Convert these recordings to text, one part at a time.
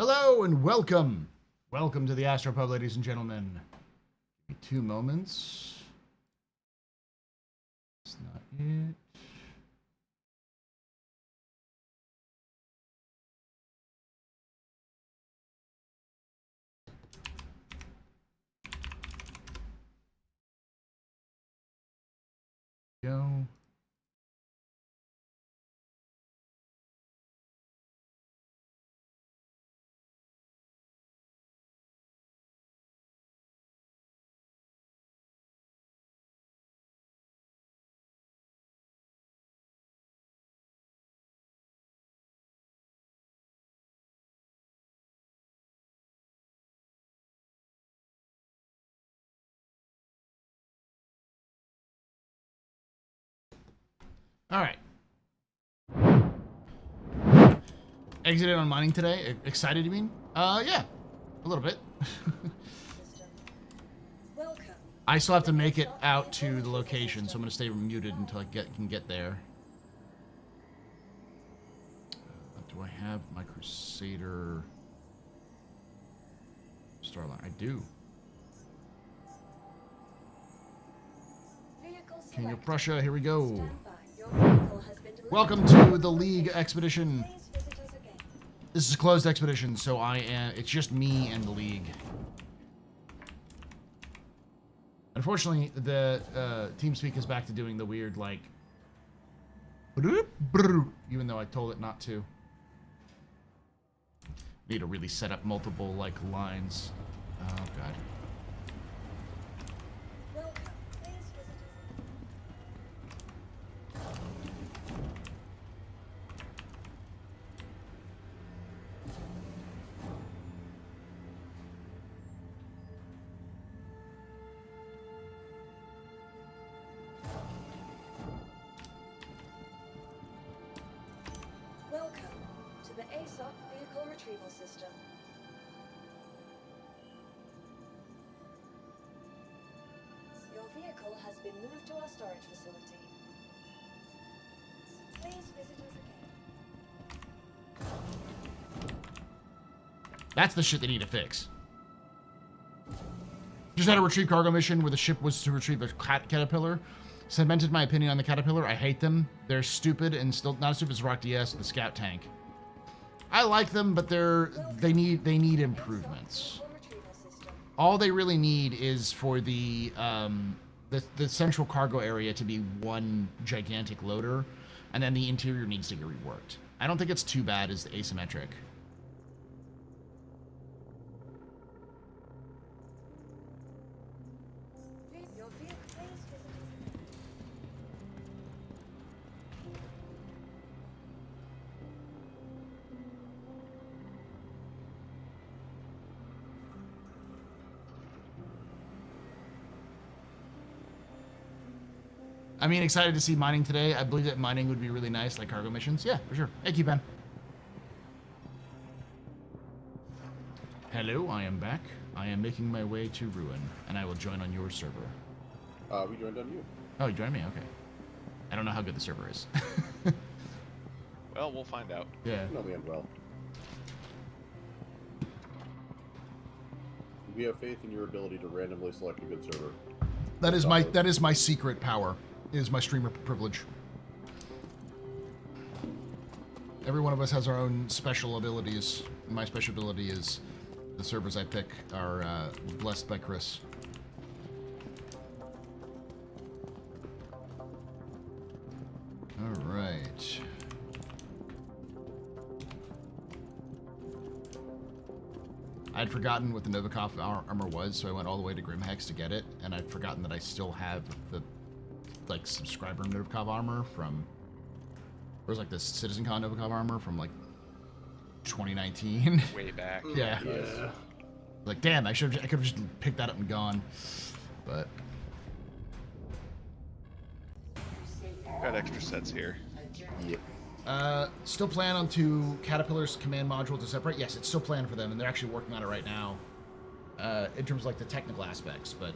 Hello and welcome. Welcome to the AstroPub, ladies and gentlemen. Give me 2 moments. That's not it. Go. All right. Exited on mining today. Excited, you mean? Yeah, a little bit. I still have to make it out to the location, so I'm gonna stay muted until I can get there. Do I have my Crusader Starline? I do. King of Prussia, here we go. Welcome to the League Expedition. This is a closed expedition, so it's just me and the League. Unfortunately, the TeamSpeak is back to doing the weird, like, even though I told it not to. Need to really set up multiple, like, lines. Oh, God. System. Your vehicle has been moved to our storage facility. Please visit us again. That's the shit they need to fix. Just had a retrieve cargo mission where the ship was to retrieve a caterpillar. Cemented my opinion on the caterpillar. I hate them. They're stupid and still not as stupid as Rock DS, the scout tank. I like them, but they need improvements. All they really need is for the central cargo area to be one gigantic loader, and then the interior needs to get reworked. I don't think it's too bad as asymmetric. I mean, excited to see mining today. I believe that mining would be really nice, like cargo missions. Yeah, for sure. Thank you, Ben. Hello, I am back. I am making my way to Ruin, and I will join on your server. We joined on you. Oh, you joined me? Okay. I don't know how good the server is. Well, we'll find out. Yeah. No, we end well. We have faith in your ability to randomly select a good server. That is my secret power. Is my streamer privilege. Every one of us has our own special abilities. My special ability is the servers I pick are blessed by Chris. All right. I'd forgotten what the Novikov armor was, so I went all the way to Grimhex to get it, and I'd forgotten that I still have the subscriber Novikov armor from, or was like the CitizenCon Novikov armor from like 2019. Way back. Yeah. Like, damn, I could have just picked that up and gone, but. Got extra sets here. Yep. Still plan on 2 Caterpillar's command module to separate. Yes, it's still planned for them, and they're actually working on it right now, in terms of like the technical aspects, but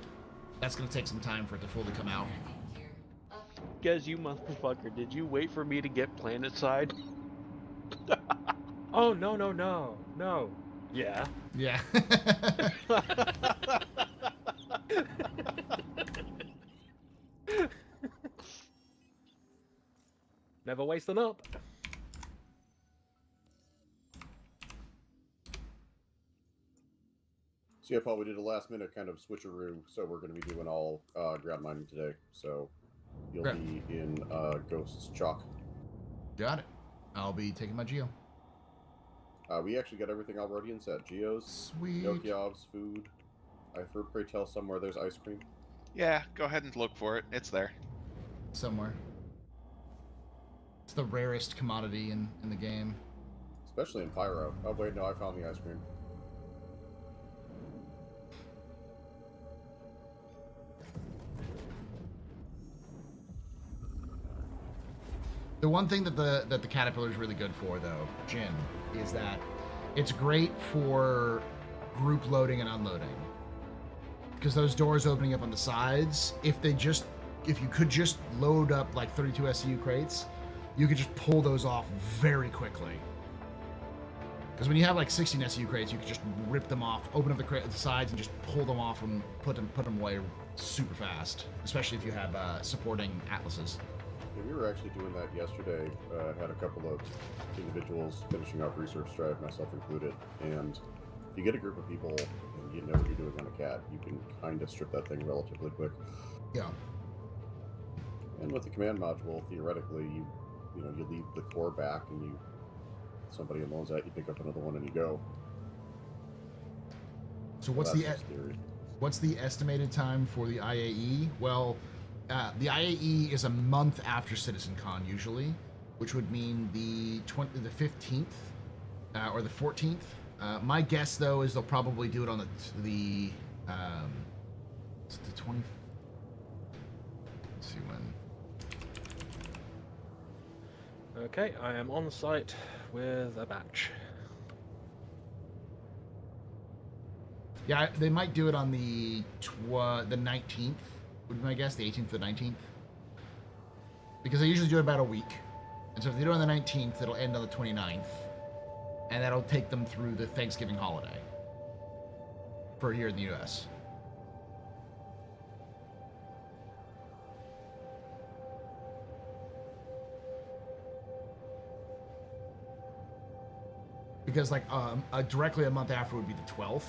that's going to take some time for it to fully come out. Guys, you motherfucker, did you wait for me to get planet side? Oh, no. Yeah. Yeah. Never waste an up. So yeah, Paul, we did a last minute kind of switcheroo, so we're going to be doing all ground mining today. So you'll Okay. be in Ghost's Chalk. Got it. I'll be taking my Geo. We actually got everything already in set. Geos, Sweet. Nokiov's, food. I've heard pray tell somewhere there's ice cream. Yeah, go ahead and look for it. It's there. Somewhere. It's the rarest commodity in the game. Especially in Pyro. Oh wait, no, I found the ice cream. The one thing that the caterpillar is really good for, though, Jin, is that it's great for group loading and unloading. Because those doors opening up on the sides, if you could just load up like 32 SCU crates, you could just pull those off very quickly. Because when you have like 16 SCU crates, you can just rip them off, open up the sides, and just pull them off and put them away super fast. Especially if you have supporting atlases. Yeah, we were actually doing that yesterday. Had a couple of individuals finishing off research drive, myself included. And if you get a group of people and you know what you're doing on a cat, you can kind of strip that thing relatively quick. Yeah. And with the command module, theoretically, you leave the core back and somebody unloads that, you pick up another one and you go. So That's just theory. what's the estimated time for the IAE? Well, the IAE is a month after CitizenCon usually, which would mean the 15th or the 14th. My guess though is they'll probably do it on the 20. Let's see when. Okay, I am on site with a batch. Yeah, they might do it on the 19th. Would be my guess, the 18th to the 19th. Because they usually do it about a week. And so if they do it on the 19th, it'll end on the 29th. And that'll take them through the Thanksgiving holiday. For here in the US. Because like directly a month after would be the 12th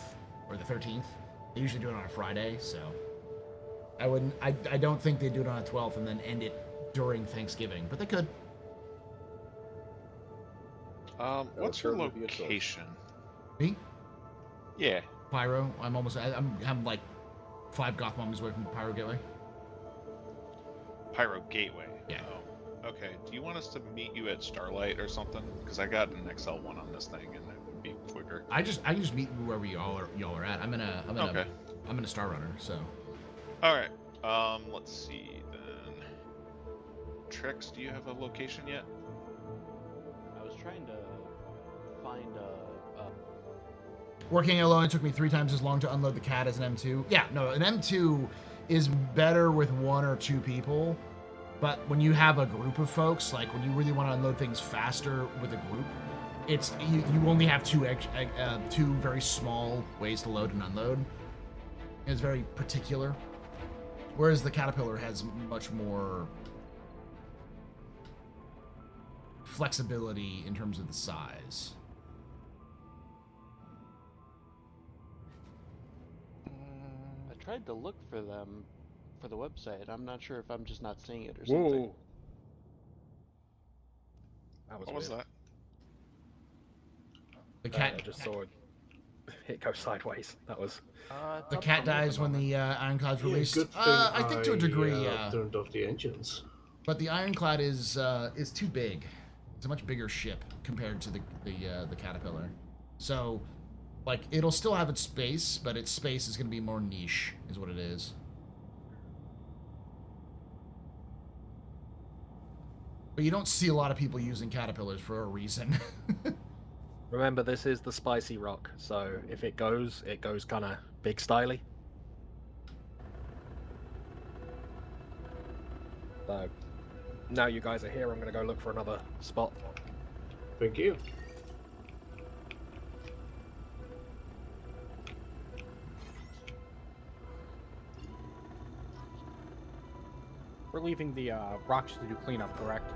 or the 13th. They usually do it on a Friday, so I don't think they do it on a 12th and then end it during Thanksgiving, but they could. certainly What's your be a choice. location? Me? Yeah. Pyro. I'm like 5 goth bombs away from the Pyro Gateway. Pyro Gateway. Yeah. Oh, okay. Do you want us to meet you at Starlight or something? Because I got an XL1 on this thing, and it would be quicker. I can just meet wherever y'all are at. I'm in a Star Runner, so. All right. Let's see then. Trex, do you have a location yet? I was trying to find a Working alone, it took me 3 times as long to unload the cat as an M2. Yeah, no, an M2 is better with 1 or 2 people, but when you have a group of folks, like when you really want to unload things faster with a group, it's you only have two very small ways to load and unload. It's very particular, whereas the Caterpillar has much more flexibility in terms of the size. I tried to look for them for the website. I'm not sure if I'm just not seeing it or something. Whoa. That was What was weird. that? The cat I just saw it go sideways. That was. the cat dies when the Ironclad's released. Good thing I think to a degree, turned off the engines. but the Ironclad is too big. It's a much bigger ship compared to the Caterpillar. So, like, it'll still have its space, but its space is going to be more niche, is what it is. But you don't see a lot of people using Caterpillars for a reason. Remember, this is the spicy rock, so if it goes kind of big styly. So, now you guys are here, I'm going to go look for another spot. Thank you. leaving the rocks to do cleanup, correct?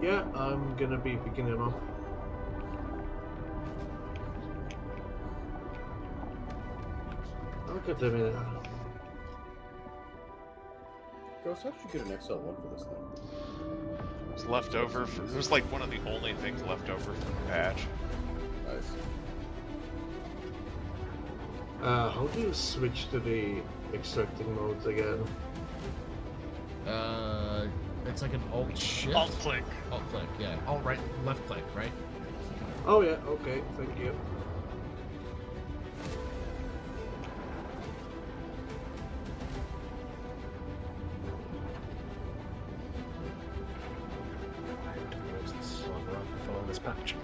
Yeah, I'm gonna be picking them up. Look at them in there. Ghost, how did you get an XL1 for this thing? It was left over. It was like one of the only things left over from the patch. Nice. How do you switch to the extracting modes again? It's like an alt shift. Alt click. Alt click, yeah. Alt right, left click, right? Oh yeah, okay, thank you. Follow this patch.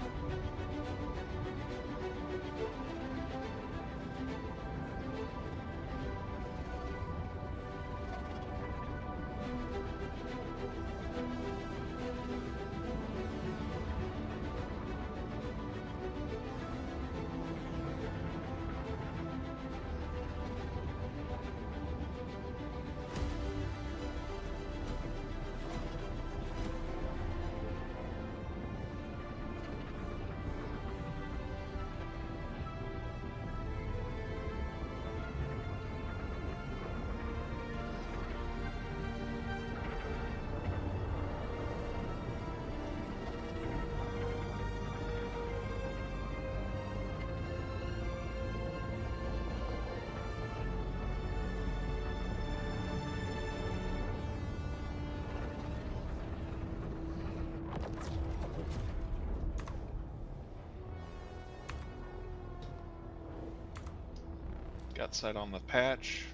Got sight on the patch.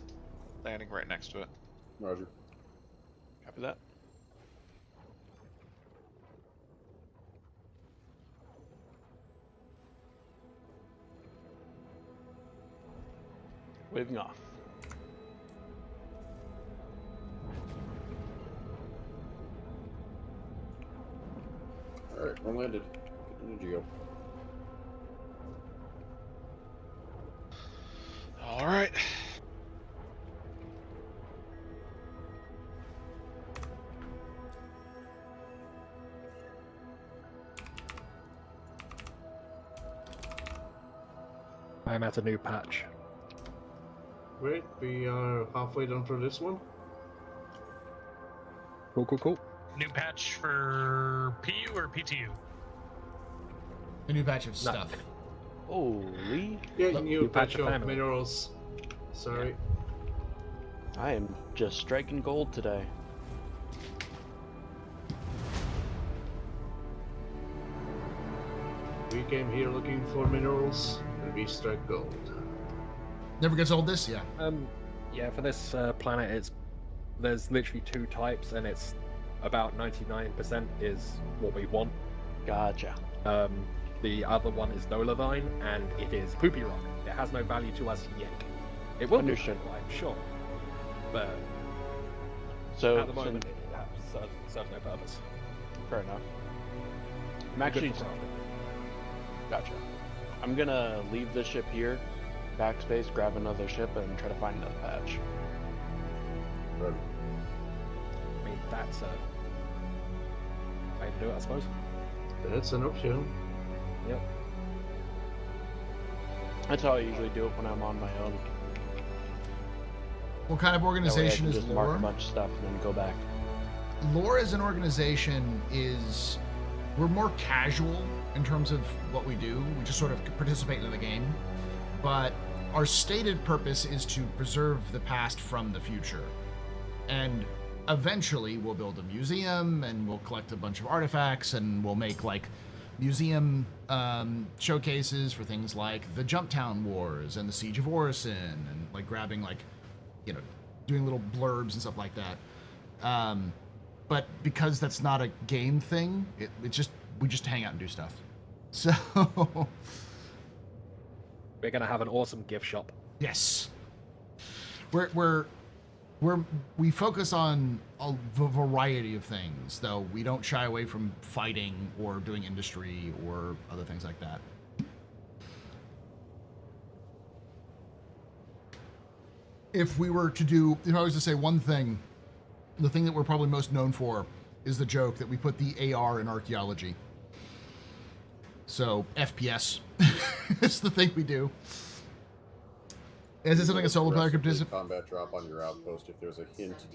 Landing right next to it. Roger. Copy that. Waving off. Alright, we're landed. Get into Geo. All right. I'm at a new patch. Great, we are halfway done for this one. Cool. New patch for PU or PTU? A new batch of stuff. Holy. Yeah, Look, new patch patch of of family. minerals. Sorry. I am just striking gold today. We came here looking for minerals, and we struck gold. Never gets old, this? Yeah. Yeah, for this planet, there's literally two types, and it's about 99% is what we want. Gotcha. The other one is Nolavine, and it is Poopy Rock. It has no value to us yet. It will be, Understood. I'm sure. But So, at the moment, it serves no purpose. fair enough. I'm Good actually for crafting. gotcha. I'm gonna leave this ship here, backspace, grab another ship, and try to find another patch. Roger. I mean, that's a way to do it, I suppose. That's an option. Yep. That's how I usually do it when I'm on my own. What kind of That way I organization can is just mark a Lore? bunch of stuff and then go back. Lore as an organization is, we're more casual in terms of what we do. We just sort of participate in the game. But our stated purpose is to preserve the past from the future. And eventually we'll build a museum and we'll collect a bunch of artifacts and we'll make like museum showcases for things like the Jumptown Wars and the Siege of Orison and like grabbing like, you know, doing little blurbs and stuff like that. But because that's not a game thing, we just hang out and do stuff. So We're gonna have an awesome gift shop. yes, we focus on a variety of things, though we don't shy away from fighting or doing industry or other things like that. if I was to say one thing, the thing that we're probably most known for is the joke that we put the AR in archaeology. So FPS is the thing we do. Is it something a solo player could participate? Combat drop on your outpost if there's a hint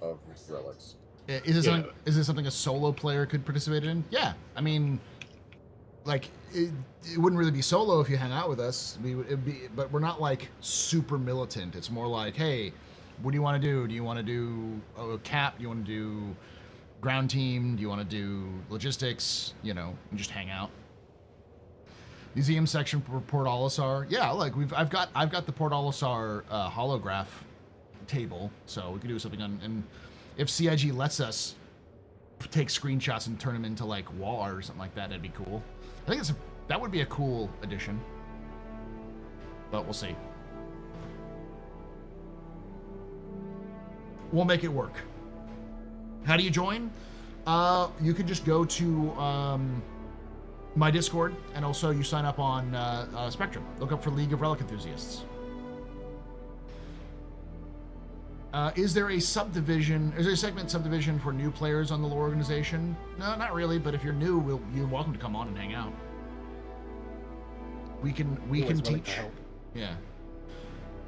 of relics. Is it something a solo player could participate in? Yeah, I mean, like it wouldn't really be solo if you hang out with us. But we're not like super militant. It's more like, hey, what do you want to do? Do you want to do a cap? Do you want to do ground team? Do you want to do logistics? You know, and just hang out. Museum section for Port Olisar. Yeah, like I've got the Port Olisar holograph table, so we could do something on. And if CIG lets us take screenshots and turn them into like wall art or something like that, that'd be cool. I think that would be a cool addition, but we'll see. We'll make it work. How do you join? You can just go to my Discord, and also you sign up on Spectrum. Look up for League of Relic Enthusiasts. Is there a subdivision? Is there a segment subdivision for new players on the lore organization? No, not really. But if you're new, you're welcome to come on and hang out. We can teach. Yeah.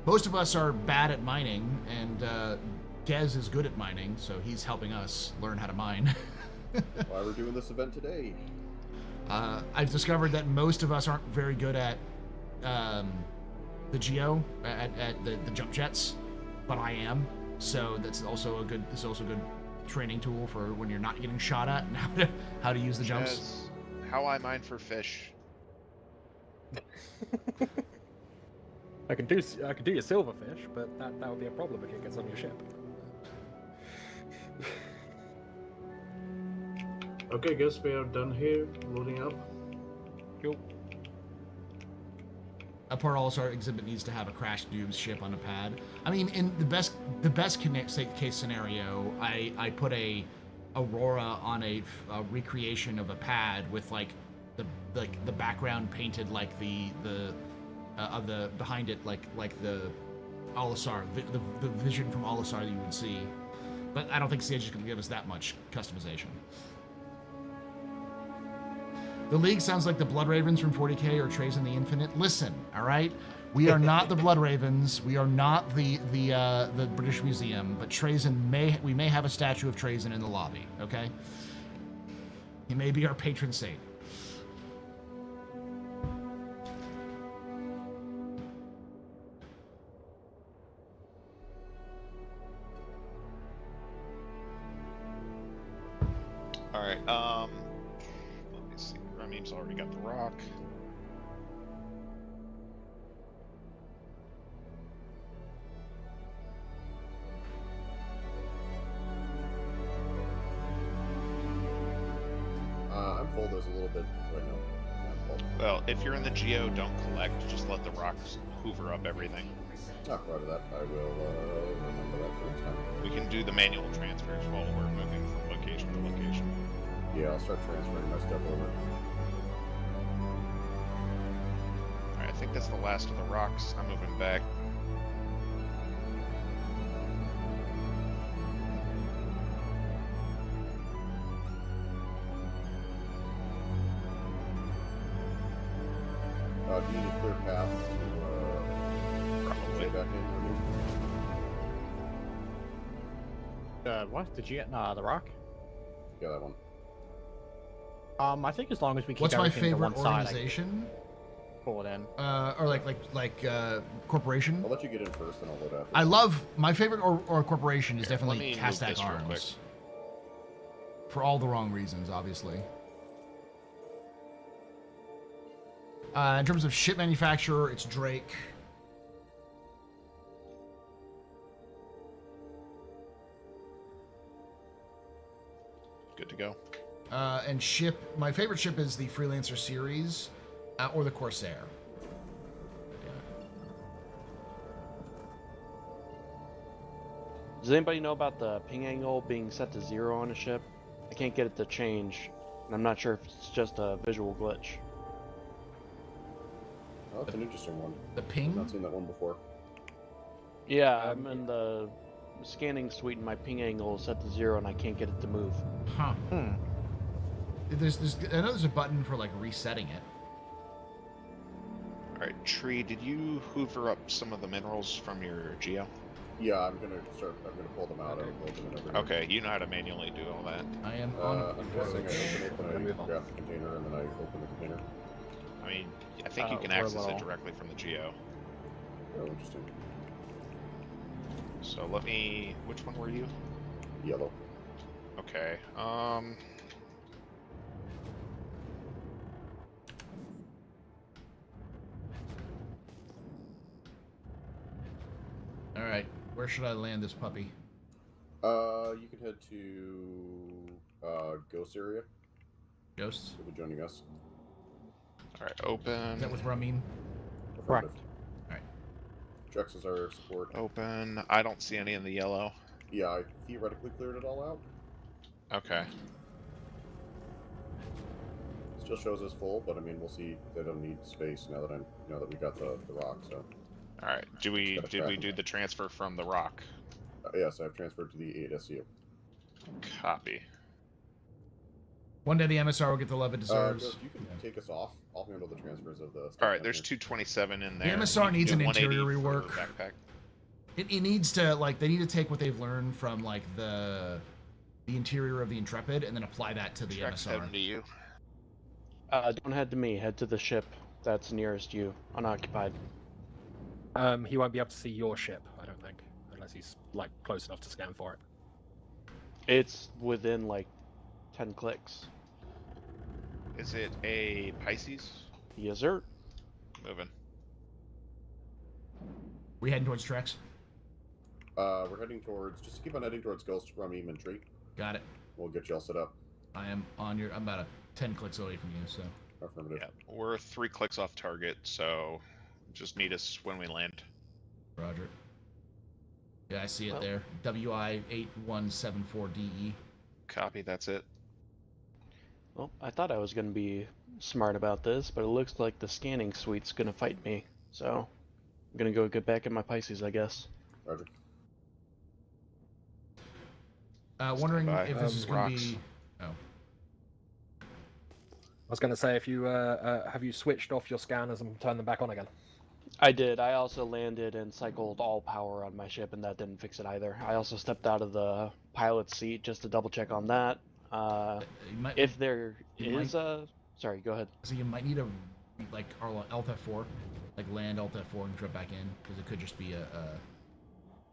Most of us are bad at mining, and Gez is good at mining, so he's helping us learn how to mine. Why we're doing this event today. I've discovered that most of us aren't very good at the geo, at the jump jets, but I am. So that's also a good training tool for when you're not getting shot at and how to use the jumps. Yes. How I mine for fish. I can do your silverfish, but that would be a problem if it gets on your ship. Okay, guess we are done here. Loading up. Cool. A Port Olisar exhibit needs to have a crashed Dubes ship on a pad. I mean, in the best case scenario, I put a Aurora on a recreation of a pad with like the background painted like the behind it like the Olisar, the vision from Olisar that you would see. But I don't think CIG is going to give us that much customization. The League sounds like the Blood Ravens from 40K or Trazen the Infinite. Listen, all right? We are not the Blood Ravens. We are not the British Museum, but Trazen we may have a statue of Trazen in the lobby, okay? He may be our patron saint. All right. Let me see. Ramim's already got the rock. I'm full. There's a little bit right now. I'm full. Well, if you're in the geo, don't collect. Just let the rocks hoover up everything. Not part of that. I will remember that for next time. We can do the manual transfers while we're moving from location to location. Yeah, I'll start transferring my stuff over. Alright, I think that's the last of the rocks. I'm moving back. Do you need a clear path to Probably. get back in? What? Did you get the rock? Yeah, that one. I think as long as we keep What's my everything to favorite one side, organization? I can pull it in. Or like corporation. I'll let you get in first, and I'll load after. I love my favorite or corporation is Here, let definitely me move Castak this real quick. Arms. For all the wrong reasons, obviously. In terms of ship manufacturer, it's Drake. Good to go. And ship, my favorite ship is the Freelancer series or the Corsair. Does anybody know about the ping angle being set to 0 on a ship? I can't get it to change, and I'm not sure if it's just a visual glitch. Oh, that's an interesting one. The I've ping? not seen that one before. Yeah, I'm in the scanning suite and my ping angle is set to 0 and I can't get it to move. Huh. Hmm. I know there's a button for like resetting it. Alright, Tree, did you hoover up some of the minerals from your geo? Yeah, I'm gonna pull them out. Okay. I'll open it over here. Okay, you know how to manually do all that. I am on. I'm guessing I open it, then I Move on. grab the container, and then I open the container. I mean, I think you can we're access low. it directly from the geo. Oh, interesting. So let me... Which one were you? Yellow. Okay, All right, where should I land this puppy? You can head to Ghost area. Ghosts? You'll be joining us. alright, open. Is that with Ramin? Correct. Affirmative. Alright. Drex is our support. Open. I don't see any in the yellow. Yeah, I theoretically cleared it all out. Okay. Still shows us full, but I mean, we'll see. They don't need space now that we got the rock. So Alright, did we Just gotta do the transfer from the rock? yes, I've transferred to the 8 SU. Copy. One day the MSR will get the love it deserves. Ghost, you can take us off. I'll handle the transfers of the. stuff Alright, down there's here. 227 in The there. MSR You can needs do an interior 180 for rework. Backpack. It needs to, like, they need to take what they've learned from, like, the interior of the Intrepid and then apply that to the Trex MSR. heading to you. Don't head to me, head to the ship that's nearest you, unoccupied. He won't be able to see your ship, I don't think, unless he's like close enough to scan for it. It's within like 10 clicks. Is it a Pisces? Yes, sir. Moving. We heading towards Trex? We're heading towards. Just keep on heading towards Ghost, Rummy, and Tree. Got it. We'll get you all set up. I am on your. I'm about 10 clicks away from you, so. Affirmative. Yeah, we're 3 clicks off target, so just meet us when we land. Roger. Yeah, I see it Well- there. WI8174DE. Copy, that's it. Well, I thought I was gonna be smart about this, but it looks like the scanning suite's gonna fight me. So, I'm gonna go get back at my Pisces, I guess. Roger. Wondering by. if this is going to Rocks. be. Oh. I was going to say, if you have you switched off your scanners and turned them back on again? I did. I also landed and cycled all power on my ship, and that didn't fix it either. I also stepped out of the pilot's seat just to double check on that. You might, If there You is a... Sorry, go ahead. so you might need a like Alt F4, like land Alt F4 and drop back in because it could just be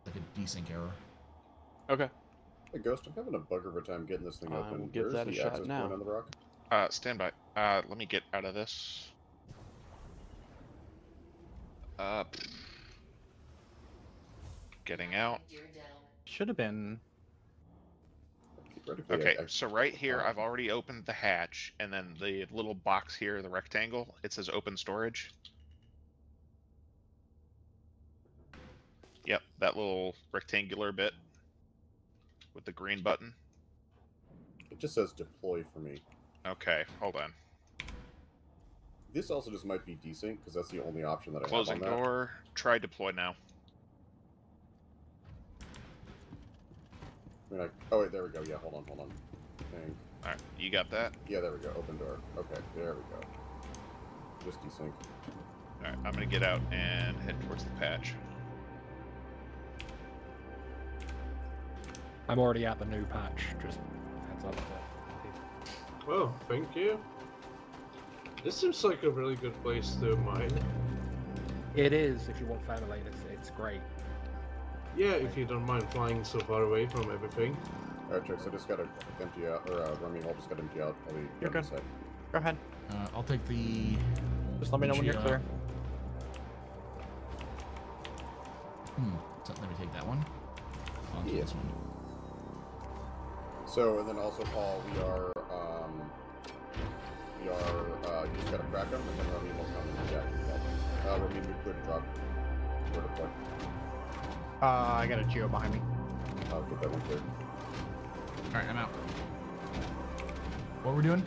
like a desync error. Okay. Hey, Ghost, I'm having a bugger of a time getting this thing I open. will give Where's that a the shot access now. point on the rock? Stand by. Let me get out of this. Getting out. Should have been. Theoretically, Okay, I- so right here, I've already opened the hatch, and then the little box here, the rectangle, it says open storage. Yep, that little rectangular bit with the green button. It just says deploy for me. Okay, hold on. This also just might be desync because that's the only option that I Closing have on that. door. Try deploy now. I mean, oh wait, there we go. Yeah, hold on. Dang. Alright, you got that? Yeah, there we go. Open door. Okay, there we go. Just desync. Alright, I'm gonna get out and head towards the patch. I'm already at the new patch, just heads up. Well, thank you. This seems like a really good place to mine. It is, if you want family, it's great. Yeah, if you don't mind flying so far away from everything. Alright, Trix, I just gotta empty out, or Rummy, I'll just gotta empty out. I'll be You're on the good. side. Go ahead. I'll take the. Just let me know when you're Geo. clear. So let me take that one. I'll take Yeah. this one. So, and then also, Paul, we are, you just gotta crack them, and then Rummy will come and yeah. Rummy, you're clear to drop. Or deploy. I got a Geo behind me. I'll get that one cleared. Alright, I'm out. What we're doing?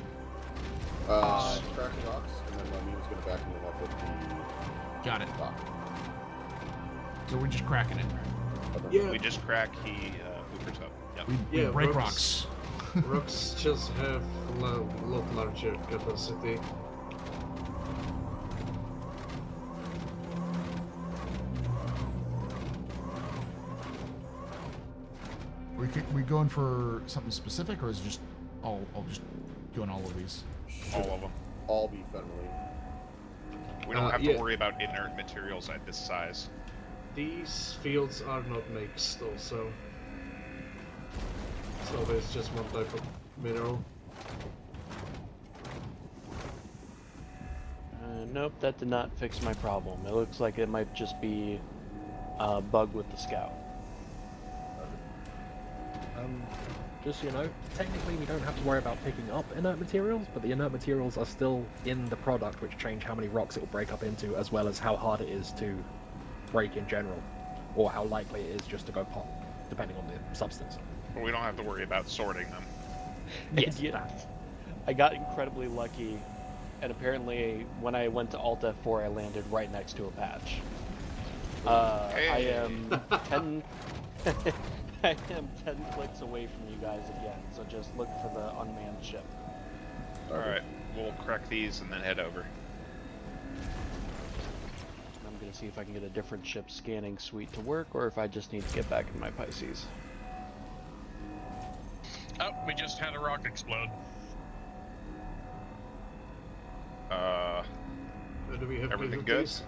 Crack the rocks, and then Rummy was gonna back me up with the Got it. rock. So we're just cracking it. Yeah, We just crack, he hoopers up. Yep. We Yeah, break rocks. rocks. rocks just have a lot larger capacity. We going for something specific, or is it just all just doing all of these? All of them. All be friendly. We don't have yeah. to worry about inert materials at this size. These fields are not mixed also. So there's just one type of mineral. Nope, that did not fix my problem. It looks like it might just be a bug with the scout. Just so you know, technically we don't have to worry about picking up inert materials, but the inert materials are still in the product, which change how many rocks it will break up into, as well as how hard it is to break in general, or how likely it is just to go pop, depending on the substance. But we don't have to worry about sorting them. Yes, Yeah. I got incredibly lucky, and apparently when I went to Alt F4, I landed right next to a patch. I Hey. am 10... I am 10 clicks away from you guys again, so just look for the unmanned ship. Alright, we'll crack these and then head over. I'm gonna see if I can get a different ship scanning suite to work, or if I just need to get back in my Pisces. Oh, we just had a rock explode. Do we have Everything casualties?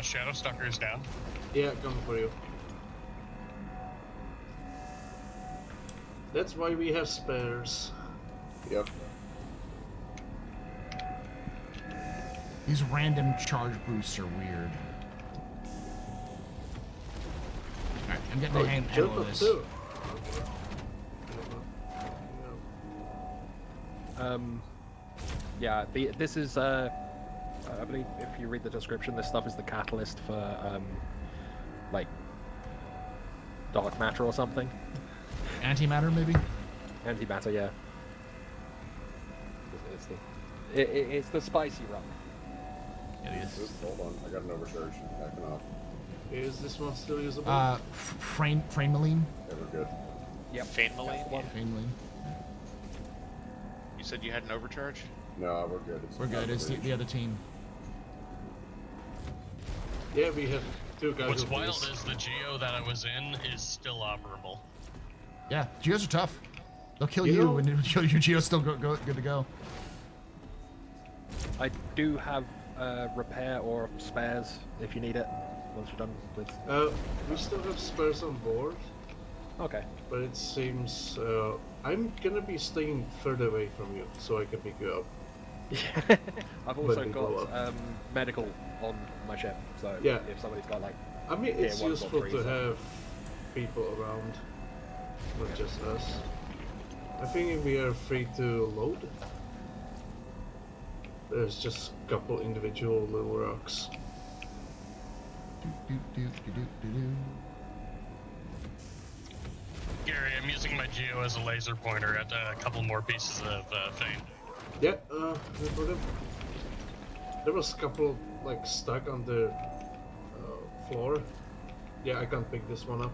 Shadow Stalker's down. Yeah, coming for you. That's why we have spares. Yep. These random charge boosts are weird. Alright, I'm getting the handle jump of up this. too. Yeah, this is, I believe if you read the description, this stuff is the catalyst for, like, dark matter or something. Antimatter, maybe? Antimatter, yeah. It's the spicy rock. It is. Oops, hold on. I got an overcharge. Backing off. Is this one still usable? Frameline? Okay, we're good. Yep. Fainmaline? Frameline. You said you had an overcharge? No, we're good. We're good. It's the other team. Yeah, we have two guys. What's wild is the geo that I was in is still operable. Yeah, geos are tough. They'll kill You you, know- and your geo's still good to go. I do have repair or spares if you need it once you're done with. We still have spares on board, Okay. but it seems I'm gonna be staying further away from you so I can pick you up. I've When also we go got medical on my ship, so Yeah. if somebody's got like, I mean, it's Tier 1 or useful 3, to so- have people around, not just us. I think we are free to load. There's just a couple individual little rocks. Gary, I'm using my geo as a laser pointer at a couple more pieces of Feint. Yeah, no problem. There was a couple like stuck on the floor. Yeah, I can't pick this one up.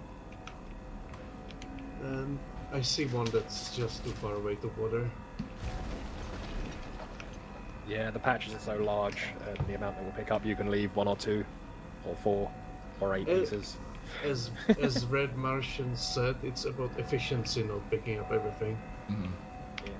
And I see one that's just too far away to water. yeah, the patches are so large, and the amount that will pick up, you can leave 1 or 2, or 4, or 8 pieces. As Red Martian said, it's about efficiency, not picking up everything. Mhm. Yeah.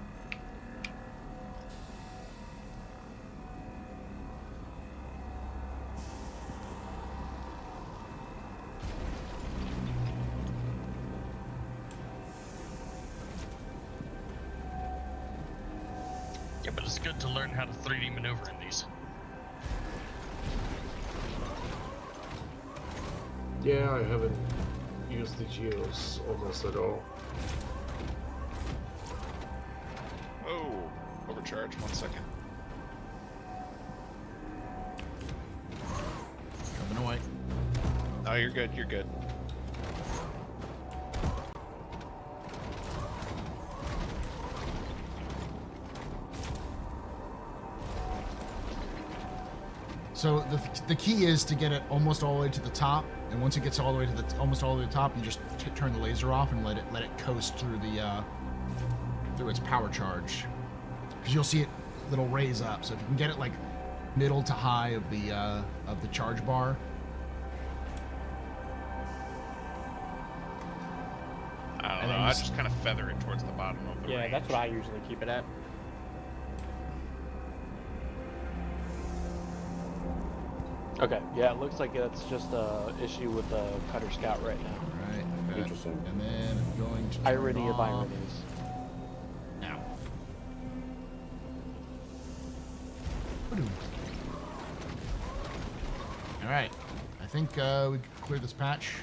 Yeah, but it's good to learn how to 3D maneuver in these. Yeah, I haven't used the geos almost at all. Oh, overcharge. 1 second. Coming away. No, you're good. You're good. So the key is to get it almost all the way to the top, and once it gets all the way to the almost all the way to the top, you just turn the laser off and let it coast through the through its power charge, because you'll see it'll raise up. So if you can get it like middle to high of the charge bar. I don't And know. then I you just kind of feather it towards the bottom of the Yeah, range. that's what I usually keep it at. Okay, yeah, it looks like it's just a issue with the Cutter Scout right now. Right. Okay. Interesting. And then I'm going to turn Irony of off ironies. now. Ba-doom. All right. I think we can clear this patch.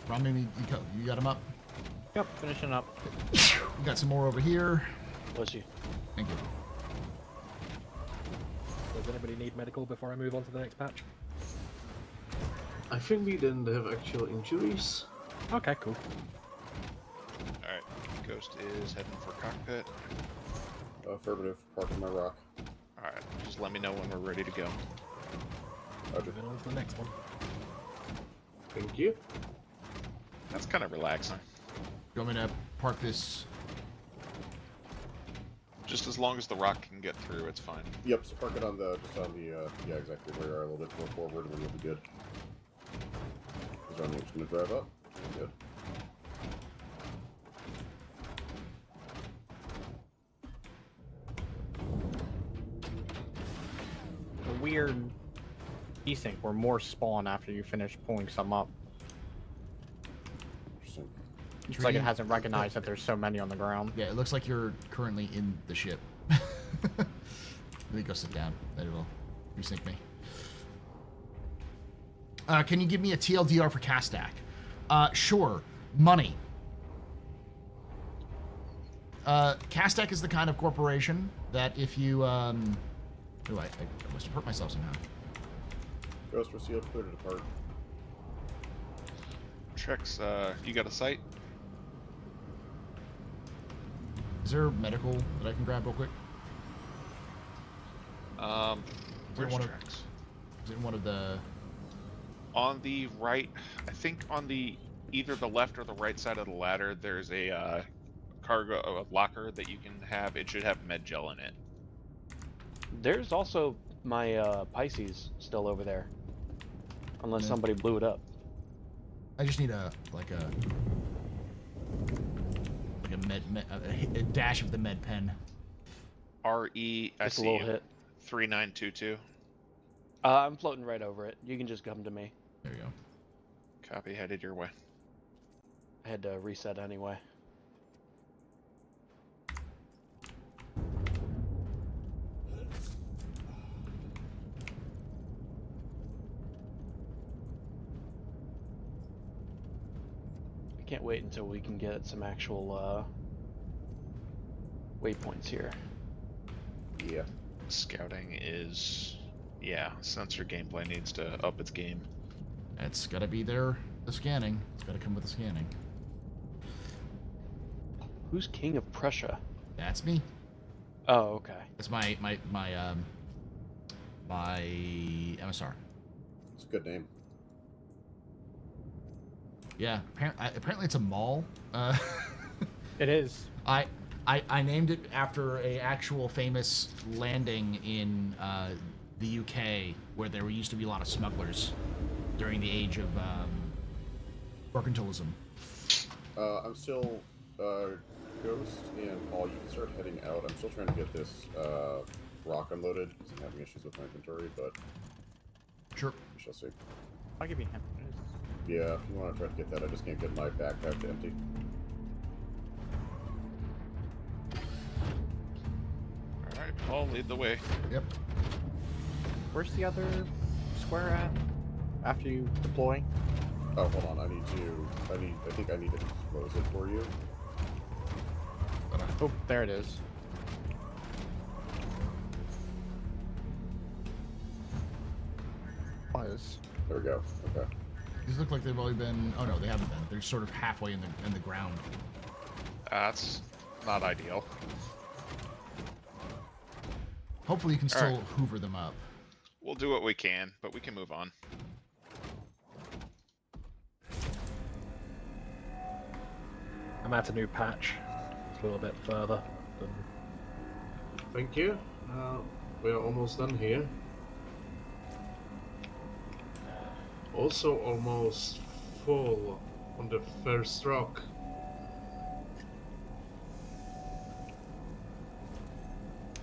Ron, maybe you got him up. Yep, finishing up. We got some more over here. Bless you. Thank you. Does anybody need medical before I move on to the next patch? I think we didn't have actual injuries. Okay, cool. Alright, Ghost is heading for cockpit. Affirmative. Parking my rock. Alright, just let me know when we're ready to go. Roger. Moving on to the next one. Thank you. That's kind of relaxing. You want me to park this? Just as long as the rock can get through, it's fine. Yep. So park it on the yeah, exactly where you are, a little bit more forward, and then you'll be good. Is Ronnie just gonna drive up? Good. The weird desync where more spawn after you finish pulling some up. Interesting. It's like it hasn't recognized that there's so many on the ground. Yeah, it looks like you're currently in the ship. Let me go sit down. That will resync me. Can you give me a TLDR for Castac? Sure. Money. Castac is the kind of corporation that if you I must have hurt myself somehow. Ghost resealed, clear to depart. Checks, you got a sight? Is there medical that I can grab real quick? Where's one of- Trex? Is it in one of the? On the right, I think on the either the left or the right side of the ladder, there's a cargo locker that you can have. It should have med gel in it. There's also my Pisces still over there. Unless Yeah. somebody blew it up. I just need a a dash of the med pen. RE, I Just a see little you. hit. 3922. I'm floating right over it. You can just come to me. There you go. Copy, headed your way. I had to reset anyway. I can't wait until we can get some actual waypoints here. Yeah. Scouting is, yeah, sensor gameplay needs to up its game. It's got to be there. The scanning. It's got to come with the scanning. Who's king of Prussia? That's me. Oh, okay. That's my MSR. It's a good name. Yeah. Apparently it's a mall. It is. I named it after a actual famous landing in the UK where there used to be a lot of smugglers during the age of mercantilism. I'm still Ghost and Paul. You can start heading out. I'm still trying to get this rock unloaded because I'm having issues with my inventory, but Sure. we shall see. I'll give you him. Yeah, if you want to try to get that, I just can't get my backpack to empty. Alright, Paul, lead the way. Yep. Where's the other square at? After you deploy? Oh, hold on. I think I need to close it for you. Oh, there it is. Was. There we go. Okay. These look like they've only been. Oh no, they haven't been. They're sort of halfway in the ground. That's not ideal. Hopefully you can All still right. hoover them up. We'll do what we can, but we can move on. I'm at a new patch. It's a little bit further than... Thank you. We are almost done here. Also almost full on the first rock.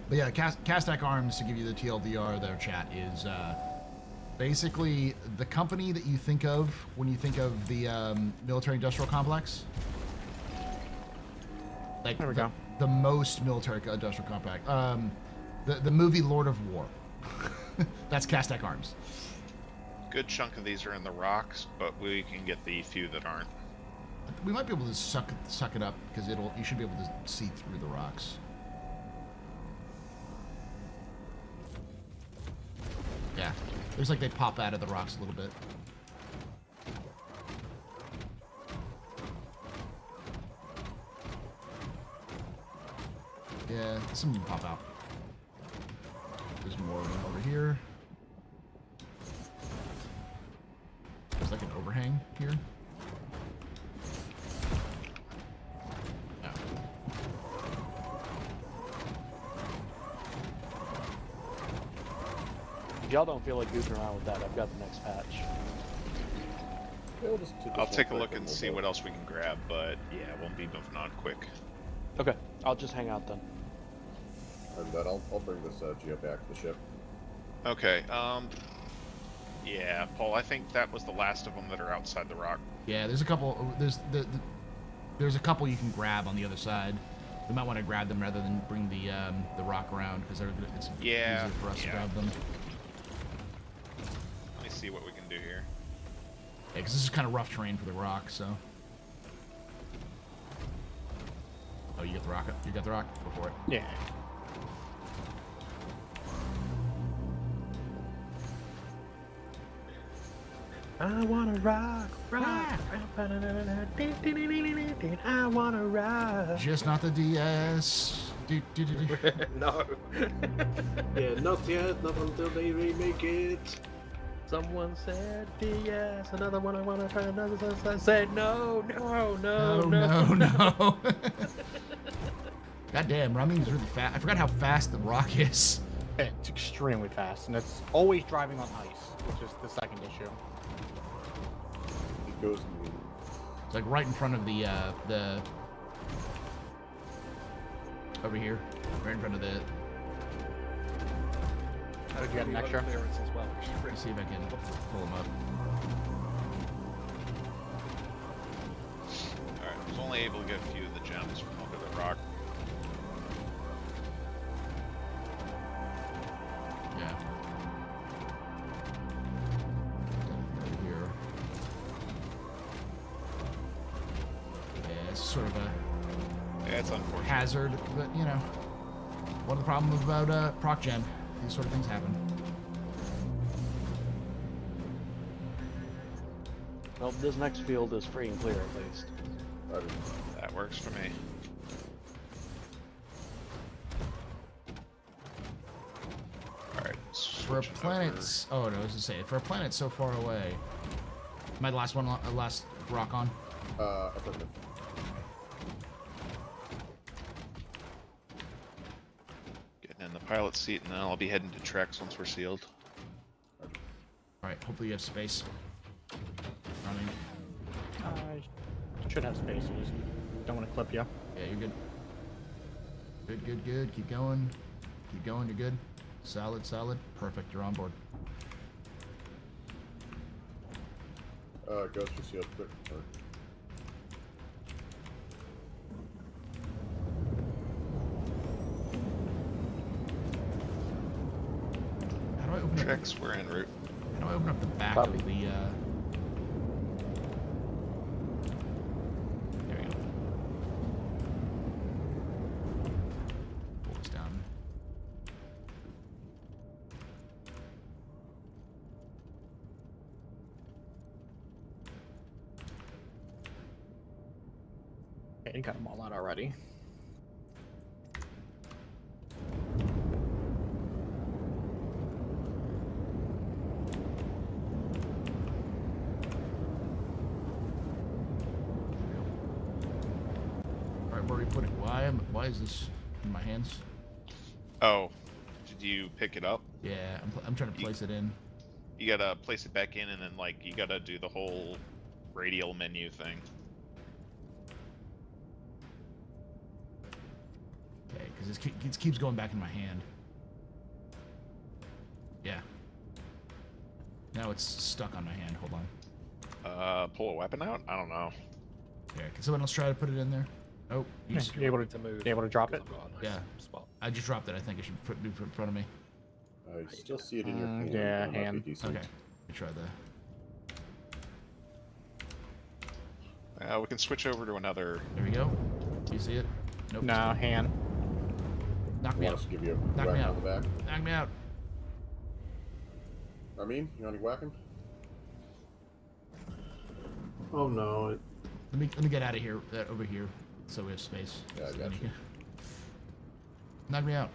But yeah, Castac Arms, to give you the TLDR there, chat, is basically the company that you think of when you think of the military-industrial complex. Like There we go. the most military-industrial complex. The movie Lord of War. That's Castac Arms. Good chunk of these are in the rocks, but we can get the few that aren't. We might be able to suck it up because you should be able to see through the rocks. Yeah, looks like they pop out of the rocks a little bit. Yeah, some of them pop out. There's more of them over here. There's like an overhang here. Yeah. If y'all don't feel like goofing around with that, I've got the next patch. Yeah, we'll just do this I'll one take a quick look and we'll see go. what else we can grab, but yeah, we'll be moving on quick. Okay, I'll just hang out then. And then I'll bring this Geo back to the ship. Okay, yeah, Paul, I think that was the last of them that are outside the rock. Yeah, there's a couple. There's a couple you can grab on the other side. We might want to grab them rather than bring the rock around because it's Yeah, easier for us to yeah. grab them. Let me see what we can do here. Yeah, because this is kind of rough terrain for the rock. So. Oh, you got the rock. You got the rock. Go for it. Yeah. I wanna rock. I wanna rock. Just not the DS. No. Yeah, not yet, not until they remake it. Someone said yes, another one I wanna try, another I said no. No. God damn, Rumming's really fast. I forgot how fast the rock is. It's extremely fast, and it's always driving on ice, which is the second issue. It goes in It's like right in front of the over here, right in front of the. How did you get an extra? Clearance as well. Let's see if I can pull them up. Alright, I was only able to get a few of the gems from under the rock. Yeah. Right here. Yeah, it's sort of a Yeah, it's unfortunate. hazard, but you know, one of the problems about proc gen, these sort of things happen. Well, this next field is free and clear at least. That works for me. Alright, For a planet, oh no, I was gonna say, for a planet so far away. Am I the last one, last rock on? affirmative. Getting in the pilot seat, and then I'll be heading to Trex once we're sealed. Alright, hopefully you have space. Running. I should have space. You just don't want to clip you. Yeah, you're good. Good. Keep going. You're good. Solid. Perfect, you're on board. Ghost for sealed quick. Or... How do I open up? Trex, we're en route. How do I open up the back Copy. of the? There we go. Pull this down. Okay, you got them all out already. where we put it. Why is this in my hands? Oh, did you pick it up? Yeah, I'm trying to place it in. You gotta place it back in, and then like you gotta do the whole radial menu thing. Okay, because it keeps going back in my hand. Yeah. Now it's stuck on my hand. Hold on. Pull a weapon out? I don't know. Yeah, can someone else try to put it in there? Oh, You able to move. You able to drop it? I've got a nice Yeah. spot. I just dropped it. I think it should be put in front of me. I still see it in your hand. yeah, That might be hand. decent. Okay, let me try that. We can switch over to another. There we go. Do you see it? Nope. No, hand. Knock You me want out. us to give you a Knock whack me on out. the back? Knock me out. I mean, you want to whack him? Oh no, Let me get out of here. Over here, so we have space. Yeah, I So got then you. Knock me out.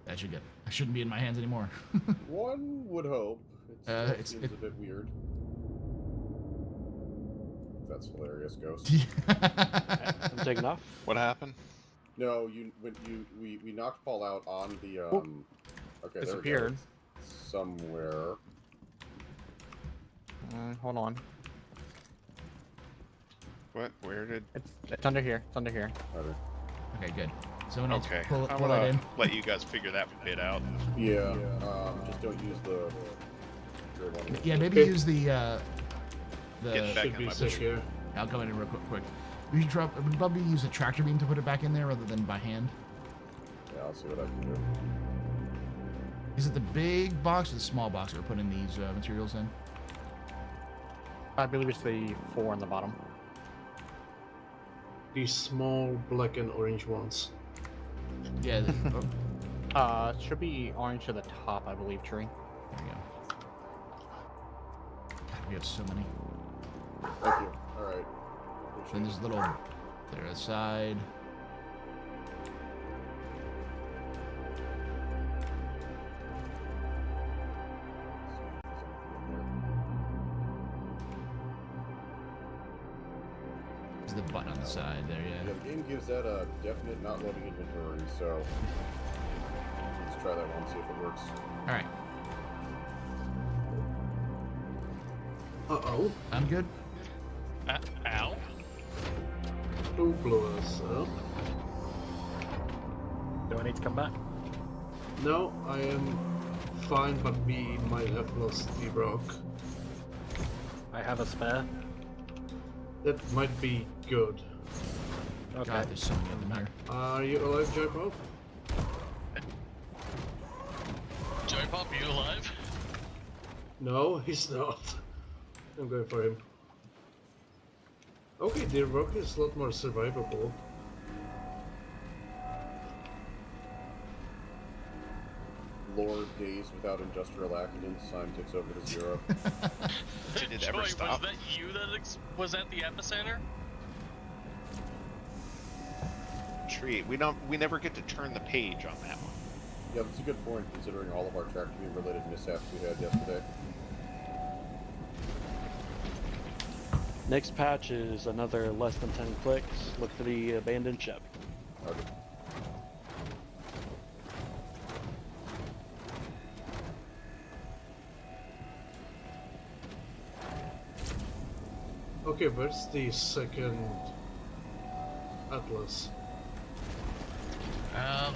I shouldn't be in my hands anymore. One would hope. It still It's- seems it- a bit weird. That's hilarious, Ghost. I'm taking off. What happened? No, we knocked Paul out on the okay, there we Disappeared. go. Somewhere. Hold on. What? Where did? It's under here. It's under here. Okay. Okay, good. Someone else Okay, pull I'm that gonna in. let you guys figure that bit out. Yeah. Just don't use the. Yeah, maybe use the Get back should in be my safe position. here. I'll go in real quick. We should probably use a tractor beam to put it back in there rather than by hand. Yeah, I'll see what I can do. Is it the big box or the small box we're putting these materials in? I believe it's the 4 on the bottom. These small black and orange ones. Yeah. Oh, It should be orange to the top, I believe, tree. there we go. God, we have so many. Thank you. All right. Then there's little there aside. There's the button on the side there, Yeah, yeah. the game gives that a definite not loading inventory, so let's try that one, see if it works. All right, Uh-oh. I'm good. Ow. Who blew us up? Do I need to come back? No, I am fine, but we might have lost the rock. I have a spare. That might be good. Okay. God, there's so many of them here. Are you alive, Joy Bob? Joy Pop, you alive? No, he's not. I'm going for him. Okay, the rock is a lot more survivable. Lord days without industrial accidents, sign ticks over to 0. Did it Joy, ever was stop? that you that was at the epicenter? Tree. We never get to turn the page on that one. Yeah, that's a good point, considering all of our tractor beam related mishaps we had yesterday. Next patch is another less than 10 clicks. Look for the abandoned ship. Okay. Okay, where's the second Atlas?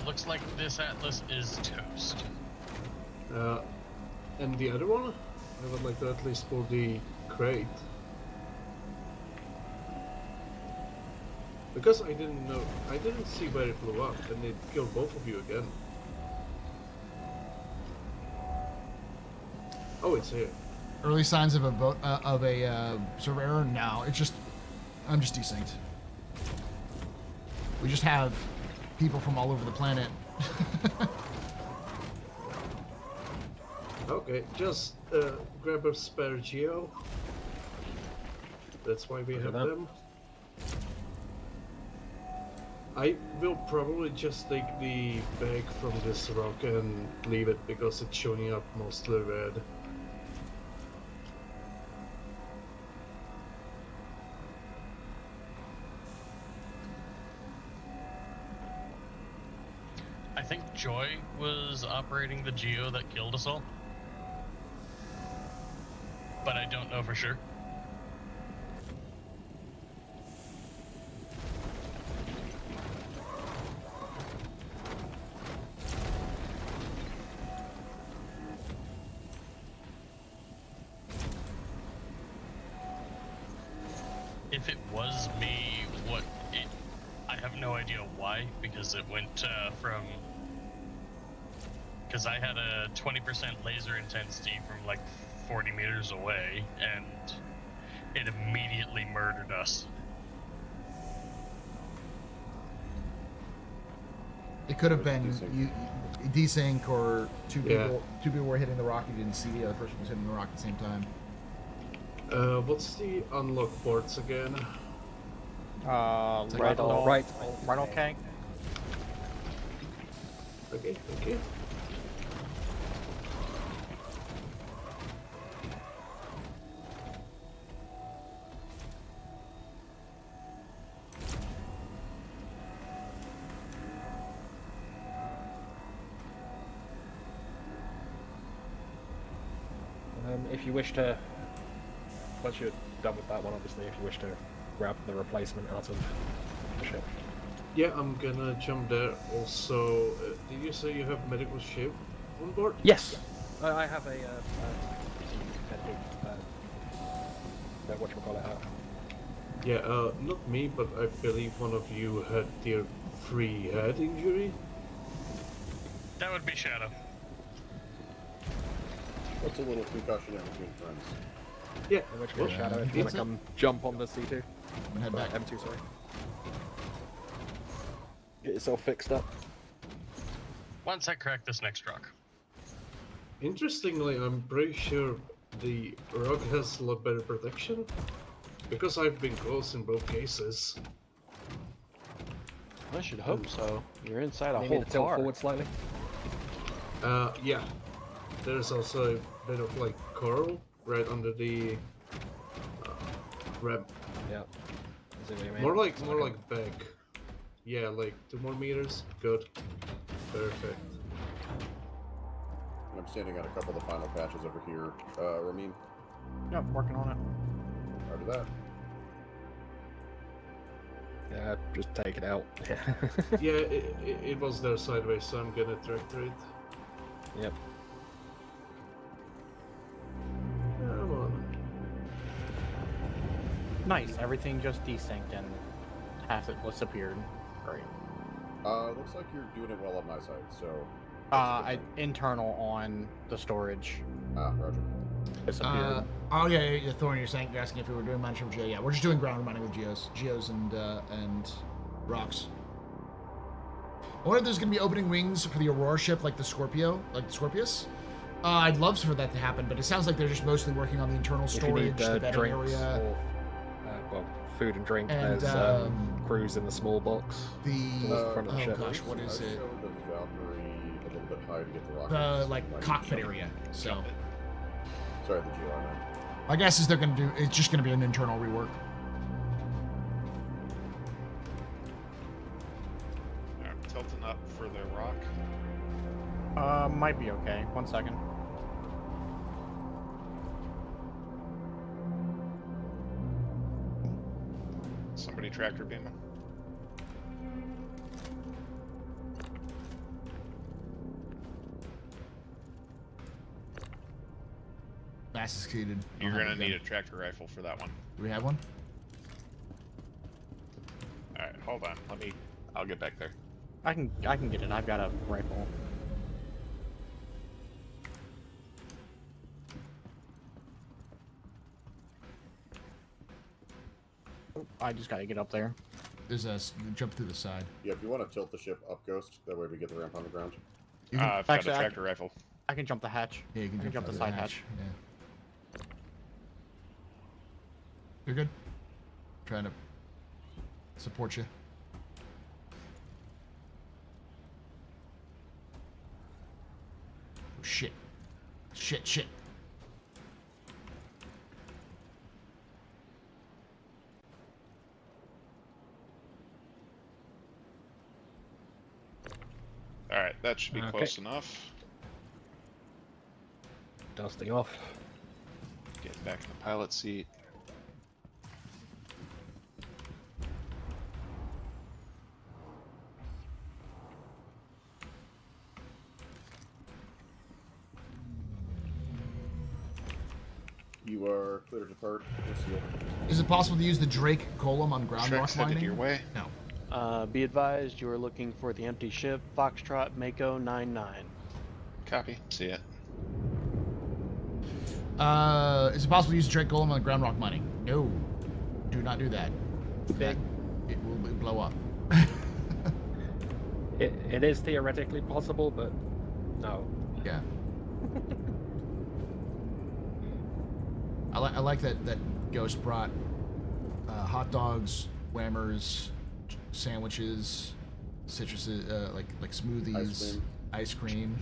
Looks like this atlas is toast. And the other one? I would like to at least pull the crate. Because I didn't see where it blew up, and it killed both of you again. Oh, it's here. Early signs of a server error? No, I'm just desynced. We just have people from all over the planet. Okay, just grab a spare geo. That's why we have that. them. I will probably just take the bag from this rock and leave it because it's showing up mostly red. Joy was operating the Geo that killed us all. But I don't know for sure. If it was me, I have no idea why, because it went because I had a 20% laser intensity from like 40 meters away, and it immediately murdered us. It could have been Desync. desync or two Yeah. people. Two people were hitting the rock. You didn't see the other person was hitting the rock at the same time. What's the unlock ports again? Right on, right. Right, okay. Okay, thank you. If you wish to, once you're done with that one, obviously, if you wish to grab the replacement out of the ship. Yeah, I'm gonna jump there. Also, did you say you have medical ship on board? Yes, I have a whatchamacallit. Yeah, not me, but I believe one of you had tier 3 head injury. That would be Shadow. What's a little concussion in between friends? Yeah, In which well, case, Shadow, if you want it's to come jump on the C2, I'm gonna head back. M2, sorry. Get yourself fixed up. Once I crack this next rock. interestingly, I'm pretty sure the rock has a lot better protection. Because I've been close in both cases. I should hope so. You're inside a Maybe whole to tilt car. forward slightly. Yeah. There's also a bit of like coral right under the ramp. Yeah. I see what you mean. More like It's more a- like back. Yeah, like 2 more meters. Good. Perfect. And I'm standing on a couple of the final patches over here. Ramin, Yep, working on it. after that. Yeah, just take it out. Yeah, it was there sideways, so I'm gonna tractor it. Yep. Come on. Nice, everything just desynced and half it disappeared. Great. Looks like you're doing it well on my side, so. Internal on the storage Roger. disappeared. Oh yeah, Thorn, you're asking if we were doing mining with Geo. Yeah, we're just doing ground mining with Geos and rocks. I wonder if there's gonna be opening wings for the Aurora ship, like the Scorpio, like the Scorpius. I'd love for that to happen, but it sounds like they're just mostly working on the internal If you storage, need the bedding drinks area, or well, food and drink, And, there's crews in the small box. the towards the front of the oh ship. gosh, what I is it? showed the Valkyrie a little bit high to get the rocket. The like cockpit area. So Sorry, the Geo I meant. my guess is they're gonna do. It's just gonna be an internal rework. Alright, tilting up for the rock. Might be okay. 1 second. Somebody tractor beam him. Mass succeeded. You're I'll have gonna it need done. a tractor rifle for that one. Do we have one? Alright, hold on. I'll get back there. I can get it. I've got a rifle. Oh, I just gotta get up there. There's a jump through the side. Yeah, if you want to tilt the ship up, Ghost, that way we get the ramp on the ground. You can, I've got Actually, a I- tractor rifle. I can jump the hatch. yeah, you can I can jump through the side hatch. Yeah. You're good. Trying to support you. Oh, shit. Shit. Alright, That should be Okay. close enough. Dusting off. Get back in the pilot seat. You are clear to depart. Proceed. Is it possible to use the Drake Golem on ground rock Shreks headed mining? your way. No. Be advised, you are looking for the empty ship, Foxtrot Mako 99. Copy. See it. Is it possible to use the Drake Golem on ground rock mining? No. Do not do that. Big. It will blow up. It is theoretically possible, but no. Yeah. I like that Ghost brought hot dogs, whammers, sandwiches, citruses, like smoothies, ice cream.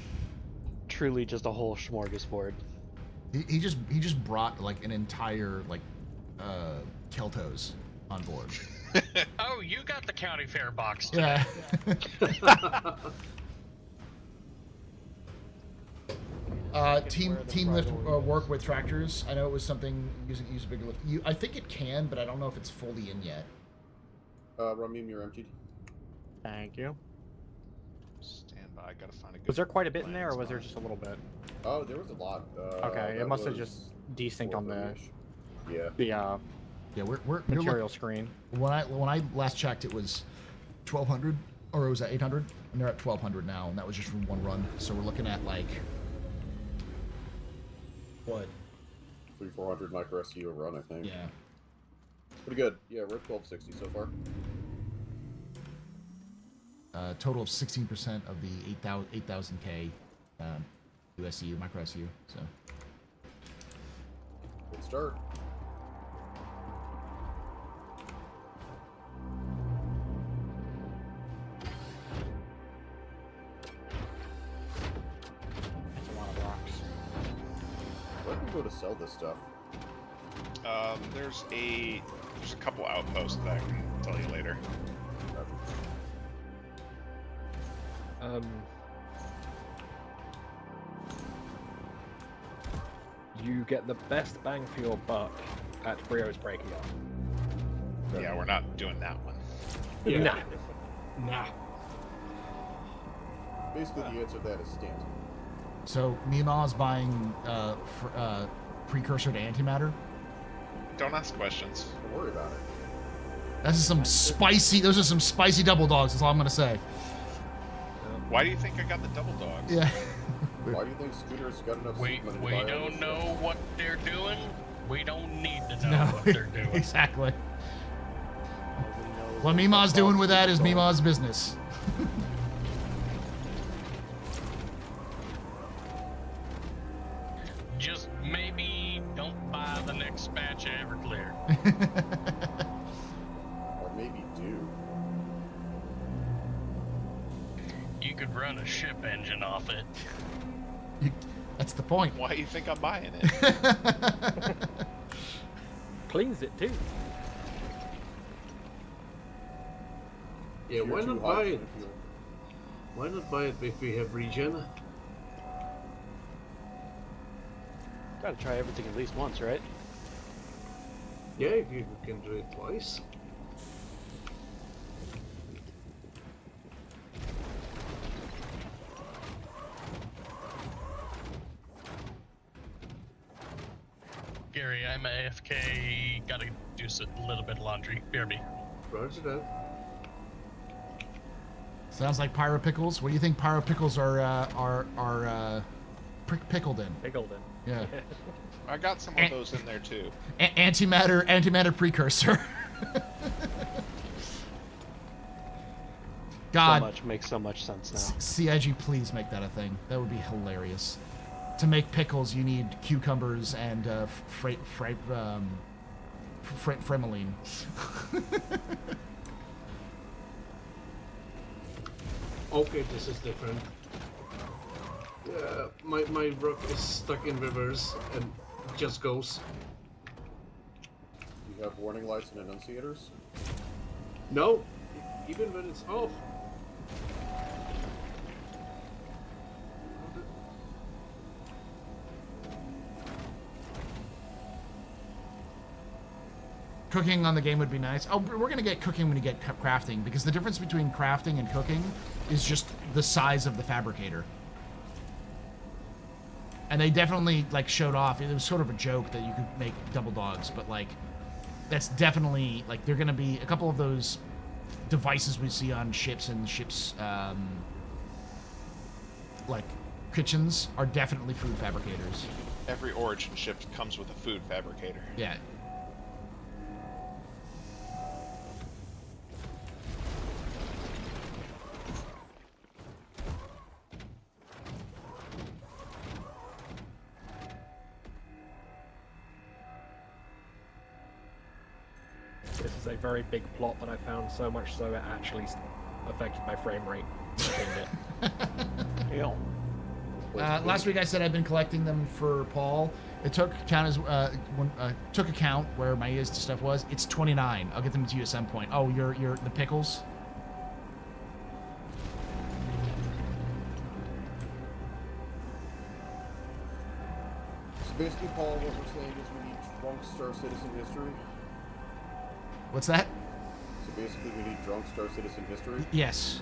Truly just a whole smorgasbord. He just brought like an entire like Keltos on board. Oh, you got the county fair box. Yeah. Team lift work with tractors. I know it was something use a bigger lift. I think it can, but I don't know if it's fully in yet. Ramim, you're emptied. Thank you. Stand by. Gotta find a good. Was there quite a bit in there, or landing was there spot. just a little bit? Oh, there was a lot. Okay, it that must have was just desynced on the 430-ish. Yeah. Yeah, we're material screen. When I last checked, it was 1,200, or it was at 800, and they're at 1,200 now, and that was just from one run. So we're looking at like what? 300-400 micro SU a run, I think. Yeah. Pretty good. Yeah, we're at 1260 so far. Total of 16% of the 8,000K USU, micro SU. So Good start. That's a lot of rocks. Where can we go to sell this stuff? There's a couple outposts that I can tell you later. You get the best bang for your buck at Brio's breaking up. Yeah, we're not doing that one. Yeah. Nah. Basically, the answer to that is Stanton. So Mima's buying precursor to antimatter. Don't ask questions. Don't worry about it. Those are some spicy double dogs. That's all I'm gonna say. Why do you think I got the double dogs? Yeah. Why do you think Scooter's got enough We seed money to buy all don't this know stuff? what they're doing. We don't need to know No, what they're doing. exactly. What Mima's doing with that is Mima's business. Just maybe don't buy the next batch of Everclear. Or maybe do. You could run a ship engine off it. That's the point. Why do you think I'm buying it? Cleans it too. Yeah, You're why too not hot buy for it? the fuel. Why not buy it if we have regen? Gotta try everything at least once, right? Yeah, if you can do it twice. Gary, I'm AFK. Gotta do a little bit of laundry. BRB. Roger that. Sounds like Pyro Pickles. What do you think Pyro Pickles are pickled in? Pickled in. Yeah. I got some of those in there too. Antimatter precursor. God. Makes so much sense now. CIG, please make that a thing. That would be hilarious. To make pickles, you need cucumbers and fremeline. Okay, this is different. Yeah, my rook is stuck in reverse and just goes. You have warning lights and annunciators? No, even when it's off. Cooking on the game would be nice. Oh, we're gonna get cooking when you get crafting, because the difference between crafting and cooking is just the size of the fabricator. And they definitely like showed off. It was sort of a joke that you could make double dogs, but like that's definitely like they're gonna be a couple of those devices we see on ships and ships like kitchens are definitely food fabricators. Every Origin ship comes with a food fabricator. Yeah. This is a very big plot that I found, so much so it actually affected my frame rate. Yeah. Last week I said I've been collecting them for Paul. It took took account where my ESD stuff was. It's 29. I'll get them to you at some point. Oh, you're the pickles. So basically, Paul, what we're saying is we need drunk Star Citizen history. What's that? So basically, we need drunk Star Citizen history. Yes.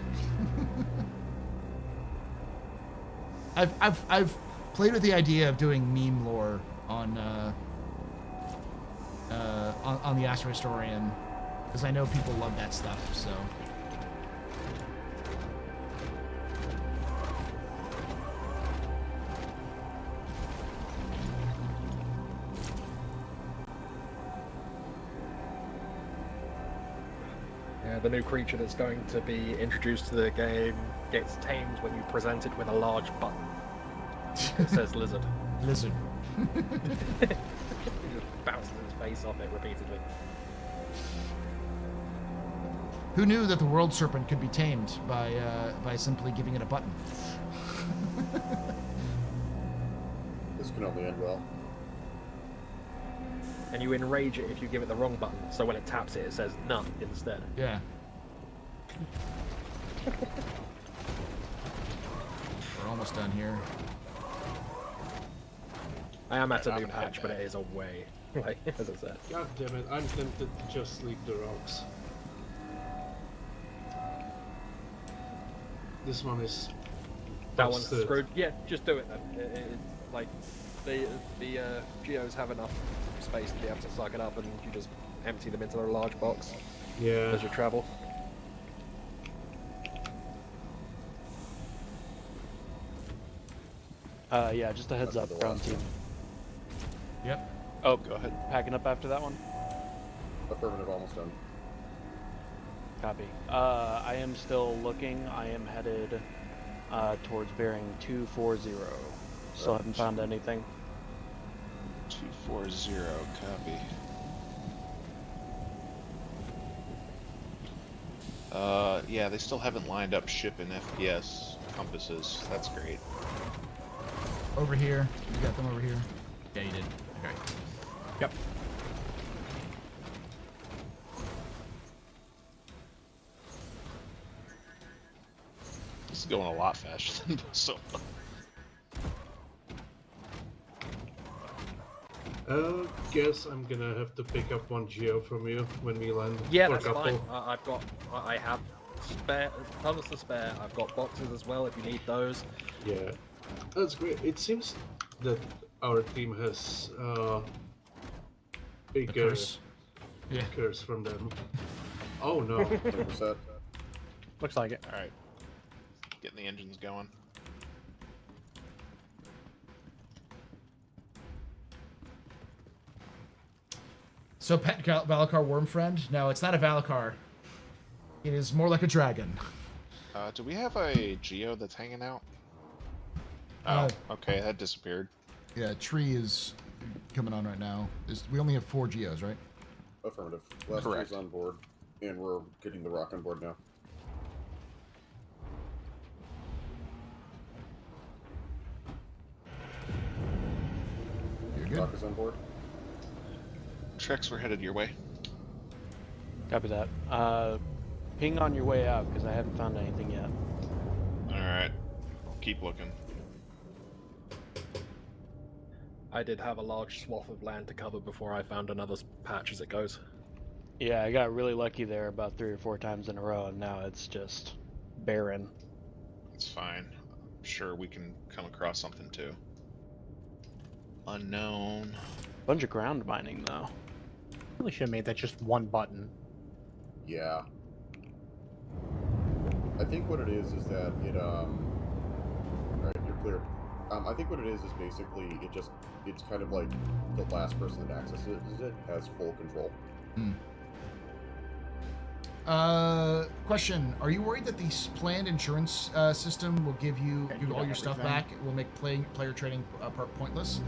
I've played with the idea of doing meme lore on the Astro Historian, because I know people love that stuff. So. The new creature that's going to be introduced to the game gets tamed when you present it with a large button. It says lizard. Lizard. He just bounces his face off it repeatedly. Who knew that the world serpent could be tamed by simply giving it a button? This can only end well. And you enrage it if you give it the wrong button, so when it taps it, it says none instead. Yeah. We're almost done here. I am at a new patch, but it is away. Like, as I said. God damn it, I'm tempted to just leave the rocks. This one is... That one's busted. screwed. Yeah, just do it then. Like, the geos have enough space to be able to suck it up, and you just empty them into a large box Yeah. as you travel. Yeah, just a heads up, ground team. Yep. Oh, go ahead. Packing up after that one? Affirmative, almost done. Copy. I am still looking. I am headed towards bearing 240. Still haven't found anything. 240, copy. Yeah, they still haven't lined up ship and FPS compasses. That's great. Over here. You got them over here? Yeah, you did. Okay. Yep. This is going a lot faster than so. Guess I'm gonna have to pick up one geo from you when we land. Yeah, or that's couple. fine. I have spare, tons to spare. I've got boxes as well if you need those. Yeah, that's great. It seems that our team has The bigger curse. Yeah. curse from them. Oh no. 100%. Looks like it. Alright. Getting the engines going. So pet Valacar worm friend? No, it's not a Valacar. It is more like a dragon. Do we have a Geo that's hanging out? Oh, Uh, okay, that disappeared. Yeah, tree is coming on right now. We only have 4 geos, right? Affirmative. Last Correct. year's on board, and we're getting the rock on board now. You're good. Rock is on board. Trex, we're headed your way. Copy that. Ping on your way out, because I haven't found anything yet. Alright. I'll keep looking. I did have a large swath of land to cover before I found another patch as it goes. Yeah, I got really lucky there about 3 or 4 times in a row, and now it's just barren. It's fine. I'm sure we can come across something too. Unknown. Bunch of ground mining though. Really should have made that just one button. Yeah. I think what it is that it alright, you're clear. I think what it is basically it's kind of like the last person that accesses it has full control. Question: are you worried that the planned insurance system will give all your stuff everything. back? It will make player trading pointless.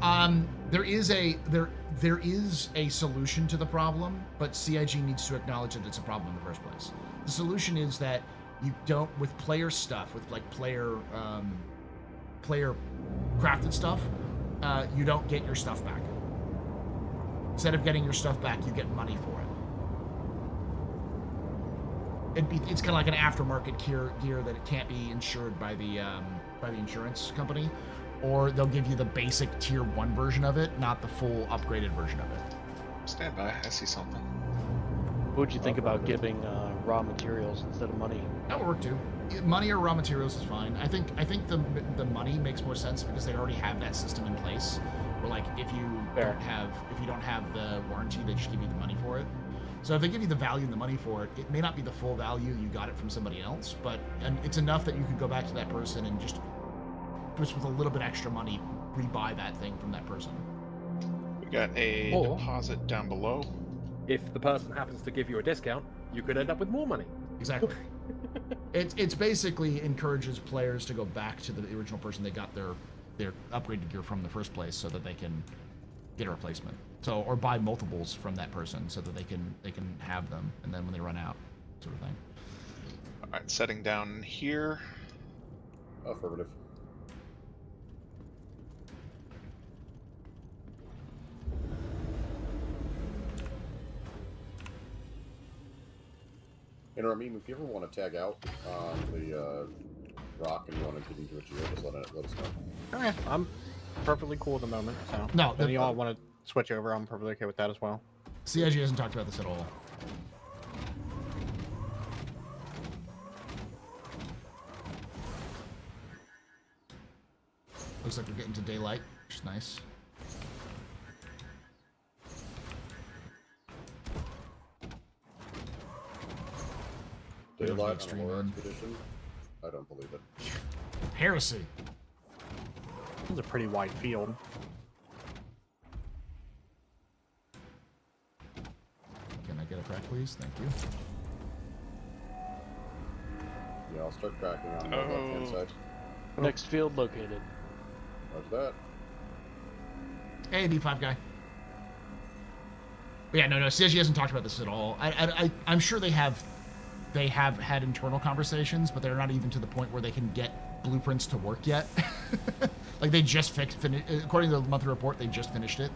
There is a solution to the problem, but CIG needs to acknowledge that it's a problem in the first place. The solution is that you don't, with player stuff, with like player crafted stuff, you don't get your stuff back. Instead of getting your stuff back, you get money for it. It's kind of like an aftermarket gear that it can't be insured by the insurance company, or they'll give you the basic tier 1 version of it, not the full upgraded version of it. Stand by. I see something. What would you think about giving raw materials instead of money? That would work too. Money or raw materials is fine. I think the money makes more sense because they already have that system in place. Where like if you don't have the warranty, they just give you the money for it. So if they give you the value and the money for it, it may not be the full value. You got it from somebody else, but it's enough that you can go back to that person and just with a little bit extra money, rebuy that thing from that person. We got a Or- deposit down below. If the person happens to give you a discount, you could end up with more money. Exactly. It's basically encourages players to go back to the original person they got their upgraded gear from in the first place, so that they can get a replacement. So, or buy multiples from that person so that they can have them, and then when they run out, sort of thing. All right, setting down here. Affirmative. And Ramin, if you ever want to tag out on the rock and you want to get into a geo, just let us know. Okay, I'm perfectly cool at the moment. So No, if y'all want to switch over, I'm perfectly okay with that as well. CIG hasn't talked about this at all. Looks like we're getting to daylight, which is nice. Daylight on a Extreme horror end. expedition? I don't believe it. Heresy. It's a pretty wide field. Can I get a crack, please? Thank you. Yeah, I'll start cracking on the left-hand side. Next field located. How's that? Hey, D5 guy. But yeah, no, CSG hasn't talked about this at all. I'm sure they have had internal conversations, but they're not even to the point where they can get blueprints to work yet. Like they just finished, according to the monthly report, they just finished it.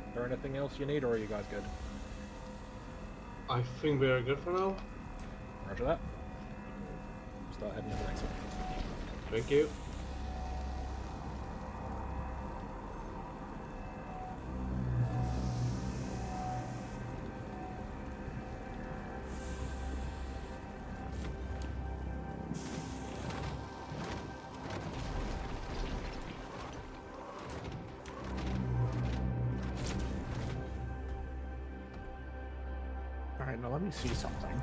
Is there anything else you need, or are you guys good? I think we are good for now. Roger that. Start heading to the next one. Thank you. Alright, now let me see something.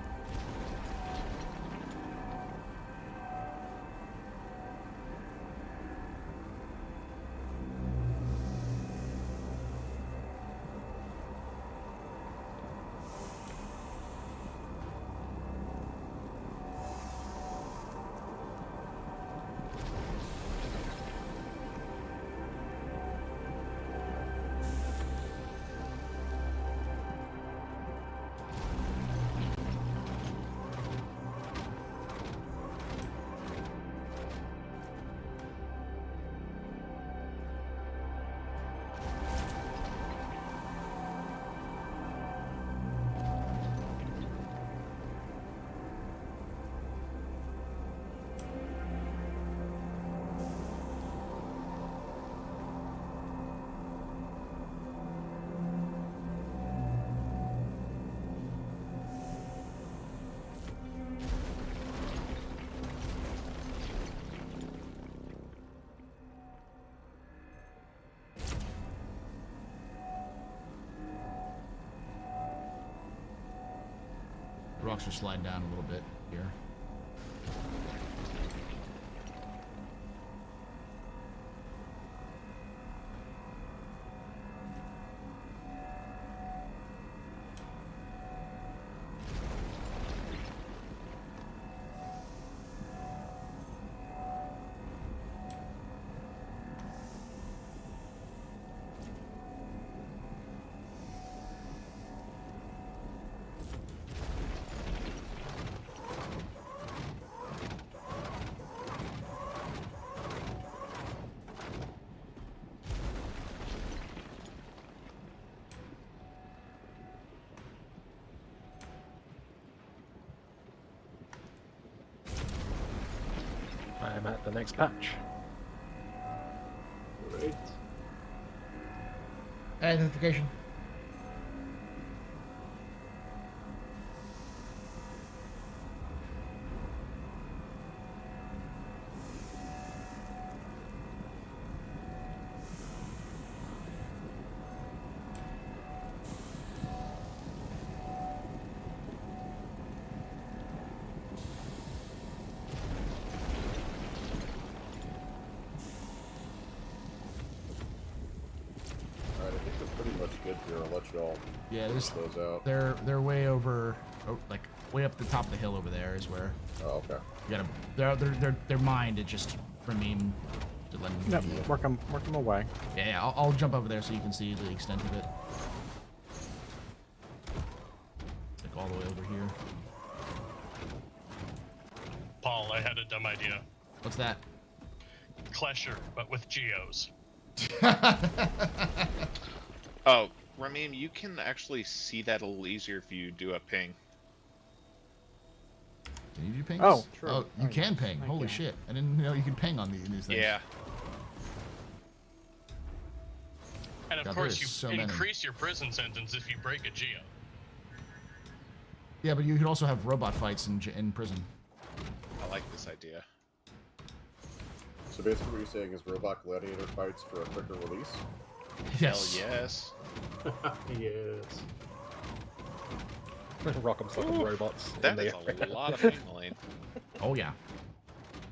rocks are sliding down a little bit here. I'm at the next patch. Great. Identification. Alright, I think we're pretty much good here. I'll let you all Yeah, there's those out. they're way over, like way up the top of the hill over there is where Oh, okay. you gotta. They're mined. It just Ramin to let me. Yep, work them away. Yeah, I'll jump over there so you can see the extent of it. Like all the way over here. Paul, I had a dumb idea. What's that? Klesher, but with geos. Oh, Ramim, you can actually see that a little easier if you do a ping. Can you do pings? Oh, true. Oh, you Oh, can yes, ping. I Holy can. shit! I didn't know you could ping on these things. Yeah. And of God, course, there's you so many. increase your prison sentence if you break a geo. Yeah, but you could also have robot fights in prison. I like this idea. So basically what you're saying is robot gladiator fights for a quicker release? Yes. Hell yes. Yes. Rock'em Sock'em Ooh, robots. That in is the a lot of pingling. Oh yeah.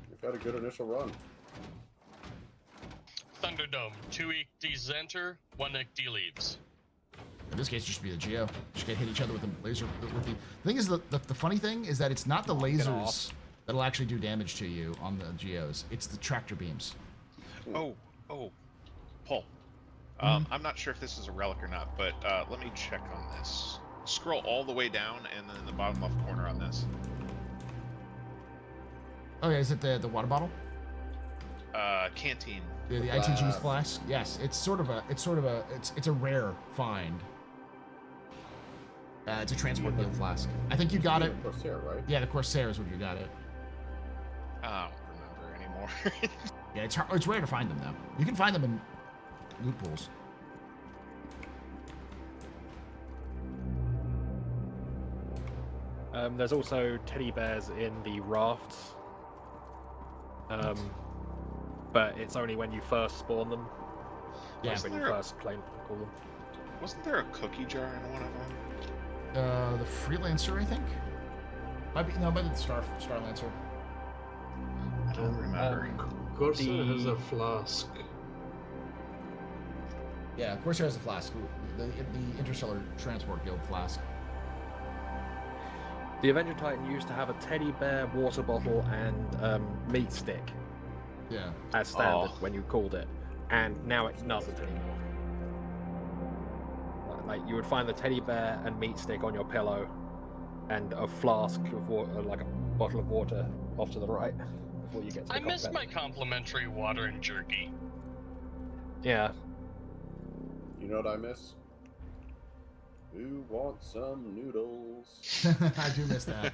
We've had a good initial run. Thunderdome, 2 ED enter, 1 ED leaves. In this case, it should be the Geo. Just get hit each other with the laser. With the thing is, the funny thing is that it's not the lasers off. that'll actually do damage to you on the Geos. It's the tractor beams. Oh, Paul. I'm not sure if this is a relic or not, but let me check on this. Scroll all the way down, and then in the bottom left corner on this. Oh yeah, is it the water bottle? Canteen. The ITG's flask? Yes, it's a rare find. It's a transport guild flask. I think you got it. Corsair, right? Yeah, the Corsair is what you got it. I don't remember anymore. Yeah, it's rare to find them though. You can find them in loot pools. There's also teddy bears in the rafts. But it's only when you first spawn them. Yeah. When you first call them. Wasn't there a cookie jar in one of them? The Freelancer, I think. Might be the Starlancer. I don't remember. Corsair has a flask. Yeah, Corsair has the flask. The Interstellar Transport Guild flask. The Avenger Titan used to have a teddy bear, water bottle, and meat stick Yeah. as standard when you called it, and now it doesn't anymore. Like you would find the teddy bear and meat stick on your pillow, and a flask of water, like a bottle of water, off to the right before you get to the I missed cockpit. my complimentary water and jerky. Yeah. You know what I miss? Who wants some noodles? I do miss that.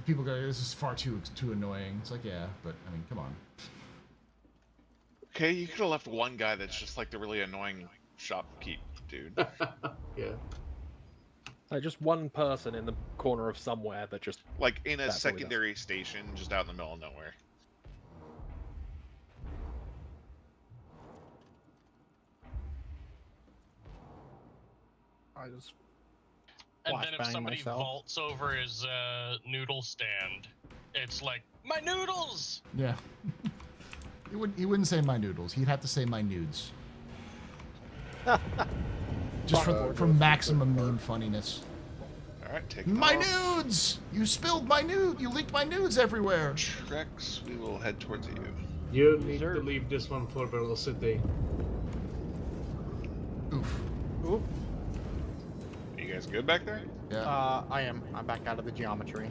People go, this is far too annoying. It's like, yeah, but I mean, come on. Okay, you could have left one guy that's just like the really annoying shopkeep dude. Yeah. Like just one person in the corner of somewhere that just Like in a That's all he does. secondary station just out in the middle of nowhere. And then if Flashbang somebody myself. vaults over his noodle stand, it's like, my noodles! Yeah. He wouldn't say my noodles. He'd have to say my nudes. Just for maximum meme funniness. All right, take My off. nudes! You spilled my nude. You leaked my nudes everywhere. Trex, we will head towards you. You need Sir. to leave this one for velocity. Oof. Oop. Are you guys good back there? Yeah. I am. I'm back out of the geometry.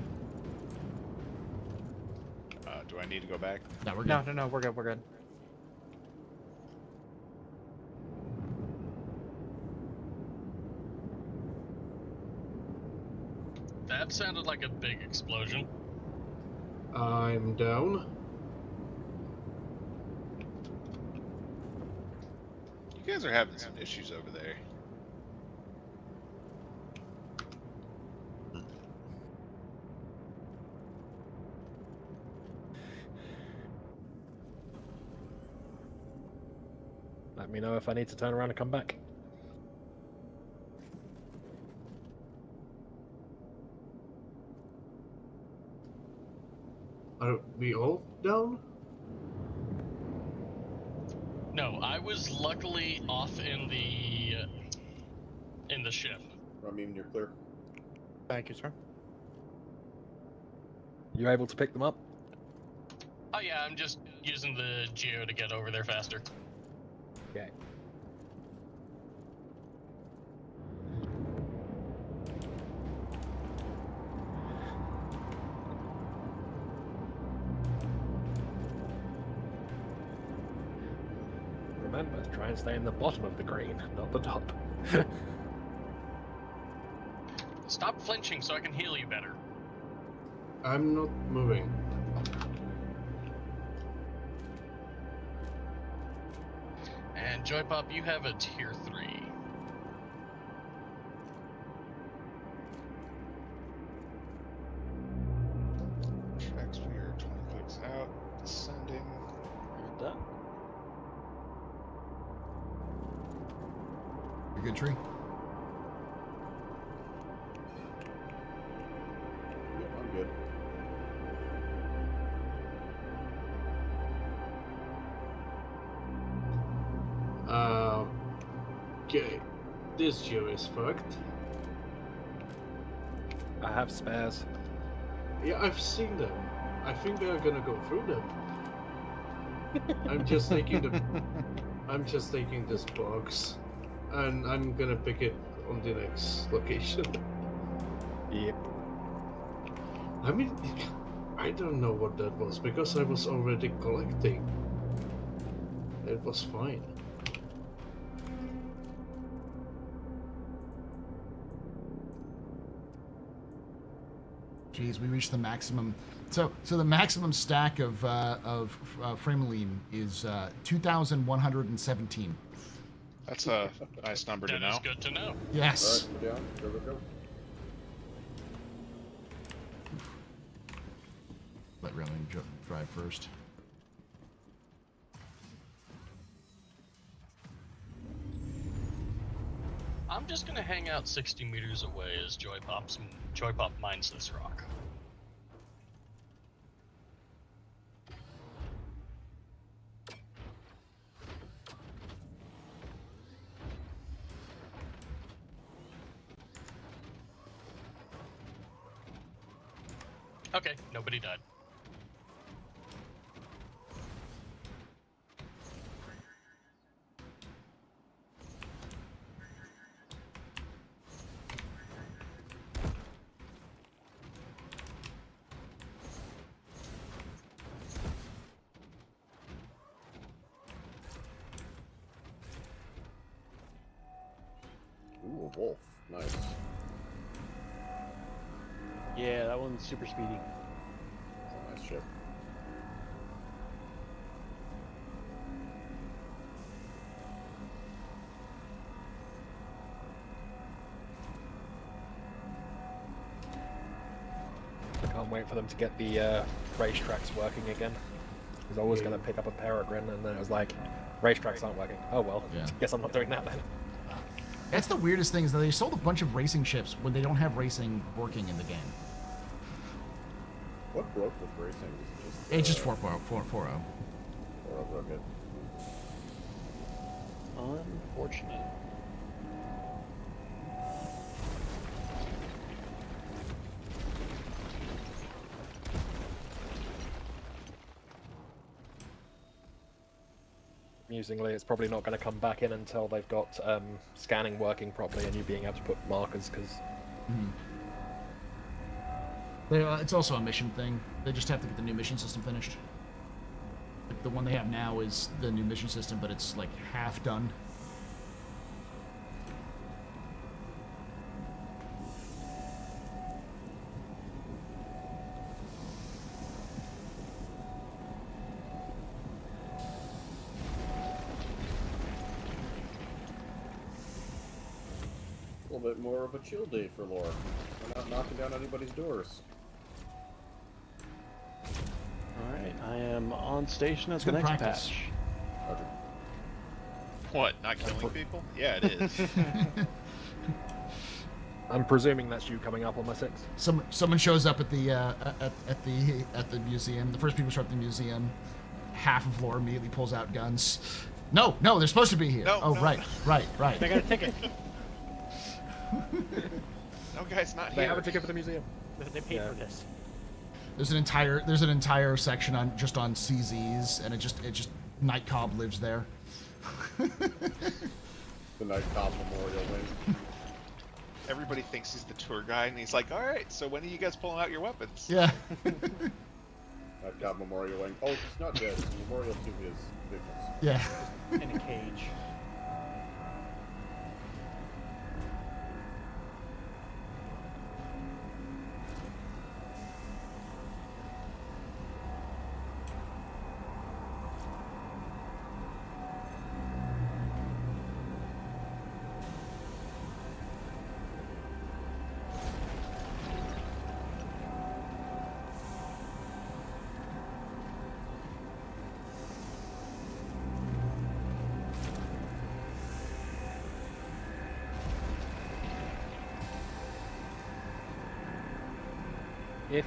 Do I need to go back? No, we're good. No, we're good. We're good. That sounded like a big explosion. I'm down. You guys are having some issues over there. Let me know if I need to turn around and come back. Are we all down? No, I was luckily off in the ship. Ramim, you're clear. Thank you, sir. You able to pick them up? Oh yeah, I'm just using the geo to get over there faster. Okay. Remember, try and stay in the bottom of the green, not the top. Stop flinching so I can heal you better. I'm not moving. And Joypop, you have a tier 3. Trex, we are 20 clicks out. Descending. Heard that? You good, Tree? Yep, I'm good. Okay. This geo is fucked. I have spares. Yeah, I've seen them. I think we are gonna go through them. I'm just taking this box, and I'm gonna pick it on the next location. Yep. I mean, I don't know what that was because I was already collecting. It was fine. Jeez, we reached the maximum. So the maximum stack of Frameline is 2,117. That's a nice number to That know. is good to know. Yes. Alright, we're down. Go. Let Frameline drive first. I'm just gonna hang out 60 meters away as Joypop mines this rock. Okay, nobody died. Ooh, a wolf. Nice. Yeah, that one's super speedy. That's a nice ship. I can't wait for them to get the racetracks working again. Because I was going to pick up a Peregrine, and then it was like, racetracks aren't working. Oh well, Yeah. guess I'm not doing that then. That's the weirdest thing is that they sold a bunch of racing ships when they don't have racing working in the game. What broke with racing? It's just 4.0. Oh, broke it. Unfortunate. Amusingly, it's probably not going to come back in until they've got scanning working properly and you being able to put markers, because... It's also a mission thing. They just have to get the new mission system finished. Like, the one they have now is the new mission system, but it's like half done. A little bit more of a chill day for lore. We're not knocking down anybody's doors. Alright, I am on station at It's the good next practice. patch. Roger. What? Not killing people? Yeah, it is. I'm presuming that's you coming up on my 6. Someone shows up at the museum. The first people show up at the museum. Half of lore immediately pulls out guns. No, they're supposed to be here. No, oh, no. right. They got a ticket. No, guys, not They here. have a ticket for the museum. They paid for this. There's an entire section on CZs, and it just Night Cobb lives there. The Night Cop Memorial Wing. Everybody thinks he's the tour guide, and he's like, "All right, so when are you guys pulling out your weapons?" Yeah. Night Cop Memorial Wing. Oh, he's not dead. It's a memorial to his victims. Yeah. In a cage. If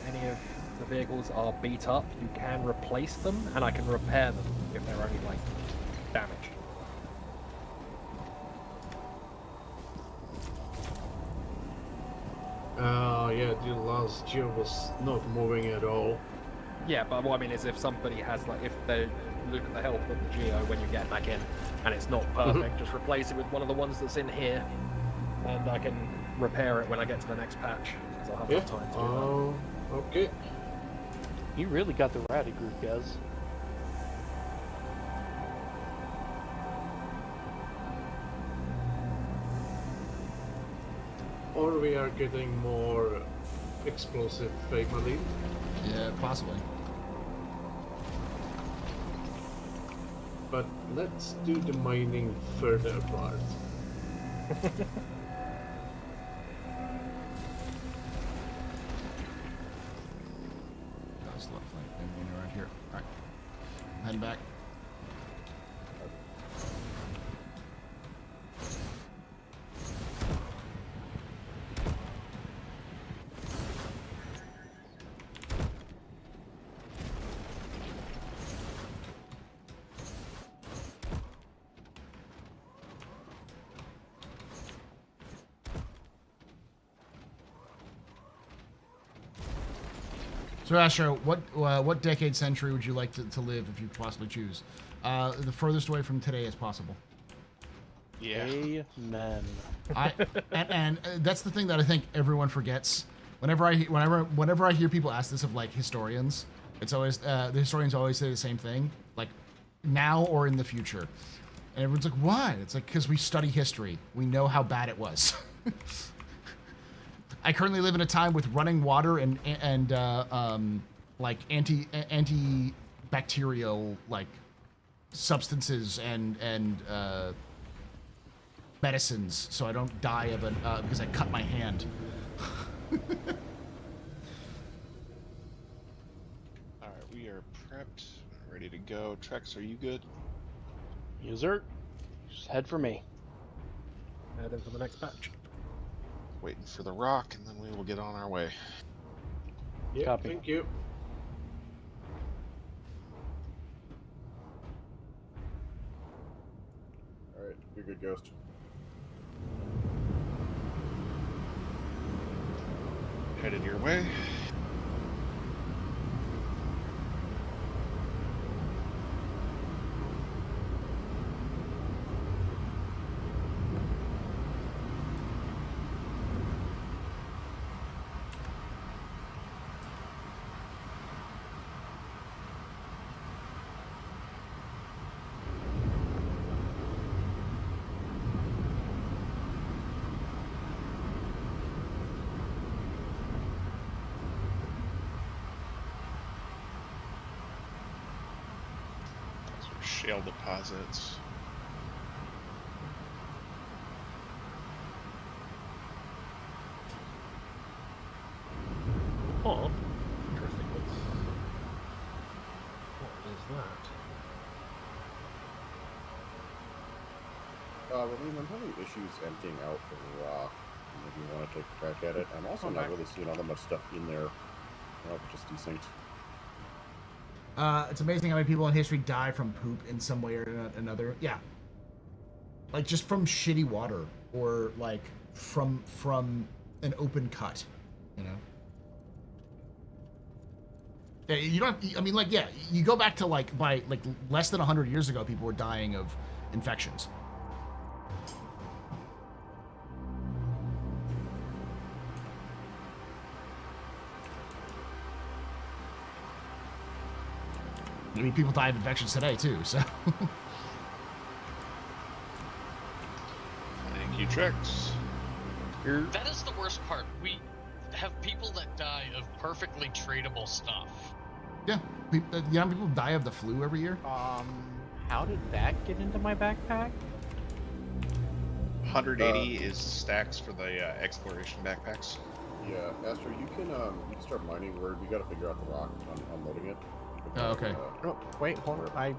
any of the vehicles are beat up, you can replace them, and I can repair them if they're only, like, damaged. Yeah, the last geo was not moving at all. Yeah, but what I mean is if somebody has, like, if they look at the health of the Geo when you get back in, and it's not perfect, just replace it with one of the ones that's in here, and I can repair it when I get to the next patch, because I'll have Yeah. enough time to do that. Okay. You really got the rowdy group, guys. Or we are getting more explosive family. Yeah, possibly. But let's do the mining further apart. That's a lot of fun. Everyone around here. All right. Heading back. So Astro, what decade century would you like to live if you could possibly choose? The furthest away from today as possible. Yeah. Amen. And that's the thing that I think everyone forgets. Whenever I hear people ask this of like historians, it's always the historians always say the same thing, like now or in the future, and everyone's like, why? It's like because we study history, we know how bad it was. I currently live in a time with running water and like antibacterial like substances and medicines, so I don't die of an because I cut my hand. Alright, we are prepped, ready to go. Trex, are you good? User, just head for me. head in for the next patch. Waiting for the rock, and then we will get on our way. Yeah, Copy. thank you. Alright, you're good, Ghost. Headed your way. Shale deposits. Oh, interesting. What is that? Ramin, I'm having issues emptying out the rock. Maybe you want to take a crack at it. I'm also not really seeing all that much stuff in there. I don't know if it's just desynced. It's amazing how many people in history die from poop in some way or another. Yeah. Like just from shitty water or like from an open cut, you know? Yeah, you don't, I mean, like, yeah, you go back to like by like less than 100 years ago, people were dying of infections. I mean, people die of infections today too, so. Thank you, Trex. That is the worst part. We have people that die of perfectly tradable stuff. Yeah, you know how many people die of the flu every year? How did that get into my backpack? 180 is stacks for the exploration backpacks. Yeah, Astro, you can start mining. We got to figure out the rock on unloading it. Oh, okay. Oh, wait, hold on.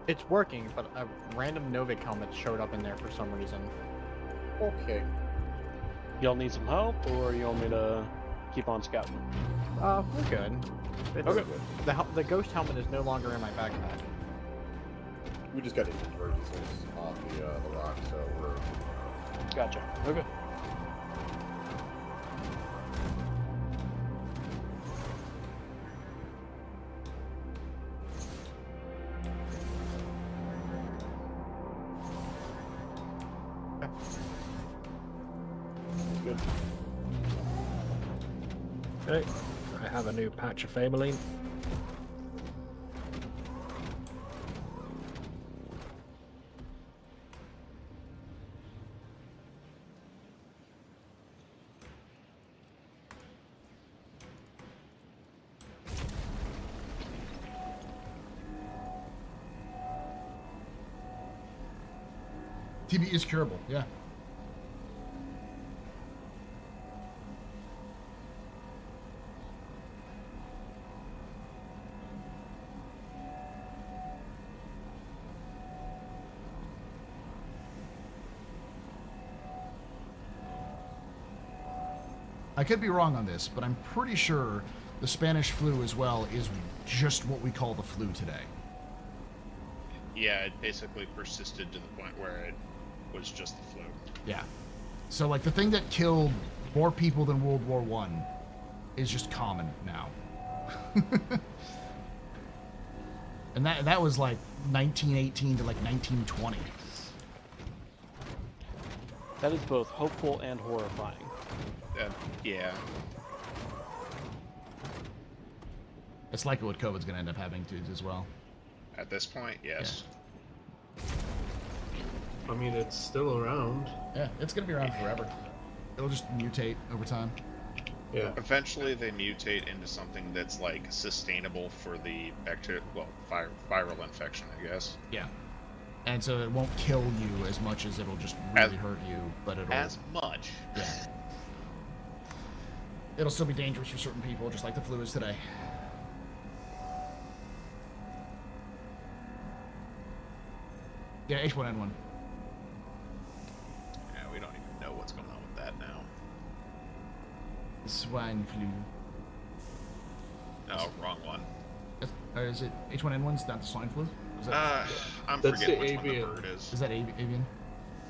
It's working, but a random Novik helmet showed up in there for some reason. Okay. Y'all need some help, or you want me to keep on scouting? We're good. Okay. The ghost helmet is no longer in my backpack. We just got inventory details on the rock, so we're... Gotcha. Okay. Good. Okay, I have a new patch of Famaline. TB is curable, yeah. I could be wrong on this, but I'm pretty sure the Spanish flu as well is just what we call the flu today. Yeah, it basically persisted to the point where it was just the flu. Yeah. So like the thing that killed more people than World War I is just common now. And that was like 1918 to like 1920. That is both hopeful and horrifying. Yeah. It's likely what COVID's gonna end up having to as well. At this point, yes. I mean, it's still around. Yeah, it's gonna be around forever. It'll just mutate over time. Yeah. Eventually, they mutate into something that's like sustainable for the viral infection, I guess. Yeah. And so it won't kill you as much as it'll just really hurt you, but it'll... As much. Yeah. It'll still be dangerous for certain people, just like the flu is today. Yeah, H1N1. Yeah, we don't Swine flu. No, wrong one. Is it H1N1's not the swine flu? Is that, I'm That's forgetting the which one the avian. bird is. is that avian?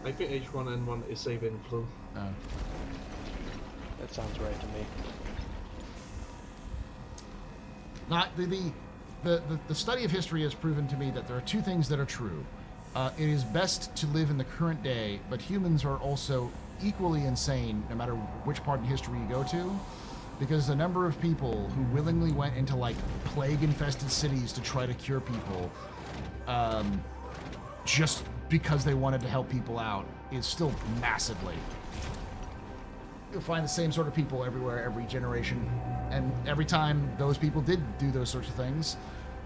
I think H1N1 is avian flu. Oh. That sounds right to me. Not the study of history has proven to me that there are two things that are true. It is best to live in the current day, but humans are also equally insane no matter which part in history you go to, because the number of people who willingly went into like plague-infested cities to try to cure people, just because they wanted to help people out, is still massively. You'll find the same sort of people everywhere, every generation, and every time those people did do those sorts of things,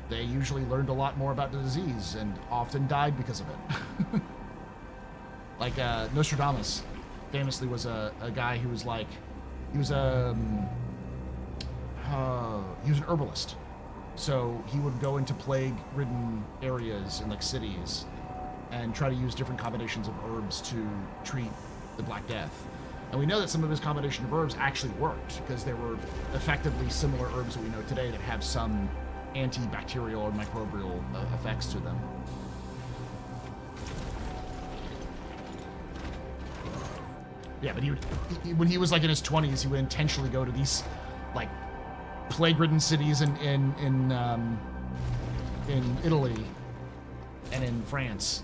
they usually learned a lot more about the disease and often died because of it. Like Nostradamus famously was a guy who was like, he was an herbalist. So he would go into plague-ridden areas in like cities and try to use different combinations of herbs to treat the Black Death. And we know that some of his combination of herbs actually worked because they were effectively similar herbs that we know today that have some antibacterial or microbial effects to them. Yeah, but when he was like in his 20s, he would intentionally go to these like plague-ridden cities in Italy and in France.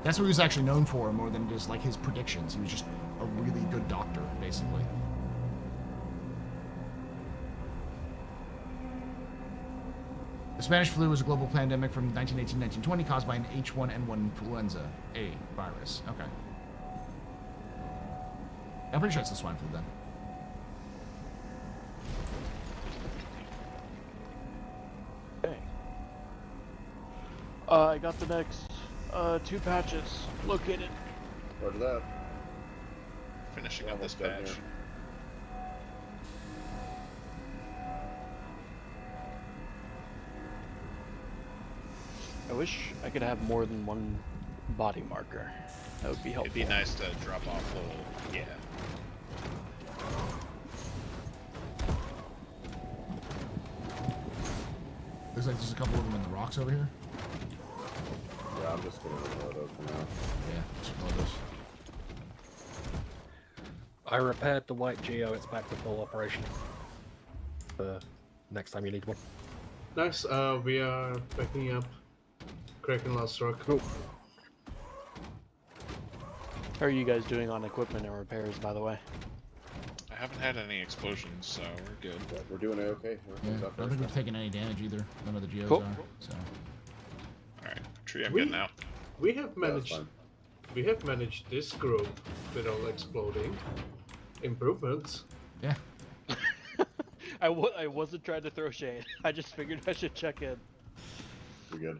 That's what he was actually known for, more than just like his predictions. He was just a really good doctor, basically. The Spanish flu was a global pandemic from 1918-1920 caused by an H1N1 influenza A virus. Okay. I'm pretty sure it's the swine flu then. Okay. I got the next 2 patches located. Roger that. Finishing up this Almost done patch. here. I wish I could have more than one body marker. That would be helpful. It'd be nice to drop off the yeah. Looks like there's a couple of them in the rocks over here. Yeah, I'm just gonna ignore those for now. Yeah, just ignore those. I repaired the white Geo, it's back to full operation. Next time you need one. Nice, we are backing up. Cracking last rock. Cool. How are you guys doing on equipment and repairs, by the way? I haven't had any explosions, so we're good. Yeah, we're doing okay. Yeah, Everything's I up don't there. think we've taken any damage either. None of the geos Cool. are. So. Alright, tree I'm We- getting out. We have Yeah, that's managed. fine. We have managed this group without exploding. Improvements. Yeah. I wasn't trying to throw shade. I just figured I should check in. We're good.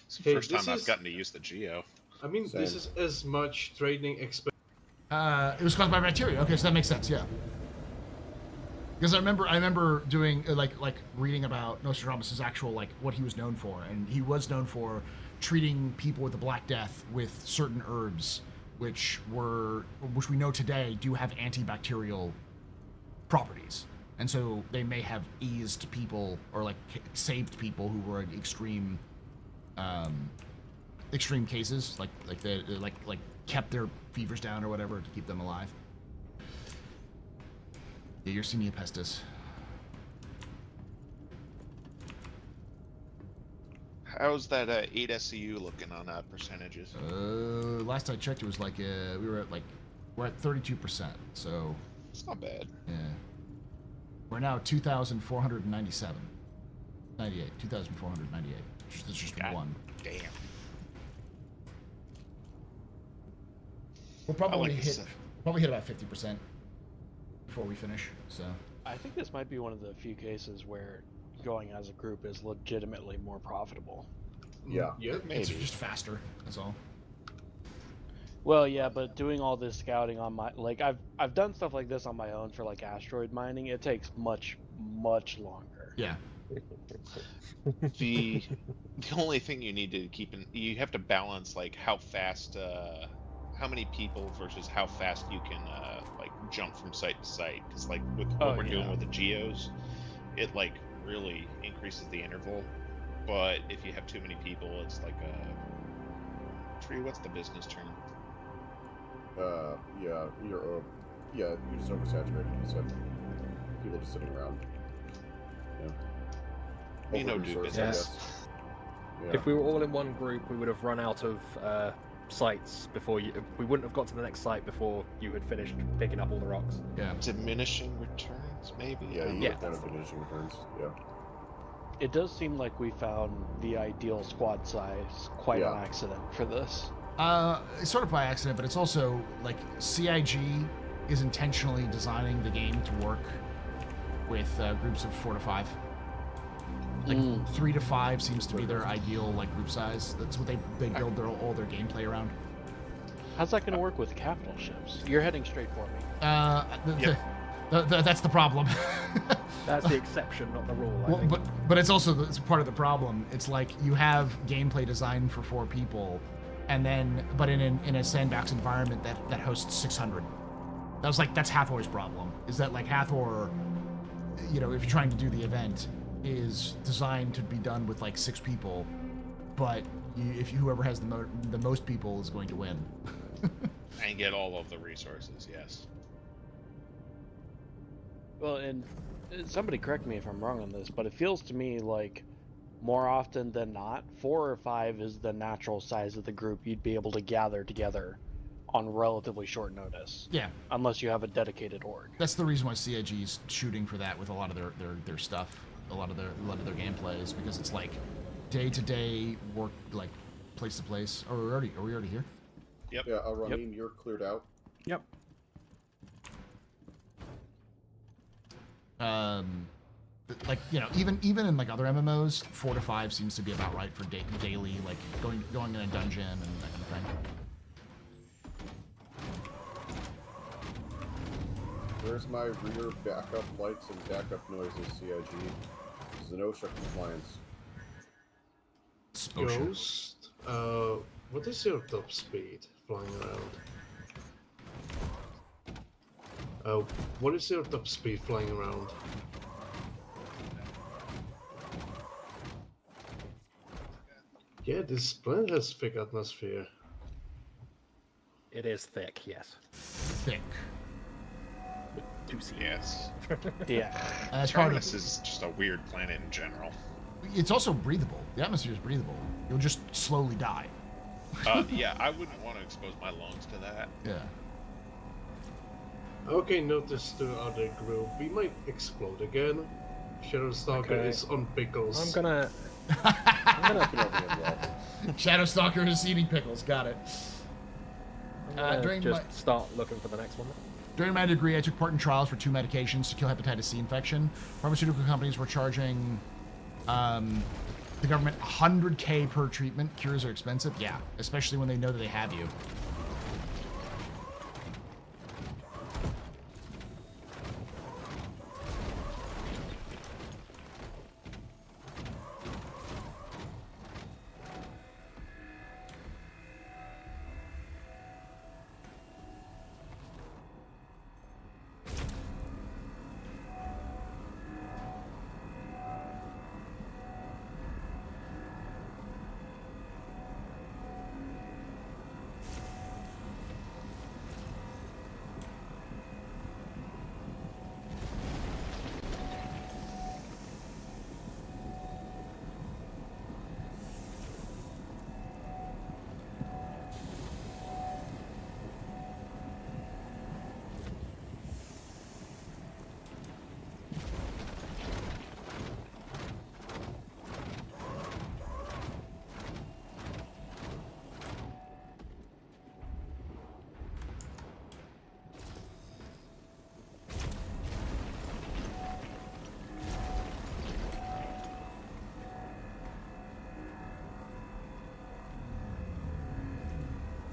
It's the Hey, first this time I've is- gotten to use the Geo. I mean, this Same. is as much training expense. It was caused by bacteria. Okay, so that makes sense. Yeah. Because I remember doing like reading about Nostradamus' actual like what he was known for, and he was known for treating people with the Black Death with certain herbs, which we know today do have antibacterial properties, and so they may have eased people or like saved people who were in extreme cases, like they kept their fevers down or whatever to keep them alive. Yeah, Yersinia pestis. How's that 8 SCU looking on percentages? Last I checked, it was like we're at 32%. So It's not bad. yeah, we're now 2,497, 98, 2,498. That's just God one. Damn. We'll probably like this. hit about 50% before we finish. So I think this might be one of the few cases where going as a group is legitimately more profitable. Yeah. Yep. it's Maybe. just faster. That's all. Well, yeah, but doing all this scouting on my I've done stuff like this on my own for like asteroid mining. It takes much longer. Yeah. The only thing you need to keep in, you have to balance like how fast, how many people versus how fast you can like jump from site to site. Because like with what we're doing with the geos, it like really increases the interval. But if you have too many people, it's like a tree. What's the business term? Yeah, you just oversaturated. You just have people just sitting around. Yeah. You know, do Over-resourced, business. I Yes. guess. Yeah. If we were all in one group, we would have run out of sites before you. We wouldn't have got to the next site before you had finished picking up all the rocks. Yeah. Diminishing returns, maybe. Yeah, you Yeah. look down at diminishing returns. Yeah. It does seem like we found the ideal squad size quite Yeah. on accident for this. It's sort of by accident, but it's also like CIG is intentionally designing the game to work with groups of 4 to 5. Like 3 to 5 seems to be their ideal like group size. That's what they build all their gameplay around. How's that going to work with capital ships? You're heading straight for me. That's the problem. That's the exception, not the rule. I Well, think. but it's also it's part of the problem. It's like you have gameplay designed for 4 people, and then but in a sandbox environment that hosts 600. That's Hathor's problem. Is that like Hathor, if you're trying to do the event, is designed to be done with like 6 people, but whoever has the most people is going to win. And get all of the resources. Yes. Well, and somebody correct me if I'm wrong on this, but it feels to me like more often than not, 4 or 5 is the natural size of the group you'd be able to gather together on relatively short notice. Yeah. Unless you have a dedicated org. That's the reason why CIG is shooting for that with a lot of their stuff, a lot of their gameplay is because it's like day-to-day work, like place to place. Are we already here? Yep. Yeah, Ramin, you're cleared out. Yep. Like even in like other MMOs, 4 to 5 seems to be about right for daily, like going in a dungeon and that kind of thing. Where's my rear backup lights and backup noises, CIG? This is an OSHA compliance. Ghost, what is your top speed flying around? What is your top speed flying around? Yeah, this planet has thick atmosphere. It is thick, yes. Thick. Juicy. Yes. Yeah. That's part of Turnus is just a weird planet in general. It's also breathable. The atmosphere is breathable. You'll just slowly die. Yeah, I wouldn't want to expose my lungs to that. Yeah. Okay, notice to other group. We might explode again. Shadowstalker Okay. is on pickles. I'm gonna Shadowstalker is eating pickles. Got it. During just my- start looking for the next one. During my degree, I took part in trials for 2 medications to kill hepatitis C infection. Pharmaceutical companies were charging the government $100K per treatment. Cures are expensive. Yeah, especially when they know that they have you.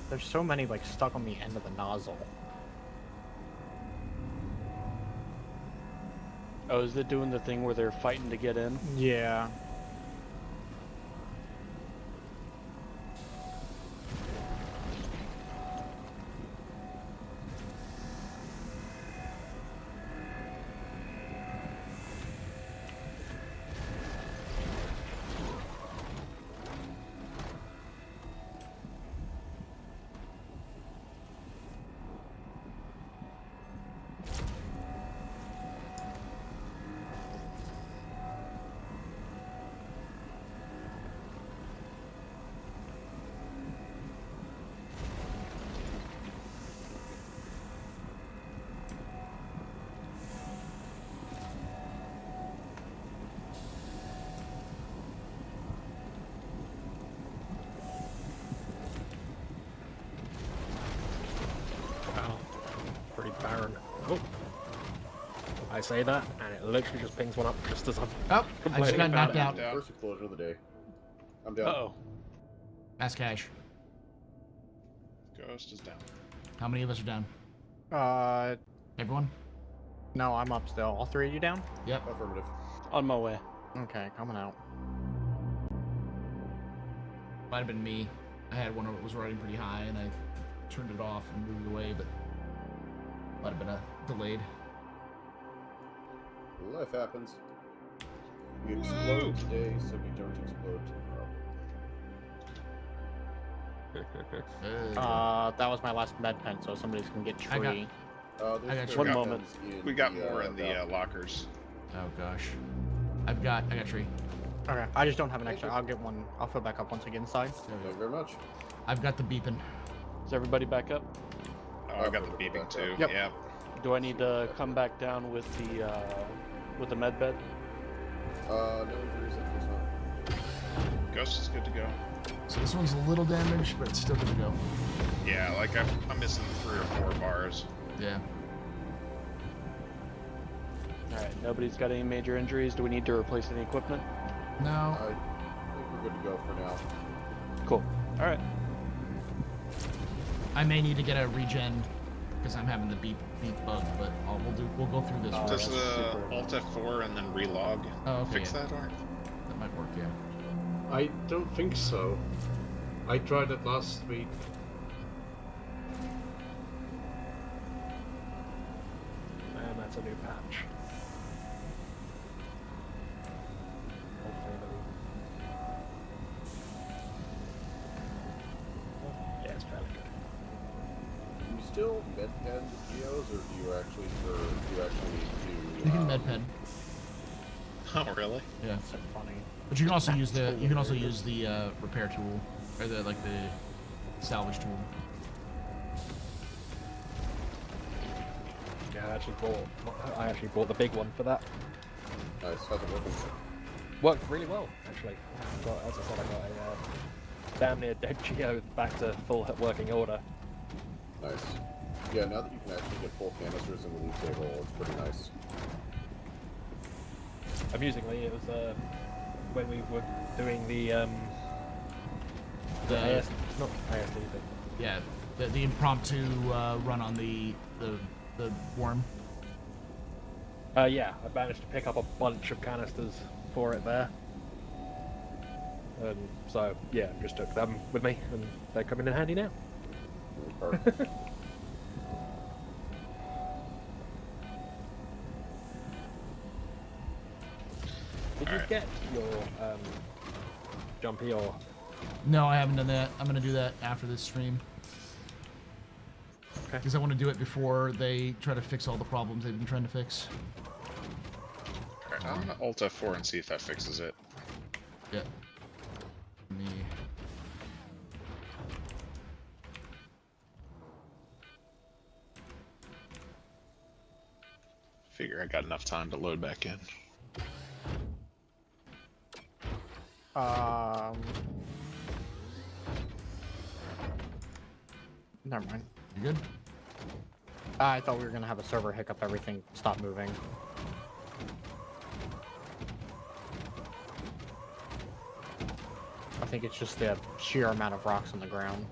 There's so many like stuck on the end of the nozzle. Oh, is it doing the thing where they're fighting to get in? Yeah. Wow. Pretty barren. Oh. I say that, and it literally just pings one up just as I'm Oh, I just complaining got about knocked it. out. Down. First explosion of the day. I'm down. Uh-oh. Mass cash. Ghost is down. How many of us are down? Everyone? No, I'm up still. All three of you down? Yep. Affirmative. On my way. Okay, coming out. Might have been me. I had one that was riding pretty high, and I turned it off and moved away, but might have been delayed. Life happens. We explode today, so we don't explode tomorrow. That was my last med pen, so somebody's gonna get I got- tree. There's I got still one med moment. pens in We got the, more in the valve. lockers. Oh gosh. I got tree. Okay, I just don't have an extra. I'll get one. I'll fill back up once I get inside. Thank you very much. I've got the beeping. Is everybody back up? Oh, I got the beeping too. Yep. Yeah. Do I need to come back down with the med bed? No injuries, that's not. Ghost is good to go. So this one's a little damaged, but it's still good to go. Yeah, like I'm missing 3 or 4 bars. Yeah. Alright, nobody's got any major injuries. Do we need to replace any equipment? No. I think we're good to go for now. Cool. Alright. I may need to get a regen because I'm having the beep bug, but we'll go through this. Oh, first. Does that's the super Alt F4 and then relog Oh, okay, fix yeah. that, or? That might work, yeah. I don't think so. I tried it last week. And that's a new patch. Hopefully yeah, it's fairly good. Do you still med pen the geos, or do you actually need to? You can med pen. Oh, really? Yeah. So funny. But you can also use the repair tool or the salvage tool. Yeah, I actually bought the big one for that. Nice. How's it working? Worked really well, actually. As I said, I got a damn near dead Geo back to full working order. Nice. Yeah, now that you can actually get full canisters in the loot table, it's pretty nice. Amusingly, it was when we were doing the The AS, not ASD, but yeah, the impromptu run on the worm. yeah, I managed to pick up a bunch of canisters for it there. And so yeah, just took them with me, and they're coming in handy now. Perfect. Did you Alright. get your jumpy or? No, I haven't done that. I'm gonna do that after this stream. Okay. Because I want to do it before they try to fix all the problems they've been trying to fix. Alright, I'm gonna Alt F4 and see if that fixes it. Yeah. Me. Figure I got enough time to load back in. Never mind. You good? I thought we were gonna have a server hiccup. Everything stopped moving. I think it's just the sheer amount of rocks on the ground.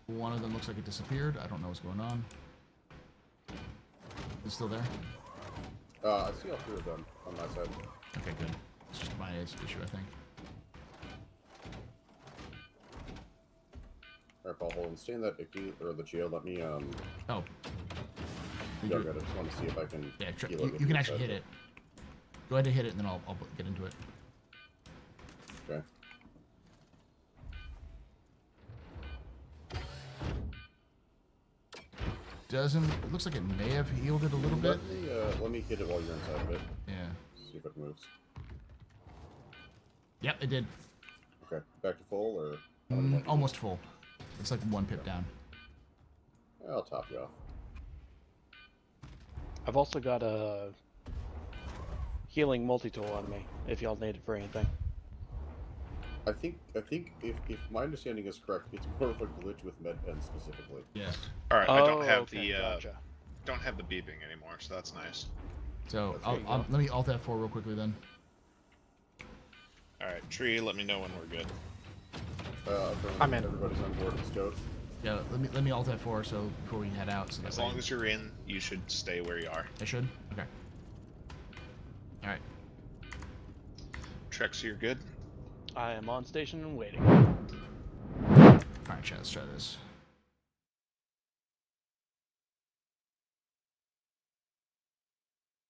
One of them looks like it disappeared. I don't know what's going on. is still there? I see all three of them on my side. Okay, good. It's just my issue, I think. Alright, Paul, hold on. Stay in that icky, or the jail. Let me, Oh. go ahead. I just want to see if I can Yeah, heal it with you can the actually hit side. it. Go ahead and hit it, and then I'll get into it. Okay. It looks like it may have healed it a little bit. Let me hit it while you're inside of it. Yeah. See if it moves. Yep, it did. Okay, back to full, or? Almost full. It's like 1 pip down. I'll top you off. I've also got a healing multi-tool on me, if y'all need it for anything. I think if my understanding is correct, it's more of a glitch with MedPen specifically. Yeah. All right, I don't have okay, the gotcha. don't have the beeping anymore, so that's nice. So There you let me alt F4 real quickly then. All right, Tree, let me know when we're good. I'm in. Everybody's on board and stoked. Yeah, let me alt F4 so before we head out. So As long as you're in, you should stay where you are. I should. Okay. All right. Trex, you're good. I am on station and waiting. All right, chat. Let's try this.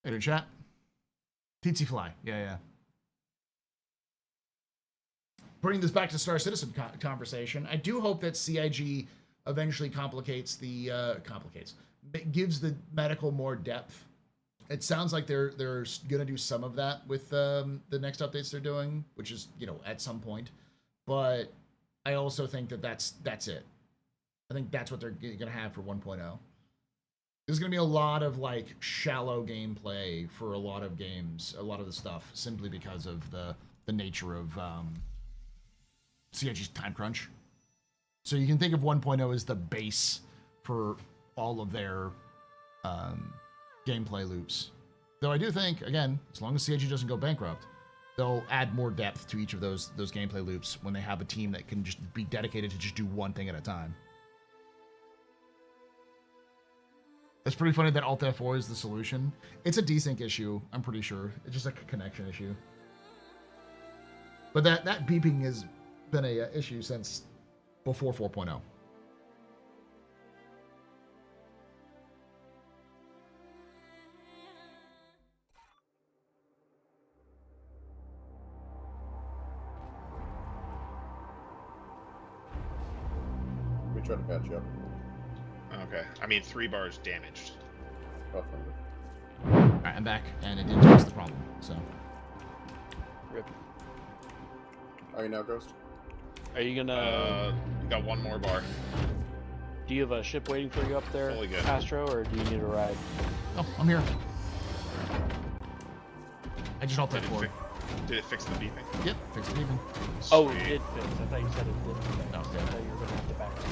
Hey, chat. TT Fly. Yeah. Bringing this back to Star Citizen conversation, I do hope that CIG eventually gives the medical more depth. It sounds like they're gonna do some of that with the next updates they're doing, which is at some point. But I also think that's it. I think that's what they're gonna have for 1.0. There's gonna be a lot of like shallow gameplay for a lot of games, a lot of the stuff, simply because of the nature of CIG's time crunch. So you can think of 1.0 as the base for all of their gameplay loops. Though I do think, again, as long as CIG doesn't go bankrupt, they'll add more depth to each of those gameplay loops when they have a team that can just be dedicated to just do one thing at a time. It's pretty funny that Alt F4 is the solution. It's a desync issue, I'm pretty sure. It's just a connection issue. But that beeping has been a issue since before 4.0. Let me try to patch you up. Okay. I mean, 3 bars damaged. Affirmative. Alright, I'm back, and it didn't fix the problem, so. Rip. Are you now, Ghost? Are you gonna? Got 1 more bar. Do you have a ship waiting for you up there, Fully good. Astro, or do you need a ride? Oh, I'm here. I just alt Did F4. did it fix the beeping? Yep, fix the beeping. Oh, it Sweet. did fix. I thought you said it didn't fix. No, I okay. thought you were gonna have to back it up.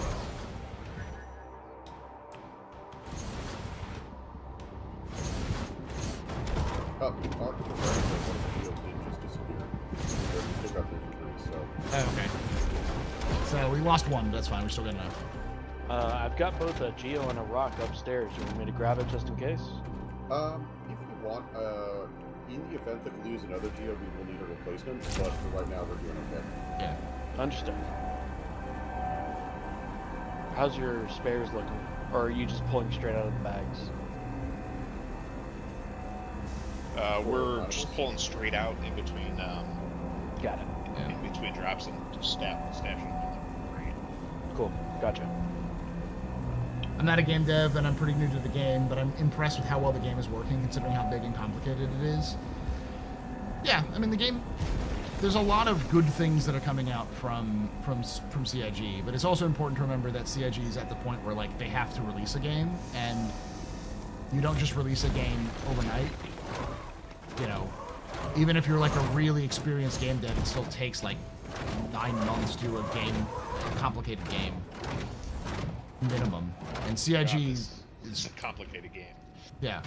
Oh, one of the deals did just disappear. We still got 3 for 3, so. Oh, okay. So we lost 1, but that's fine. We still got enough. I've got both a Geo and a Rock upstairs. You want me to grab it just in case? If you want, in the event that we lose another Geo, we will need a replacement, but for right now, we're doing okay. Yeah. Understood. How's your spares looking? Or are you just pulling straight out of the bags? We're just pulling straight out in between Got it. in between drops and stashing. Great. Cool. Gotcha. I'm not a game dev, and I'm pretty new to the game, but I'm impressed with how well the game is working, considering how big and complicated it is. Yeah, I mean, the game... There's a lot of good things that are coming out from CIG, but it's also important to remember that CIG is at the point where, like, they have to release a game, and you don't just release a game overnight. Even if you're, like, a really experienced game dev, it still takes, like, 9 months to do a complicated game. Minimum. And CIG is... It's a complicated game. Yeah.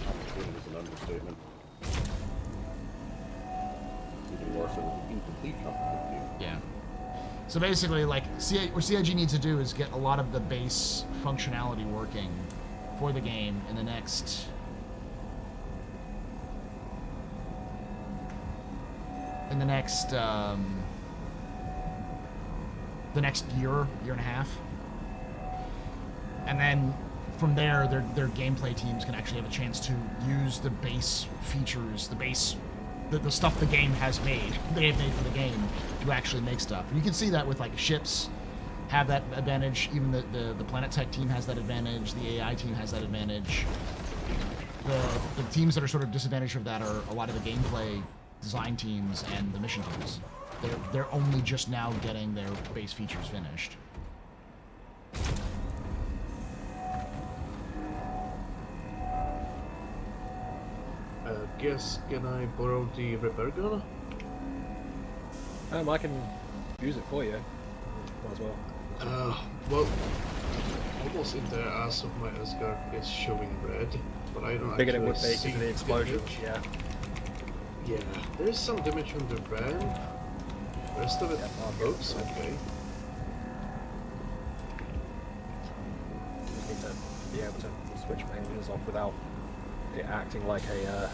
Complicated is an understatement. Even more so with an incomplete complicated game. Yeah. So basically, like, what CIG needs to do is get a lot of the base functionality working for the game in the next... the next year and a half. And then from there, their gameplay teams can actually have a chance to use the base features, the stuff the game has made, they have made for the game, to actually make stuff. And you can see that with, like, ships have that advantage. Even the Planet Tech team has that advantage. The AI team has that advantage. The teams that are sort of disadvantaged of that are a lot of the gameplay design teams and the mission teams. They're only just now getting their base features finished. Guess, can I borrow the repair gun? I can use it for you. Might as well. Well, almost in the ass of my Asgard is showing red, but I don't Figured it actually would be see because of the explosions, damage. yeah. Yeah, there is some damage from the ram. Rest of it, oops, okay. Just need to be able to switch ranges off without it acting like a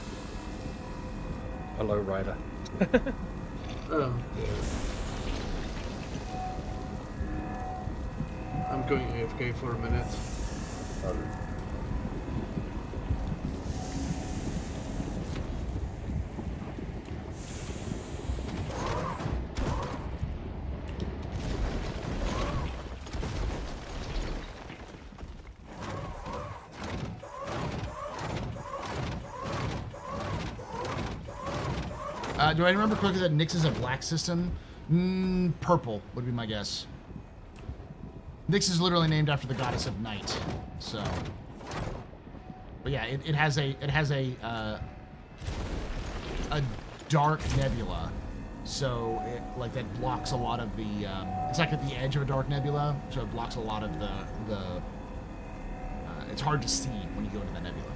low rider. Oh, yeah. I'm going AFK for a minute. Do I remember correctly that Nyx is a black system? Purple would be my guess. Nyx is literally named after the goddess of night, so. But yeah, it has a dark nebula, so like that blocks a lot of the. It's like at the edge of a dark nebula, so it blocks a lot of the. It's hard to see when you go into the nebula.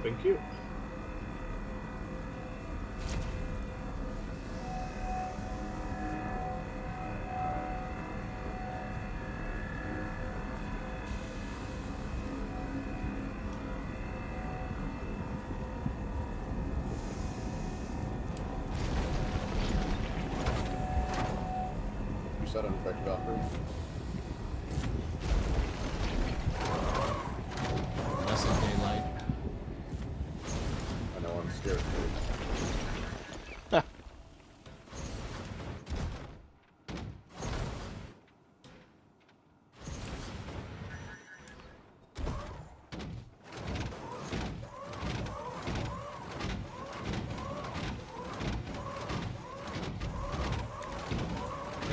Thank you. You said unaffected operation? Less than daylight. I know I'm scared too.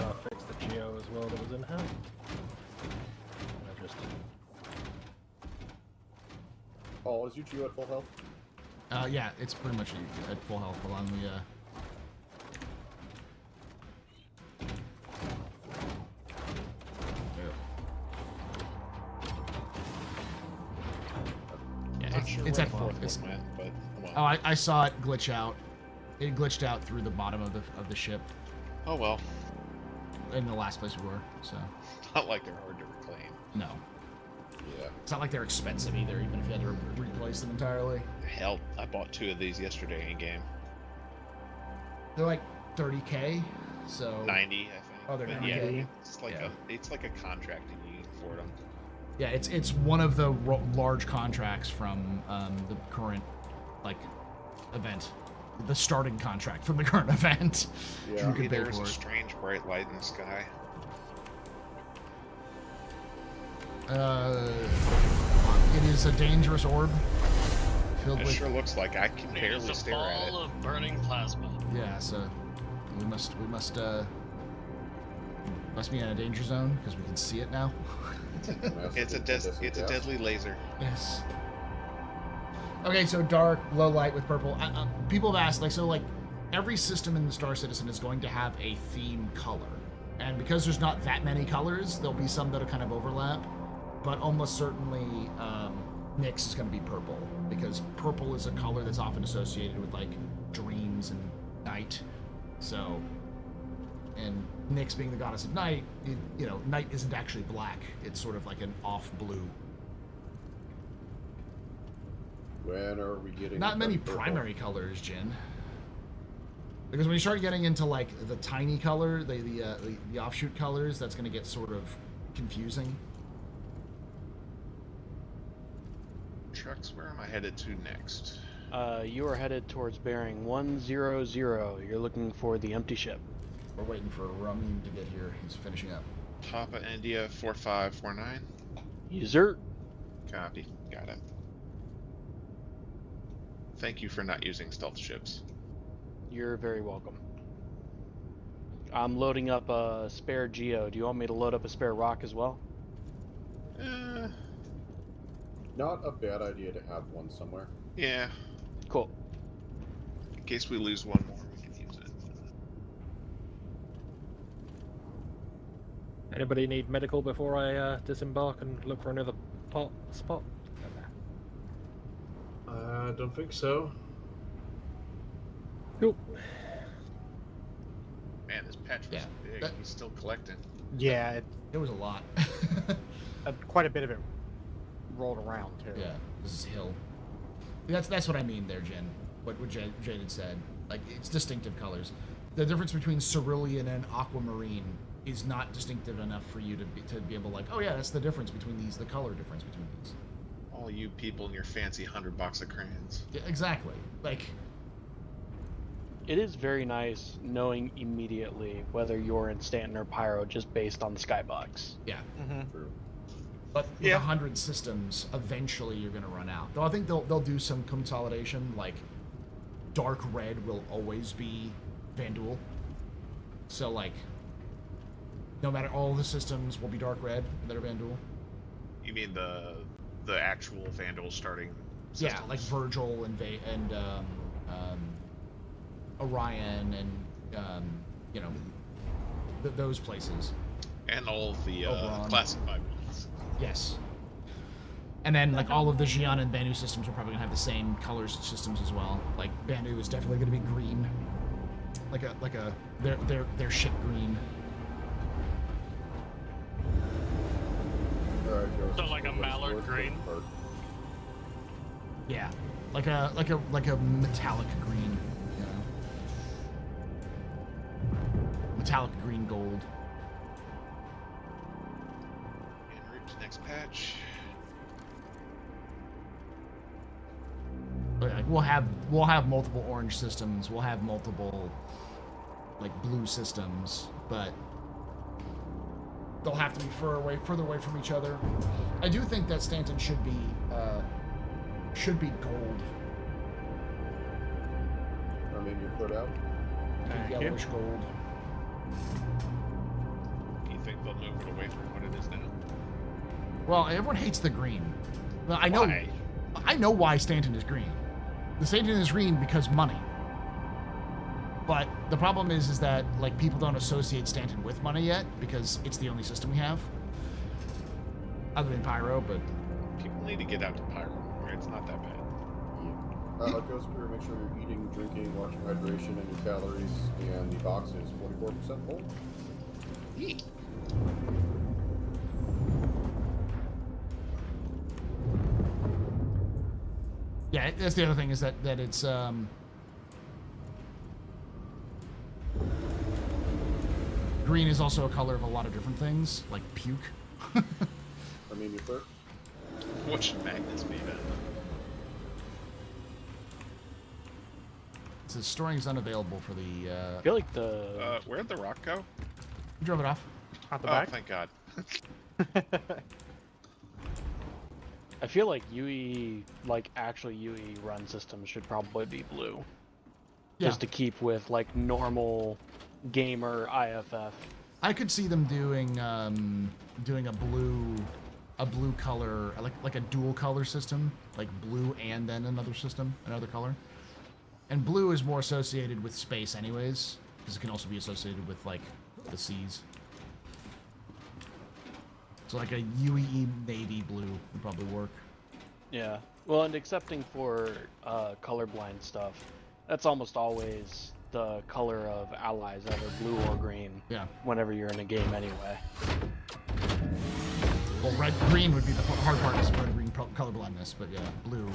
I'll fix the geo as well that was in here. I just... Oh, is you at full health? Yeah, it's pretty much at full health. Hold on, it's at full. Oh, I saw it glitch out. It glitched out through the bottom of the ship. Oh well. In the last place we were, so. Not like they're hard to reclaim. No. Yeah. It's not like they're expensive either, even if you had to replace them entirely. Hell, I bought 2 of these yesterday in game. They're like 30K, so. 90, I think. Oh, they're But 90K. yeah, it's like a contracting you need for them. Yeah, it's one of the large contracts from the current event, the starting contract from the current event. Yeah. You can pay There's for a it. strange bright light in the sky. It is a dangerous orb filled It with. sure looks like I can It barely is a stare at it. ball of burning plasma. Yeah, so we must be in a danger zone because we can see it now. It's a deadly laser. Yes. Okay, so dark, low light with purple. People have asked, like, every system in the Star Citizen is going to have a theme color. And because there's not that many colors, there'll be some that'll kind of overlap. But almost certainly, Nyx is going to be purple. Because purple is a color that's often associated with, like, dreams and night. So, and Nyx being the goddess of night, night isn't actually black. It's sort of like an off blue. When are we getting? Not many primary colors, Jin. Because when you start getting into like the tiny color, the offshoot colors, that's going to get sort of confusing. Trucks, where am I headed to next? You are headed towards bearing 100. You're looking for the empty ship. We're waiting for Ramin to get here. He's finishing up. Papa India 4549. User. Copy. Got it. Thank you for not using stealth ships. You're very welcome. I'm loading up a spare geo. Do you want me to load up a spare rock as well? Not a bad idea to have one somewhere. Yeah. Cool. In case we lose one more, we can use it. Anybody need medical before I disembark and look for another spot? I don't think so. Cool. Man, this patch was big. He's still collecting. Yeah, It was a lot. quite a bit of it rolled around too. Yeah, this is hill. That's what I mean there, Jen. What Jade had said. Like, it's distinctive colors. The difference between cerulean and aquamarine is not distinctive enough for you to be able to, like, oh yeah, that's the difference between these, the color difference between these. All you people in your fancy $100 of crayons. Yeah, exactly. Like, It is very nice knowing immediately whether you're in Stanton or Pyro just based on the skybox. yeah. True. But with 100 systems, eventually you're going to run out. Though I think they'll do some consolidation, like dark red will always be Vanduul. So, like, no matter, all the systems will be dark red that are Vanduul. You mean the actual Vandal starting systems? Yeah, like Virgil and Orion and those places. And all of the Oberon. classified ones. Yes. And then, like, all of the Xi'an and Banu systems are probably gonna have the same colors systems as well. Like, Banu is definitely gonna be green, like their ship green. All right, Joe. So like a mallard green? Yeah, like a metallic green. You know? Metallic green gold. En route to next patch. But, like, we'll have multiple orange systems. We'll have multiple, like, blue systems, but they'll have to be further away from each other. I do think that Stanton should be gold. I mean, you're put out. Yellowish gold. Do you think they'll move it away from what it is now? Well, everyone hates the green. Well, Why? I know why Stanton is green. The Stanton is green because money. But the problem is that, like, people don't associate Stanton with money yet because it's the only system we have, other than Pyro. But People need to get out to Pyro. Right? It's not that bad. Ghost Crew, make sure you're eating, drinking, watching hydration and your calories, and the box is 44% full. Eat. yeah, that's the other thing, is that it's green is also a color of a lot of different things, like puke. I mean, you're clear. What should magnets be then? It says storing is unavailable for the. I feel like the Where'd the rock go? You drove it off. Out the Oh, back. thank God. I feel like UE, like actual UE run systems should probably be blue. Yeah. Just to keep with like normal gamer IFF. I could see them doing a blue a blue color, like a dual color system, like blue and then another system, another color. And blue is more associated with space anyways, because it can also be associated with like the seas. So like a UEE navy blue would probably work. Yeah. Well, and excepting for colorblind stuff, that's almost always the color of allies, either blue or green. Yeah. Whenever you're in a game, anyway. Well, green would be the hard part is red green colorblindness, but yeah, blue.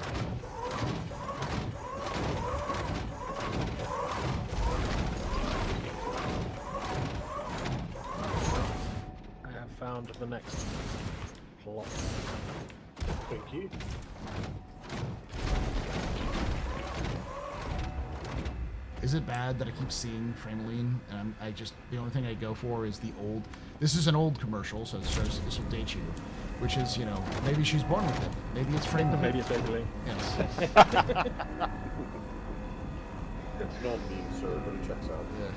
I have found the next plot. Thank you. Is it bad that I keep seeing Frameline and the only thing I go for is the old? This is an old commercial, so it shows this will date you, which is, you know, maybe she's born with it, maybe it's Frameline. Maybe it's Maybelline. Yes. It's an old meme, sir, but it checks out. Yeah.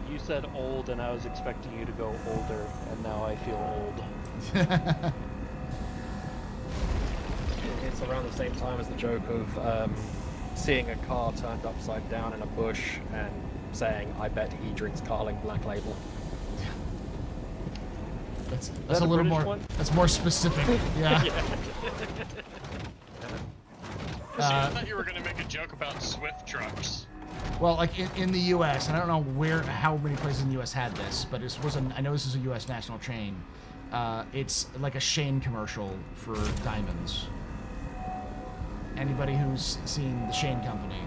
You said old, and I was expecting you to go older, and now I feel old. It's around the same time as the joke of seeing a car turned upside down in a bush and saying, "I bet he drinks Carling Black Label." That's that a little British more. one? That's more specific. Yeah. I thought you were gonna make a joke about Swift trucks. Well, like in the U.S., and I don't know how many places in the U.S. had this, but I know this is a U.S. national chain. It's like a Shane commercial for diamonds. Anybody who's seen the Shane Company,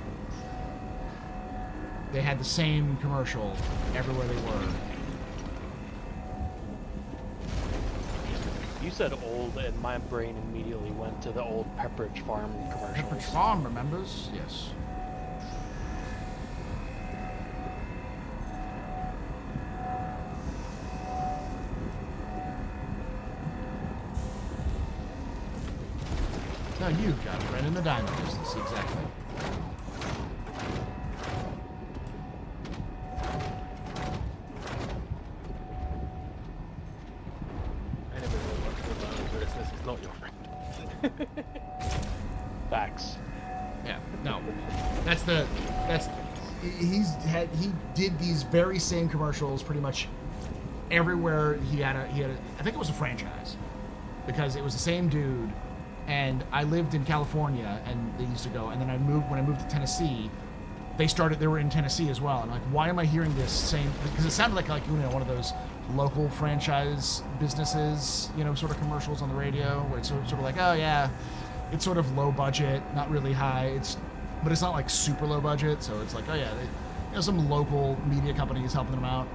they had the same commercial everywhere they were. You said old, and my brain immediately went to the old Pepperidge Farm commercials. Pepperidge Farm, remembers? Yes. Now you've got a friend in the diamond business, exactly. I never really worked for the diamond business. It's not your friend. Facts. Yeah, no. He did these very same commercials pretty much everywhere he had I think it was a franchise, because it was the same dude. And I lived in California, and they used to go. And then when I moved to Tennessee, they were in Tennessee as well. And I'm like, why am I hearing this same? Because it sounded like one of those local franchise businesses, sort of commercials on the radio, where it's sort of like, oh yeah, it's sort of low budget, not really high. But it's not like super low budget. So it's like, oh yeah, some local media company is helping them out.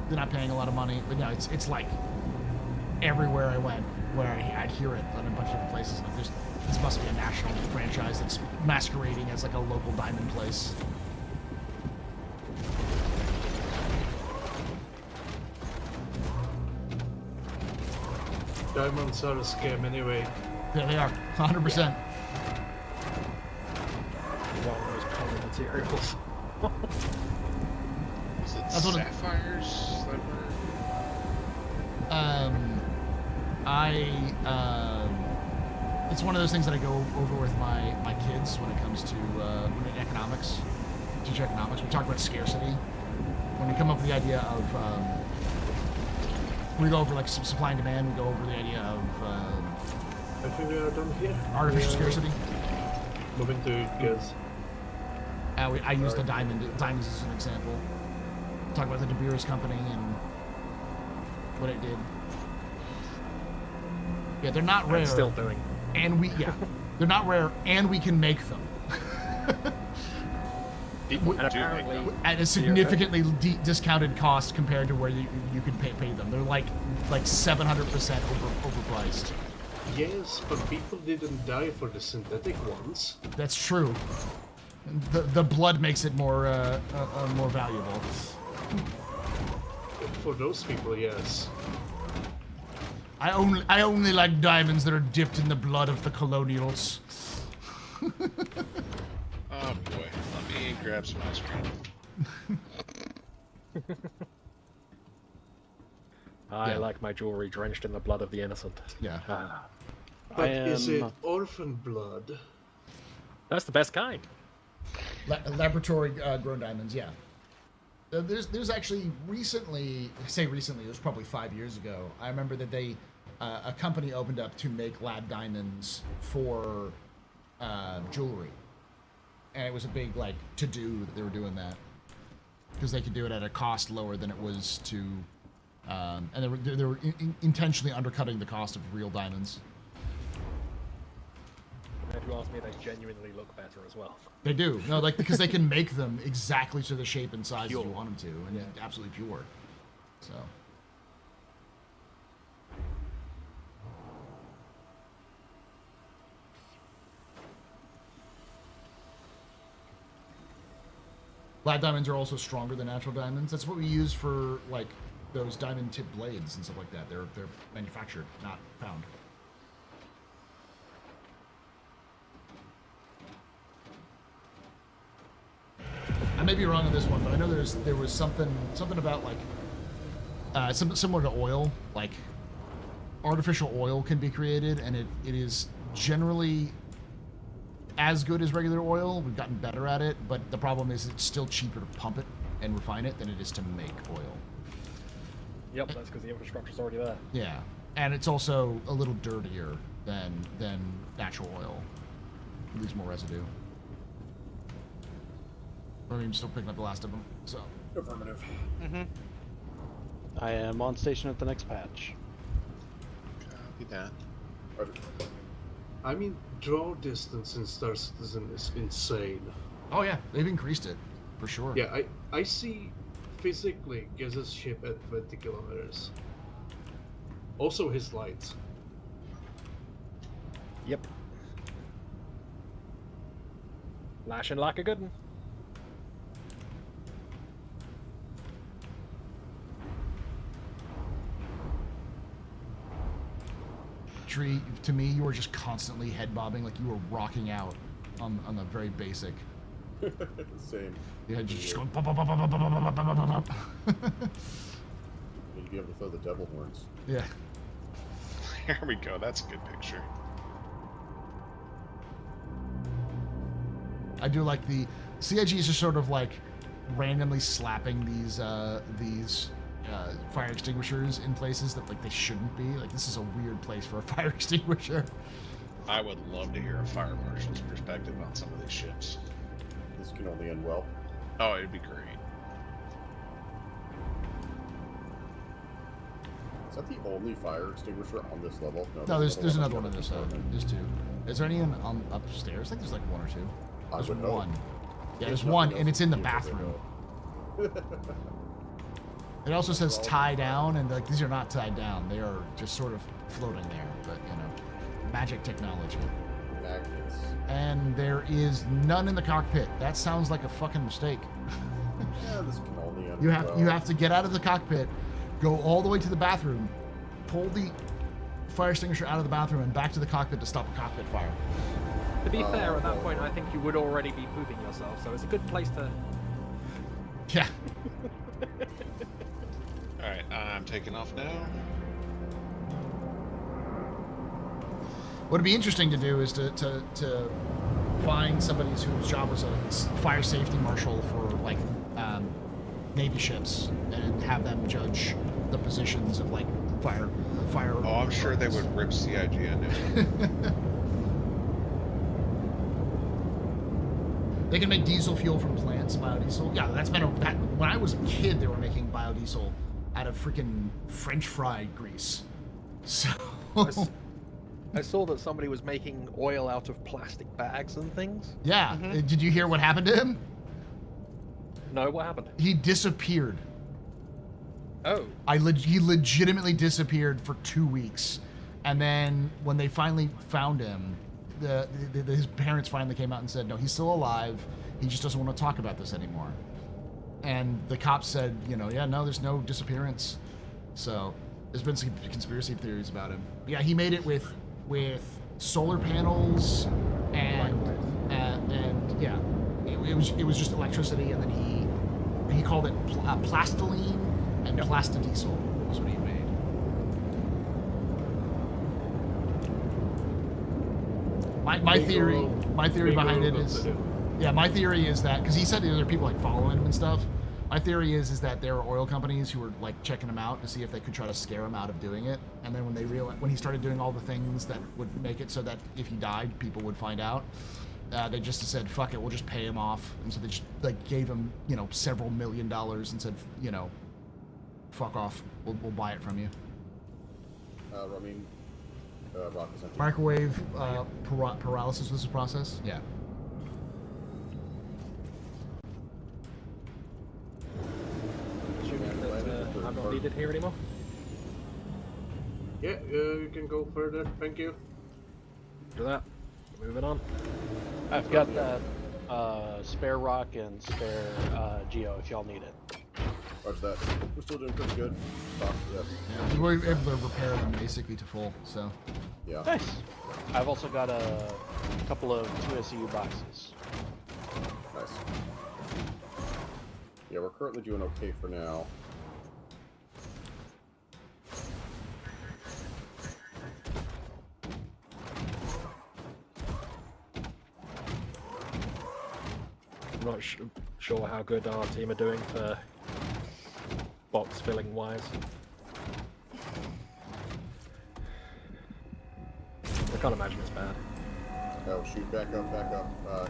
They're not paying a lot of money, but no, it's like everywhere I went, where I'd hear it in a bunch of different places. Like this must be a national franchise that's masquerading as like a local diamond place. Diamonds are a scam anyway. There they are, 100%. One of those common materials. Is it That's what it- sapphires? It's one of those things that I go over with my kids when it comes to economics. Teach economics. We talk about scarcity. When we come up with the idea of, we go over like some supply and demand. We go over the idea of I think we are done here. artificial scarcity. Moving to goods. I use the diamonds as an example. Talk about the De Beers company and what it did. Yeah, they're not rare. And still doing. And they're not rare, and we can make them People And do make apparently- them. at a significantly discounted cost compared to where you could pay them. They're like 700% overpriced. Yes, but people didn't die for the synthetic ones. That's true. The blood makes it more valuable. For those people, yes. I only like diamonds that are dipped in the blood of the colonials. grab some ice cream. I Yeah. like my jewelry drenched in the blood of the innocent. Yeah. Ah, But is it am- orphan blood? that's the best kind. Laboratory grown diamonds, yeah. There's actually recently, I say recently, it was probably 5 years ago. I remember that they, a company opened up to make lab diamonds for jewelry, and it was a big like to do that they were doing that because they could do it at a cost lower than it was to, and they were intentionally undercutting the cost of real diamonds. And if you ask me, they genuinely look better as well. They do. No, like because they can make them exactly to the shape and size Pure. as you want them to, and Yeah. absolutely pure. So. Lab diamonds are also stronger than natural diamonds. That's what we use for like those diamond tip blades and stuff like that. They're manufactured, not found. I may be wrong on this one, but I know there was something about like similar to oil, like artificial oil can be created, and it is generally as good as regular oil. We've gotten better at it, but the problem is it's still cheaper to pump it and refine it than it is to make oil. Yep, that's because the infrastructure's already there. Yeah, and it's also a little dirtier than natural oil. It leaves more residue. I'm still picking up the last of them, so. Affirmative. I am on station at the next patch. Copy that. Roger. I mean, draw distance in Star Citizen is insane. Oh yeah, they've increased it, for sure. Yeah, I see physically Giz's ship at 20 kilometers. Also his lights. Yep. Lashing like a good one. Tree, to me, you were just constantly head bobbing, like you were rocking out on the very basic. Same. Yeah, just going. Bop, bop, bop, bop, bop, bop, bop, bop, bop, bop. You need to be able to throw the devil horns. Yeah. Here we go. That's a good picture. I do like the CIGs are sort of like randomly slapping these fire extinguishers in places that like they shouldn't be. Like this is a weird place for a fire extinguisher. I would love to hear a fire marshal's perspective on some of these ships. This can only end well. Oh, it'd be great. Is that the only fire extinguisher on this level? No, there's another one on on the this side. apartment. There's two. Is there any on upstairs? I think there's like one or two. I There's would hope. one. Yeah, there's nothing one, else and it's in the to do, but bathroom. no. It also says tie down, and like these are not tied down. They are just sort of floating there, but you know, magic technology. Magnets. And there is none in the cockpit. That sounds like a fucking mistake. Yeah, this can only end You well. have to get out of the cockpit, go all the way to the bathroom, pull the fire extinguisher out of the bathroom, and back to the cockpit to stop a cockpit fire. To be fair, at that point, I think you would already be pooping yourself, so it's a good place to. Yeah. Alright, I'm taking off now. What'd be interesting to do is to find somebody whose job was a fire safety marshal for like Navy ships and have them judge the positions of like fire. Oh, I'm sure they would rip CIG a new one. They can make diesel fuel from plants, biodiesel. Yeah, that's been when I was a kid, they were making biodiesel out of freaking French fry grease. So I saw that somebody was making oil out of plastic bags and things. yeah, did you hear what happened to him? No, what happened? He disappeared. Oh. He legitimately disappeared for 2 weeks, and then when they finally found him, his parents finally came out and said, no, he's still alive. He just doesn't want to talk about this anymore. And the cops said, yeah, no, there's no disappearance. So there's been some conspiracy theories about him. Yeah, he made it with solar panels and yeah, it it was just electricity, and then he called it plastiline and plastadiesel was what he made. My theory behind it is, my theory is that, because he said there are people like following him and stuff. My theory is that there are oil companies who were like checking him out to see if they could try to scare him out of doing it, and then when he started doing all the things that would make it so that if he died, people would find out. They just said, "Fuck it, we'll just pay him off," and so they just like gave him, several $1 million and said, "Fuck off, we'll buy it from you." Ramin, rock is empty. Microwave paralysis was the process. Yeah. I'm not needed here anymore. Yeah, you can go further. Thank you. Do that. Moving on. I've got that spare rock and spare geo if y'all need it. Watch that. We're still doing pretty good. Talk to that. Yeah, we were able to repair them basically to full, so. Yeah. Nice. I've also got a couple of 2SU boxes. Nice. Yeah, we're currently doing okay for now. I'm not sure how good our team are doing for box filling wise. I can't imagine it's bad. Oh, shoot, back up.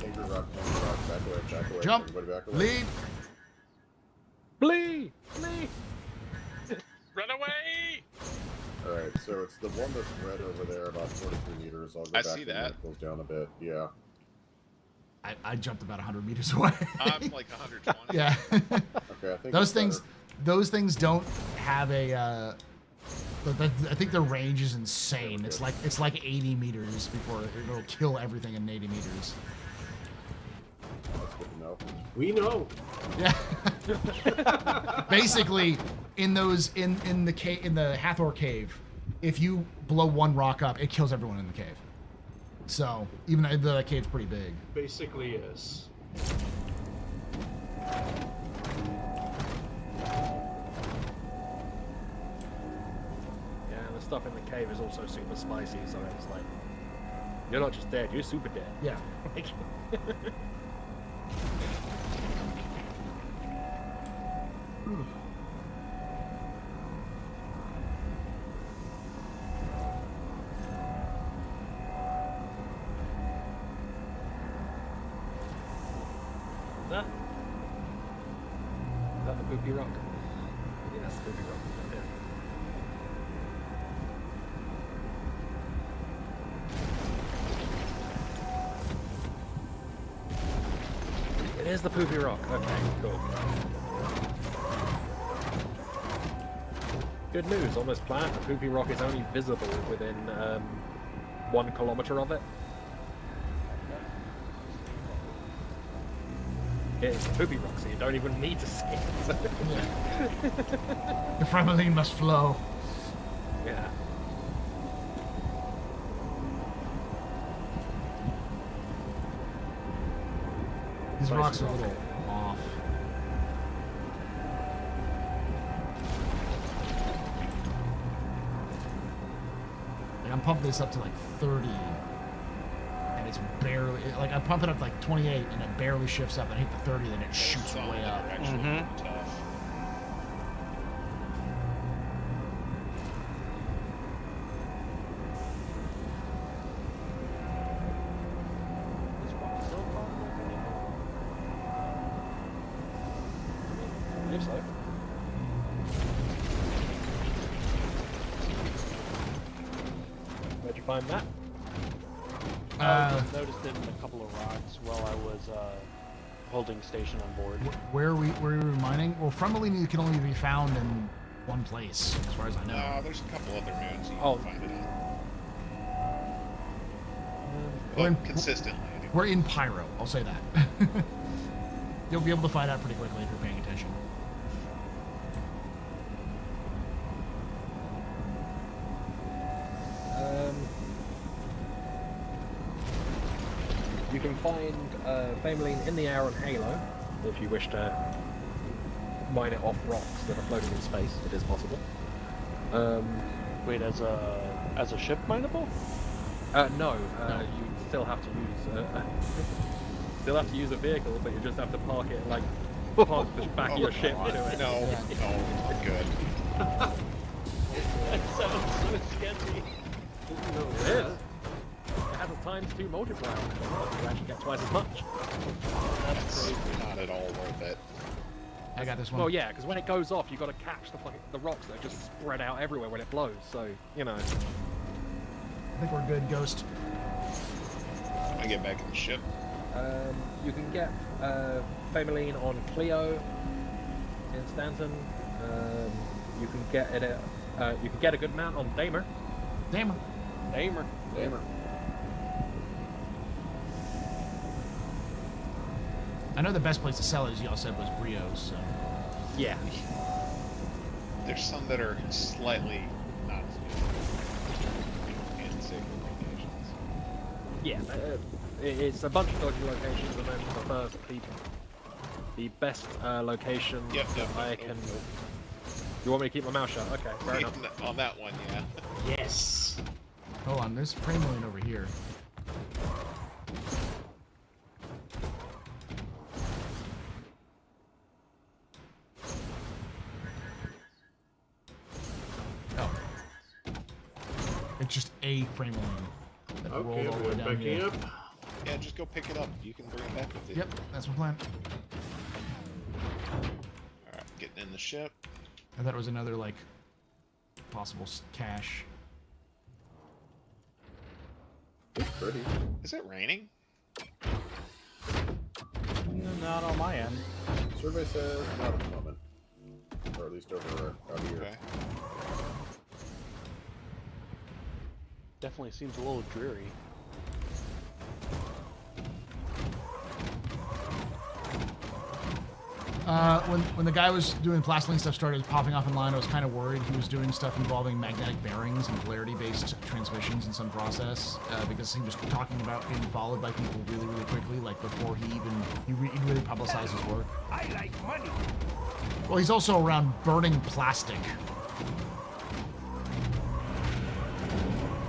Anchor rock, back away. Jump, everybody back away. lead. Blee! Run away! Alright, so it's the one that's red over there, about 43 meters. I'll go I back see and that. it goes down a bit, yeah. I jumped about 100 meters away. I'm like 120. Yeah. Okay, I think those it's things, better. those things don't have a. I think their range is insane. It's like 80 meters before it'll kill everything in 80 meters. That's good to know. We know. Yeah. Basically, in the Hathor cave, if you blow one rock up, it kills everyone in the cave. So even though the cave's pretty big. Basically, yes. Yeah, and the stuff in the cave is also super spicy, so it's like, you're not just dead, you're super dead. Yeah. Is that the poopy rock? Yeah, that's the poopy rock. Yeah. It is the poopy rock. Okay, cool. Good news on this planet, the poopy rock is only visible within 1 kilometer of it. It's the poopy rock, so you don't even need to see it. The Frameline must flow. Yeah. These Nice rocks are a rock. little off. Like I'm pumping this up to like 30, and it's barely like I pump it up to like 28, and it barely shifts up. And I hit the 30, then it shoots Some way that up. are actually tough. Is rock still problem? I believe so. Where'd you find that? I noticed it in a couple of rocks while I was holding station on board. Where are we mining? Well, Frameline can only be found in one place, as far as I know. No, there's a couple other moons you Oh. can find it on. We're in- But consistently, anyway. We're in Pyro, I'll say that. You'll be able to find out pretty quickly if you're paying attention. You can find Famaline in the air on Halo, if you wish to mine it off rocks that are floating in space. It is possible. Wait, as a ship mineable? No, you still have to use a vehicle, but you just have to park it like park the back of your ship into it. No, not good. That sounds so sketchy. It is. It has a ×2 multiplier. You actually get twice as much. That's not at all worth it. I got this one. Well, yeah, because when it goes off, you got to catch the rocks that are just spread out everywhere when it blows. So you know. I think we're good, Ghost. I get back in the ship. You can get Famaline on Clio in Stanton. You can get it. You can get a good amount on Damer. Damn. Damer. I know the best place to sell it, as y'all said, was Brios. So. Yeah. There's some that are slightly not as good in safer locations. Yeah. It's a bunch of dodgy locations, and then the best location Yep. I can. You want me to keep my mouth shut? Okay, fair enough. On that one, yeah. Yes. Hold on, there's Frameline over here. Oh. It's just a Frameline that rolled Okay, all the way we're down backing here. up. Yeah, just go pick it up. You can bring it back with you. Yep, that's my plan. Alright, getting in the ship. I thought it was another, like, possible cache. It's pretty. Is it raining? Not on my end. Survey says not at the moment. Or at least over out here. Okay. Definitely seems a little dreary. When the guy was doing plastiline stuff started popping off in line, I was kind of worried he was doing stuff involving magnetic bearings and polarity-based transmissions in some process, because he was talking about being followed by people really, really quickly, like before he really publicized his work. I like money. Well, he's also around burning plastic.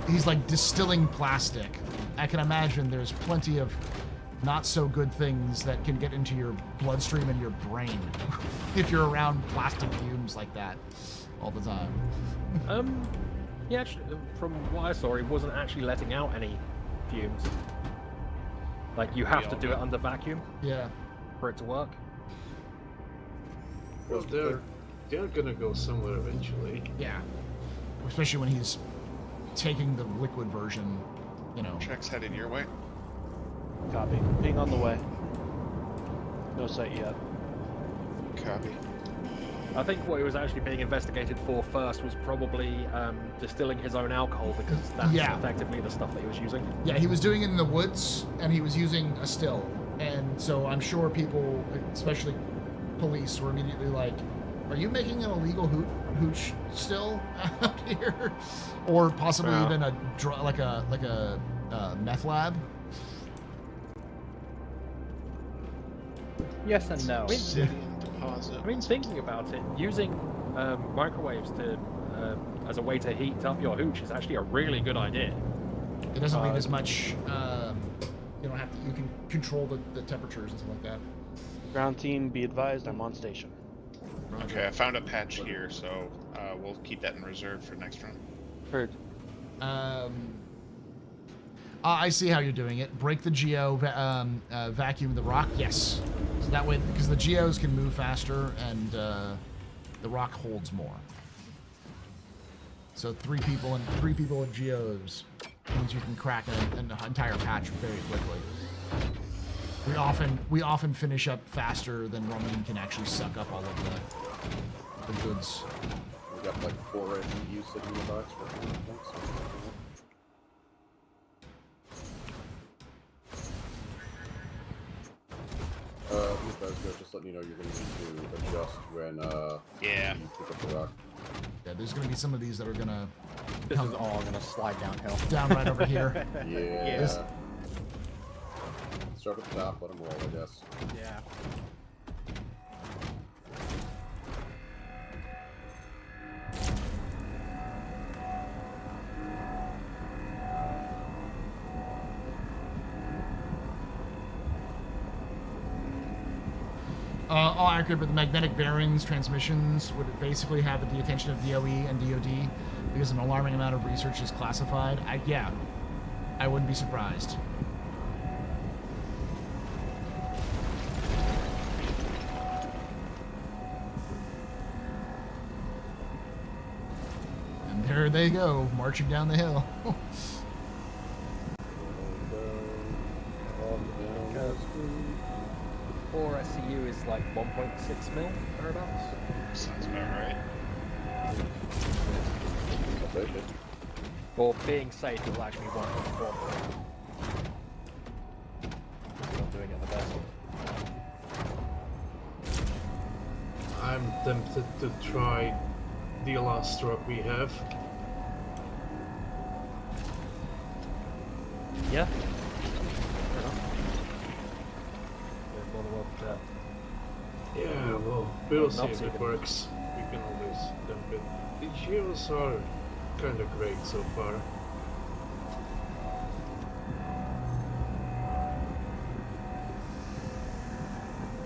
He's like distilling plastic. I can imagine there's plenty of not so good things that can get into your bloodstream and your brain if you're around plastic fumes like that all the time. Yeah, actually, from what I saw, he wasn't actually letting out any fumes. Like, you have to do it under vacuum Yeah. for it to work. Well, they're gonna go somewhere eventually. Yeah. Especially when he's taking the liquid version, you know. Check's headed your way. Copy. Ping on the way. No sight yet. Copy. I think what he was actually being investigated for first was probably distilling his own alcohol, because that's Yeah. effectively the stuff that he was using. Yeah, he was doing it in the woods, and he was using a still. And so I'm sure people, especially police, were immediately like, are you making an illegal hooch still out here? Or possibly Wow. even a meth lab? Yes and no. Obsidian deposit. I mean, thinking about it, using microwaves to as a way to heat up your hooch is actually a really good idea. It doesn't leave as much, you don't have to, you can control the temperatures and stuff like that. Ground team, be advised, I'm on station. Okay, I found a patch here, so we'll keep that in reserve for next round. Heard. I see how you're doing it. Break the geo, vacuum the rock. Yes. So that way, because the geos can move faster and the rock holds more. So three people in geos means you can crack an entire patch very quickly. We often finish up faster than Romain can actually suck up all of the goods. We got like 4 SUs sitting in the box for thanks. Just letting you know you're going to need to adjust when Yeah. you pick up the rock. Yeah, there's going to be some of these that are going to This is all gonna slide downhill. down right over here. Yeah. This- Start at the top, let them roll, I guess. Yeah. All accurate, but the magnetic bearings transmissions would basically have the attention of DOE and DOD because an alarming amount of research is classified. Yeah, I wouldn't be surprised. And there they go, marching down the hill. Or SCU is like 1.6 mil, thereabouts. Sounds about right. I'll take it. For being safe, it'll actually be 1.4 mil. Not doing it the best. I'm tempted to try the last truck we have. Yeah. Fair enough. More than welcome to that. Yeah, well, we'll see Not if so it good. works. We can always dump it. The geos are kind of great so far.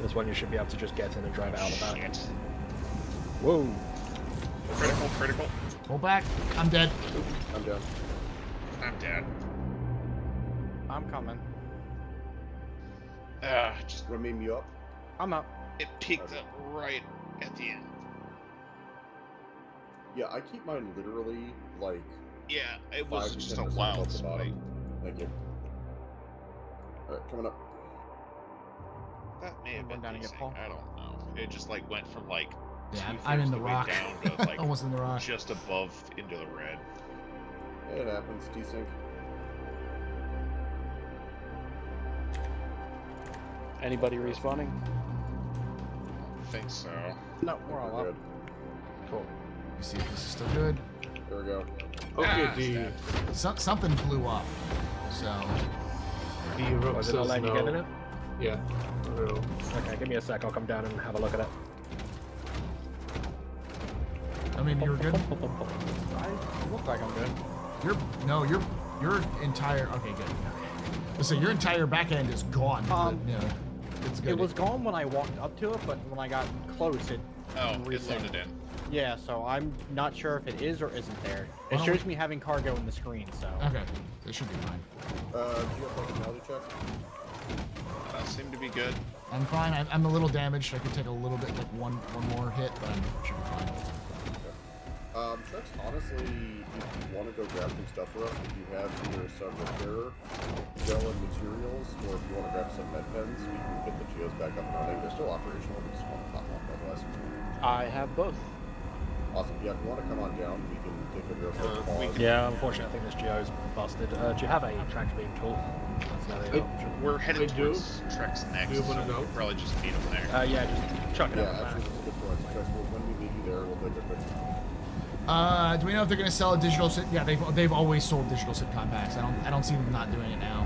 This one you should be able to just get in and drive it out of that. Shit. Whoa! Critical, critical. Pull back. I'm dead. I'm down. I'm dead. I'm coming. Just Want to beam you up? I'm up. it peaked up right at the end. Yeah, I keep mine literally like Yeah, it 5 was to just 10% a wild above the spike. bottom. Thank you. Alright, coming up. That may have Going been down to get desync, Paul. I don't know. It just like went from like Yeah, two I'm in thirds the of way rock. down to like Almost in the rock. just above into the red. It happens, desync. Anybody respawning? I think so. No, we're all We're up. good. Cool. You see if this is still good. There we go. Okay, Ah, the Something blew up. So rock Was it not says letting you get in no. it? Yeah, no. Okay, give me a sec. I'll come down and have a look at it. I mean, you're good. I look like I'm good. Your entire. Okay, good. Okay. So your entire back end is gone. Um, but, yeah, it's good. It was gone when I walked up to it, but when I got close, it Oh, it reset. loaded in. Yeah, so I'm not sure if it is or isn't there. Why It don't shows we- me having cargo in the screen, so. Okay, it should be fine. Do you have functionality check? Seemed to be good. I'm fine. I'm a little damaged. I could take a little bit, like one more hit, but I should be fine. Trex, honestly, if you want to go grab some stuff for us, if you have either some repair gel and materials, or if you want to grab some med pens, we can get the geos back up and running. They're still operational, we just want to pop off otherwise. I have both. Awesome. Yeah, if you want to come on down, we can take a real quick we pause. Yeah, unfortunately, I think this geo's busted. Do you have a track beam tool? That's another I- option. We're headed I do. towards Trex next, Do you so wanna we'll go? probably just meet him there. Yeah, just chuck it Yeah, up. actually, that's a good point. So, Trex, when we meet you there, we'll take a quick. Do we know if they're gonna sell a digital sit? Yeah, they've always sold digital sitcom packs. I don't see them not doing it now.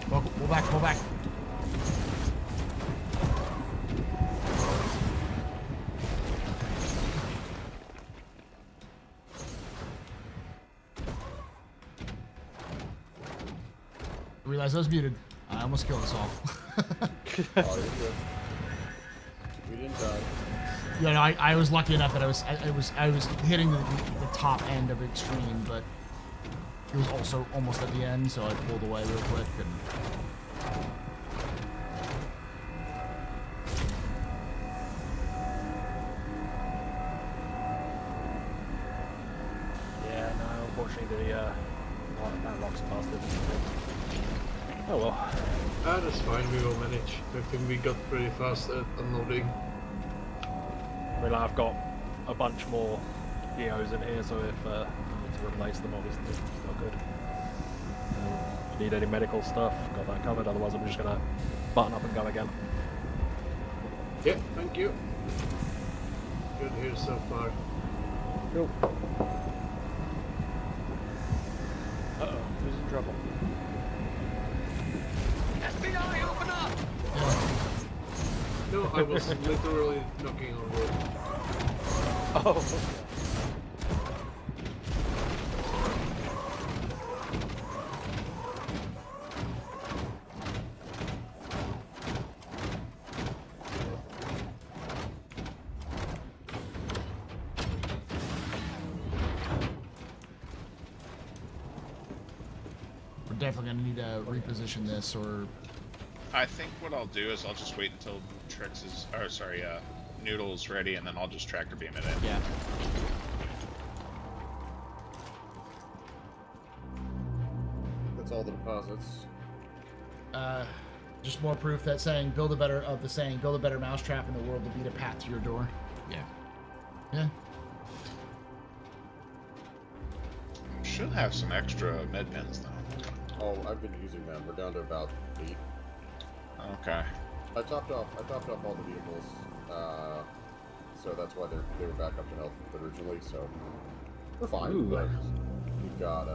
Pull back. I realized I was muted. I almost killed us all. Oh, you're good. We didn't die. Yeah, no, I was lucky enough that I was hitting the top end of extreme, but it was also almost at the end, so I pulled away real quick and. Yeah, no, unfortunately that lock's busted. Oh well. That's fine, we will manage. I think we got pretty fast at unloading. I mean, I've got a bunch more EOs in here, so if I need to replace them, obviously, it's still good. If you need any medical stuff, got that covered, otherwise I'm just gonna button up and go again. Yeah, thank you. Good here so far. Cool. Uh-oh, who's in trouble? FBI, open up! No, I was literally knocking on wood. Oh, We're definitely gonna need to reposition this, or I think what I'll do is I'll just wait until Trix is, or sorry, Noodle's ready, and then I'll just tractor beam it in. yeah. That's all the deposits. just more proof that saying build a better mousetrap in the world to beat a path to your door. Yeah. Yeah. Should have some extra med pins though. Oh, I've been using them. We're down to about 8. Okay. I topped off all the vehicles, so that's why they were back up to health originally. So we're fine. Ooh. But we've got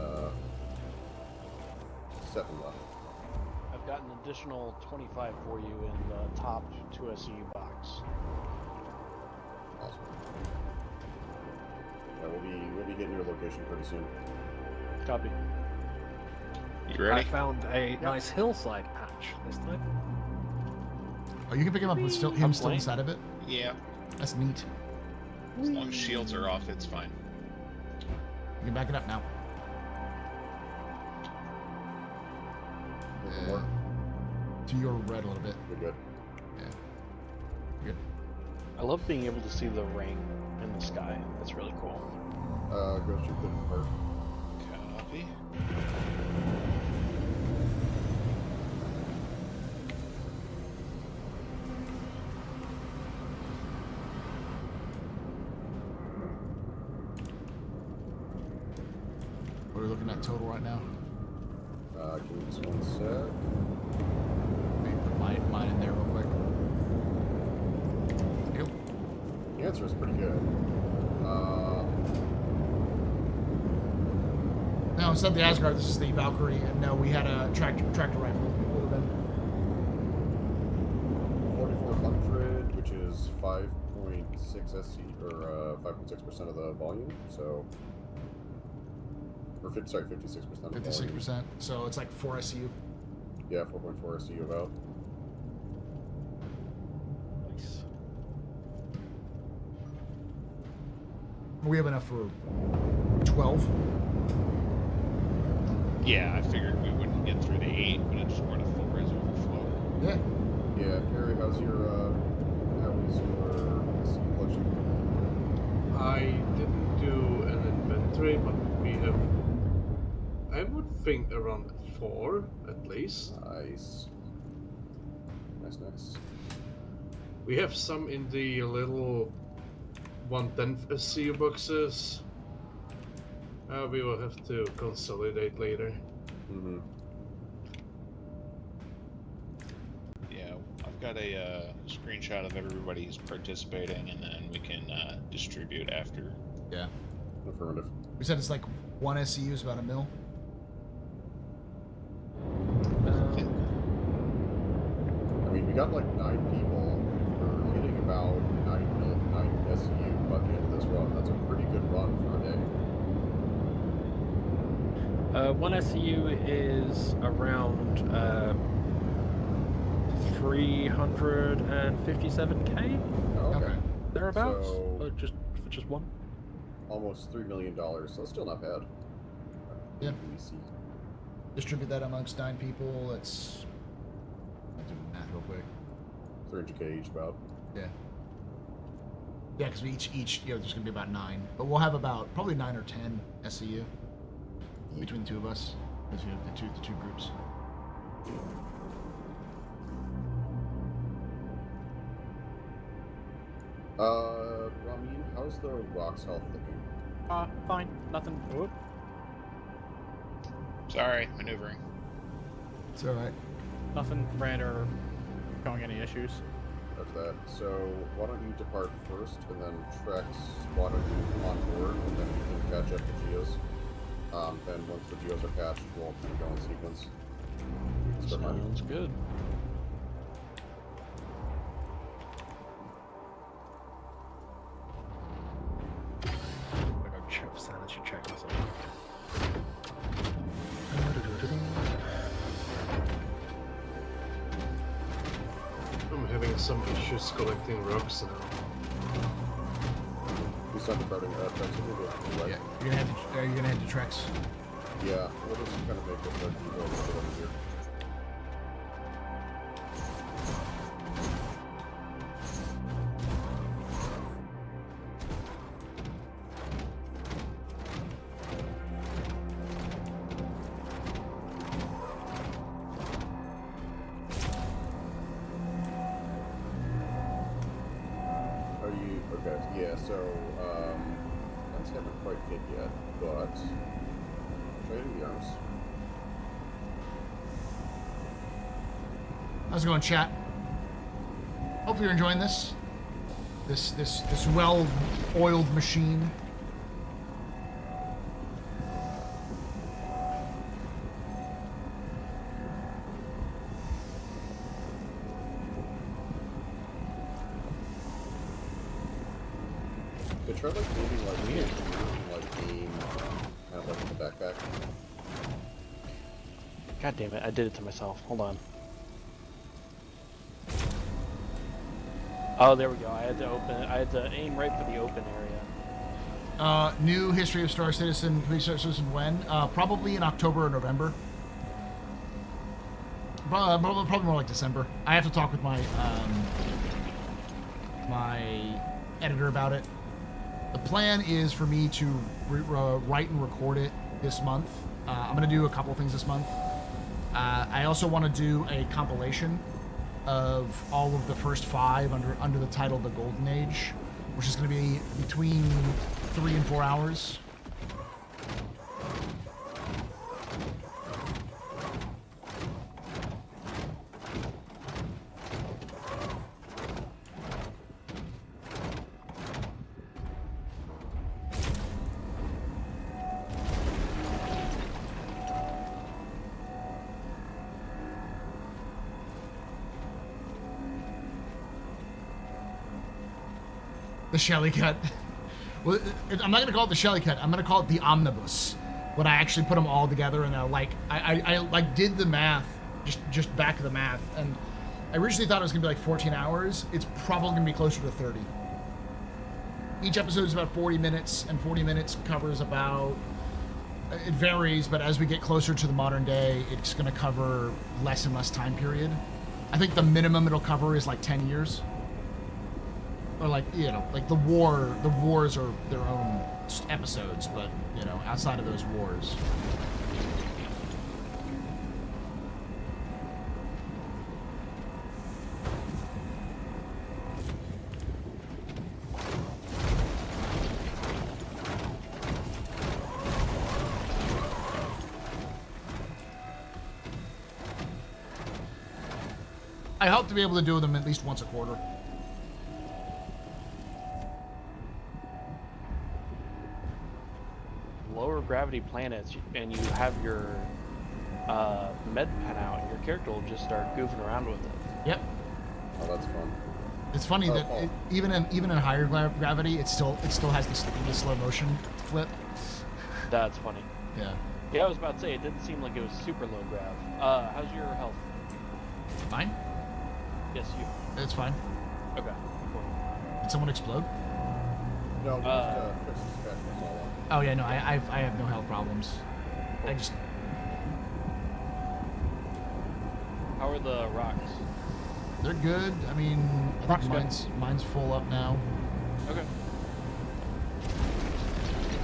7 left. I've got an additional 25 for you in the top 2 SCU box. Awesome. Yeah, we'll be getting your location pretty soon. Copy. You ready? I found a nice hillside patch this time. Oh, you can pick him up with still playing. inside of it. Yeah. That's neat. As long as shields are off, it's fine. You can back it up now. Looking more. To your red a little bit. We're good. Yeah. Good. I love being able to see the ring in the sky. That's really cool. Ghost Troop couldn't hurt. Copy. What are we looking at total right now? Give me just 1 sec. Let me put mine in there real quick. Yep. The answer is pretty good. No, instead of the Asgard, this is the Valkyrie, and no, we had a tractor rifle. What would have been? 4400, which is 5.6 SC or 5.6% of the volume. So, or 56% of the volume. 56%. So it's like 4 SU. Yeah, 4.4 SCU about. Nice. We have enough for 12. Yeah, I figured we wouldn't get through the 8, but it's more to full res overflow. Yeah. Yeah, Gary, how is your SC collection? I didn't do an inventory, but we have, I would think, around 4 at least. Nice. Nice. We have some in the little 1/10 SCU boxes. We will have to consolidate later. Mm-hmm. Yeah, I've got a screenshot of everybody who's participating, and then we can distribute after. Yeah. Affirmative. We said it's like 1 SCU is about $1 mil. I mean, we got like 9 people. If we're hitting about 9 SCU by the end of this run, that's a pretty good run for a day. One SCU is around 357k Oh, okay. Okay. thereabouts. So- For just one. Almost $3 million, so that's still not bad. Yeah. Let me see. Distribute that amongst 9 people. It's. I'll do the math real quick. 300k each about. Yeah. Yeah, because we each, there's gonna be about 9, but we'll have about probably 9 or 10 SCU between the two of us, because we have the two groups. Ramin, how's the Rock's health looking? Fine. Nothing. Sorry, maneuvering. It's all right. Nothing red or showing any issues. Of that. So why don't you depart first, and then Trex, why don't you on board, and then we can catch up the Geos. Then once the Geos are patched, we'll kind of go in sequence. Start mining. Sounds good. I'm gonna go sanity check myself. I'm having some issues collecting rocks now. We start departing Trex, we'll go right? Yeah, you're gonna head to Trex. Yeah, we'll just kind of make this like go a little bit over here. Are you okay? Yeah. So guns haven't quite hit yet, but trading the arms. How's it going, chat? Hopefully you're enjoying this. This well-oiled machine. They tried like moving like weird, like aim, kind of like in the backpack. God damn it, I did it to myself. Hold on. Oh, there we go. I had to open it. I had to aim right for the open area. New History of Star Citizen, Police Star Citizen when? Probably in October or November. Probably more like December. I have to talk with my my editor about it. The plan is for me to write and record it this month. I'm going to do a couple things this month. I also want to do a compilation of all of the first 5 under the title The Golden Age, which is going to be between 3 and 4 hours. The Shelley cut. Well, I'm not gonna call it the Shelley cut. I'm gonna call it the omnibus. When I actually put them all together, and I like did the math, just back of the math, and I originally thought it was gonna be like 14 hours. It's probably gonna be closer to 30. Each episode is about 40 minutes, and 40 minutes covers about. It varies, but as we get closer to the modern day, it's gonna cover less and less time period. I think the minimum it'll cover is like 10 years. Or like, like the wars are their own episodes, but, outside of those wars. I hope to be able to do them at least once a quarter. Lower gravity planets, and you have your med pen out, and your character will just start goofing around with it. Yep. Oh, that's fun. It's funny that even in higher gravity, it still has the slow motion flip. That's funny. Yeah. Yeah, I was about to say, it didn't seem like it was super low grav. How's your health? Fine. Yes, you. It's fine. Okay, cool. Did someone explode? No, just fix the dispatch was all on. Oh yeah, no, I have no health problems. I just How are the rocks? they're good. I mean, I Rock's think good. mine's full up now. Okay.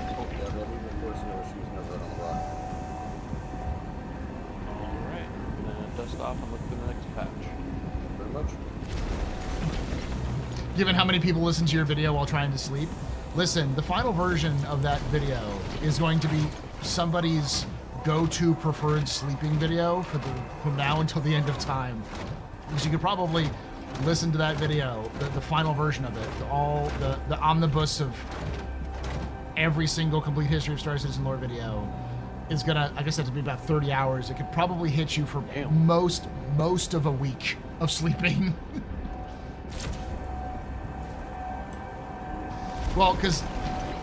Yeah, well, we've been forcing no issues, never run on the rock. Alright. I'm gonna dust off and look for the next patch. Very much. Given how many people listen to your video while trying to sleep, listen, the final version of that video is going to be somebody's go-to preferred sleeping video from now until the end of time. Because you could probably listen to that video, the final version of it, all the omnibus of every single complete history of Star Citizen lore video is gonna, like I said, to be about 30 hours. It could probably hit you for Damn. most of a week of sleeping. Well, because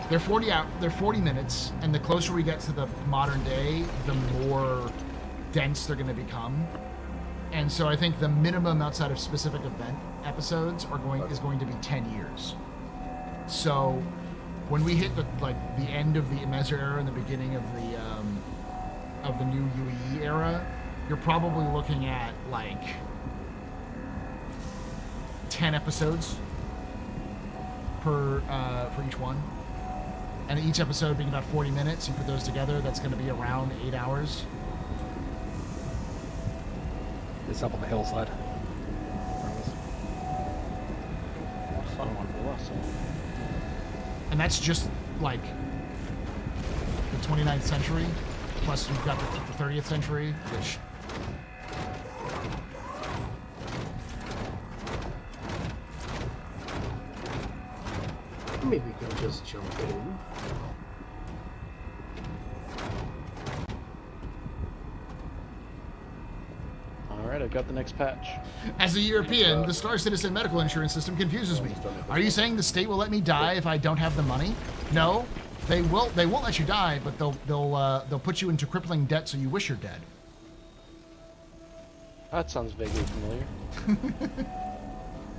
they're 40 minutes, and the closer we get to the modern day, the more dense they're going to become. And so I think the minimum outside of specific event episodes is going to be 10 years. So when we hit the end of the Emezra era and the beginning of the new UE era, you're probably looking at like 10 episodes for each one, and each episode being about 40 minutes. You put those together, that's going to be around 8 hours. It's up on the hillside. And that's just like the 29th century, plus we've got the 30th century, which Maybe we can just jump in. Alright, I've got the next patch. as a European, the Star Citizen medical insurance system confuses me. Are you saying the state will let me die if I don't have the money? No, they won't let you die, but they'll put you into crippling debt so you wish you're dead. That sounds vaguely familiar.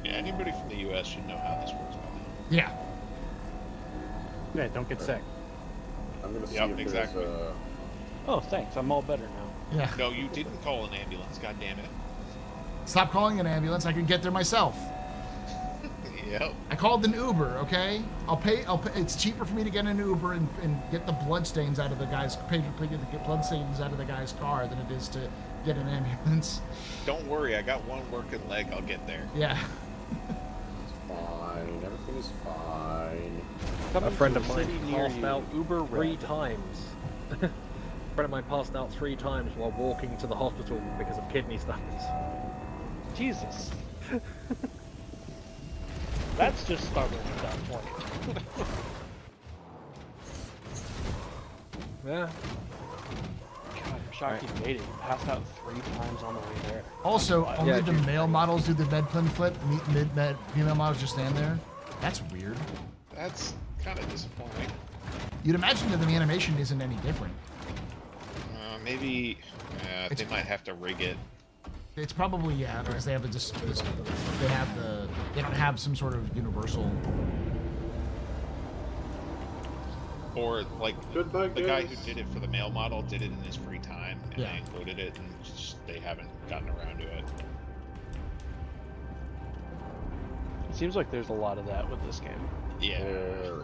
Yeah, anybody from the U.S. should know how this works by now. Yeah. Yeah, don't get sick. I'm gonna see Yep, if exactly. there's Oh, thanks. I'm all better now. Yeah. No, you didn't call an ambulance. God damn it. Stop calling an ambulance. I can get there myself. Yep. I called an Uber, okay? I'll pay. It's cheaper for me to get an Uber and get the blood stains out of the guy's get blood stains out of the guy's car than it is to get an ambulance. Don't worry, I got one working leg. I'll get there. Yeah. fine. Everything is fine. A friend to of a mine city near passed you. out Uber 3 Red. times. A friend of mine passed out 3 times while walking to the hospital because of kidney stones. Jesus. That's just stubborn at that point. Yeah. God, I'm shocked you made it. You passed out 3 times on the way there. Also, only Yeah, the dude. male models do the medplin flip. Female models just stand there. That's weird. That's kind of disappointing. You'd imagine that the animation isn't any different. Maybe they It's- might have to rig it. It's probably because they have they don't have some sort of universal. Or like Goodbye, the guy who guys. did it for the male model did it in his free time, and Yeah. they included it, and just, they haven't gotten around to it. It seems like there's a lot of that with this game. Yeah. There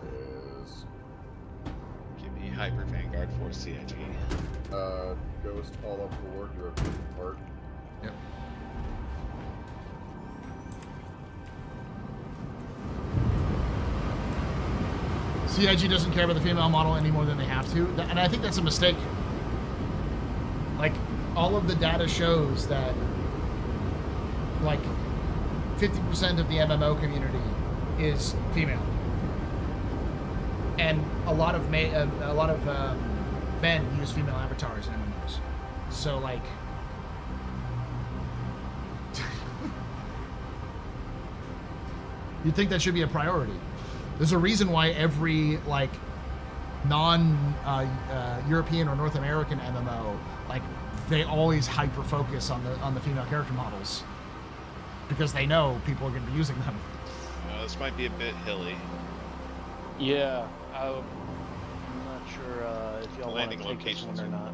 is. Give me Hyper Vanguard Force CIG. Ghost all aboard. You're a big part. Yep. CIG doesn't care about the female model any more than they have to, and I think that's a mistake. Like, all of the data shows that, like, 50% of the MMO community is female, and a lot of men use female avatars in MMOs. So, like, you'd think that should be a priority. There's a reason why every, like, European or North American MMO, like they always hyper focus on the female character models because they know people are going to be using them. This might be a bit hilly. Yeah, I'm not sure if y'all want Landing to take this one locations or are- not.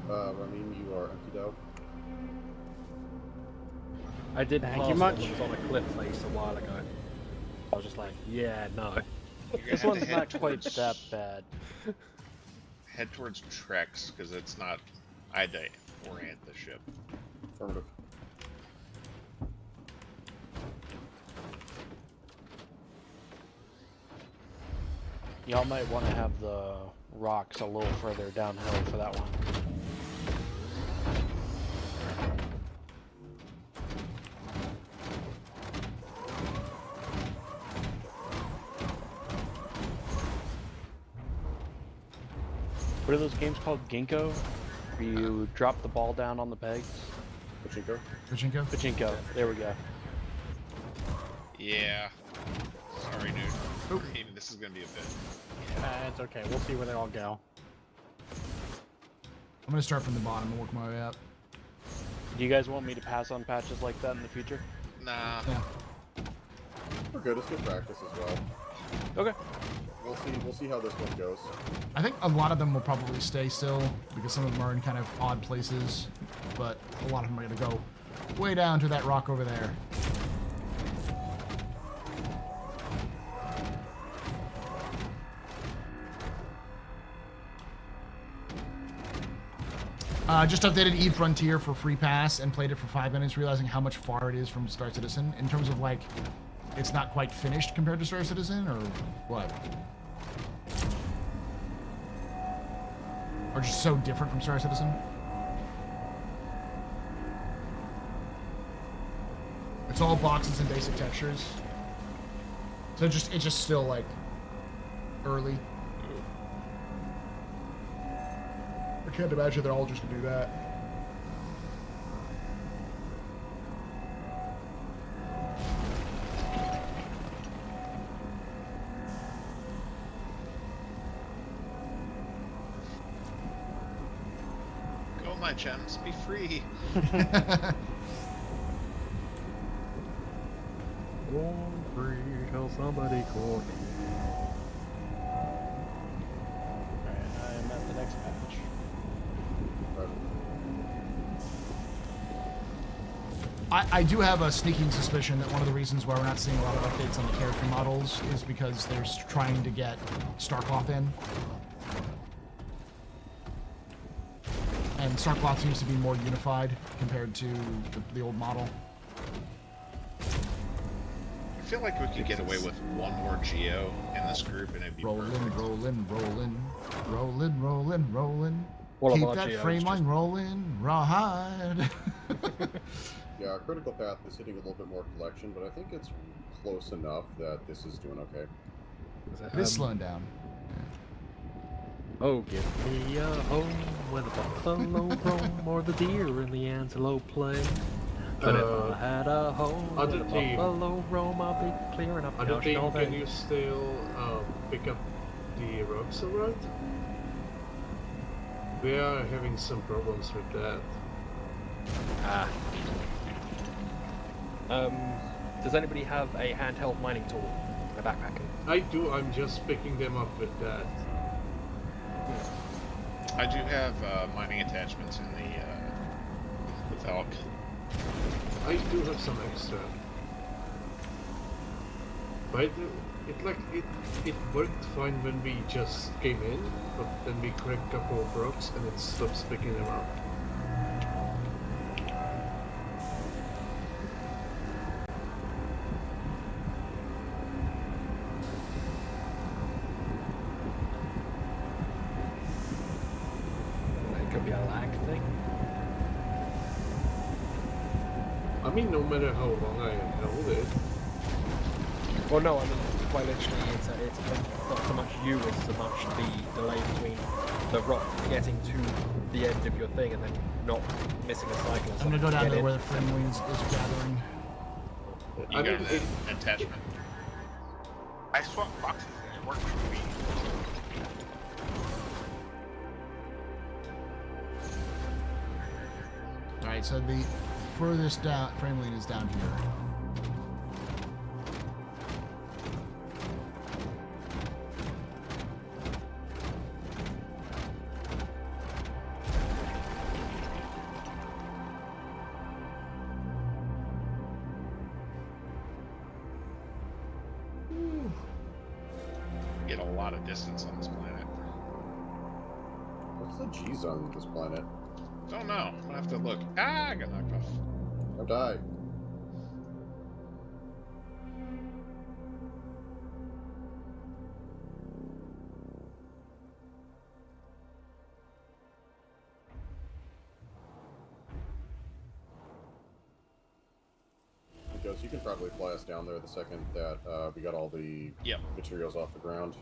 Ramin, you are emptied out. I did Thank pass you one much. that was on a cliff face a while ago. I was just like, yeah, no. You're gonna This have to one's head not quite towards- that bad. Head towards Trex because it's not. I had to orient the ship. Affirmative. Y'all might want to have the rocks a little further downhill for that one. What are those games called? Ginkgo? Where you drop the ball down on the pegs? Pachinko? Pachinko? Pachinko. There we go. Yeah. Sorry, dude. Oop. Even this is gonna be a bit. It's okay. We'll see where they all go. I'm gonna start from the bottom and work my way up. Do you guys want me to pass on patches like that in the future? Nah. Yeah. We're good. It's good practice as well. Okay. We'll see how this one goes. I think a lot of them will probably stay still because some of them are in kind of odd places, but a lot of them are gonna go way down to that rock over there. Just updated Eve Frontier for free pass and played it for 5 minutes, realizing how much far it is from Star Citizen in terms of like, it's not quite finished compared to Star Citizen, or what? Or just so different from Star Citizen? It's all boxes and basic textures. So it's just still like early. I can't imagine they're all just gonna do that. Go, my gems. Be free. Tell somebody call. Alright, I'm at the next patch. I do have a sneaking suspicion that one of the reasons why we're not seeing a lot of updates on the character models is because they're trying to get Starcloth in. And Starcloth seems to be more unified compared to the old model. I feel like we could get away with one more Geo in this group and it'd be Rolling, perfect. rolling, rolling, rolling, rolling, rolling. All of Keep our that geos frame just- line rolling, rawhide. Yeah, our critical path is hitting a little bit more collection, but I think it's close enough that this is doing okay. This slowing down. Oh, give me a home where the buffalo roam or the deer and the antelope play. But if I had a home where other the team- buffalo roam, I'll be clearing up the Other ocean team, all day. can you still pick up the rocks around? We are having some problems with that. Ah. Does anybody have a handheld mining tool in a backpack? I do, I'm just picking them up with that. I do have mining attachments in the Valk. I do have some extra. But it worked fine when we just came in, but then we cracked a couple of rocks and it stops picking them up. It could be a lag thing. I mean, no matter how long I held it, Well, no, I mean, quite literally, it's not so much you, it's so much the delay between the rock getting to the end of your thing and then not missing a cycle. or I'm gonna something go down get to in. where the frame line is gathering. You I got mean, an attachment? I swapped boxes and it worked for me. All right, so the furthest down frame lane is down here. Get a lot of distance on this planet. What's the G zone of this planet? Don't know. I'll have to look. Ah, I got knocked off. I've died. Because you can probably fly us down there the second that we got all the materials off the ground.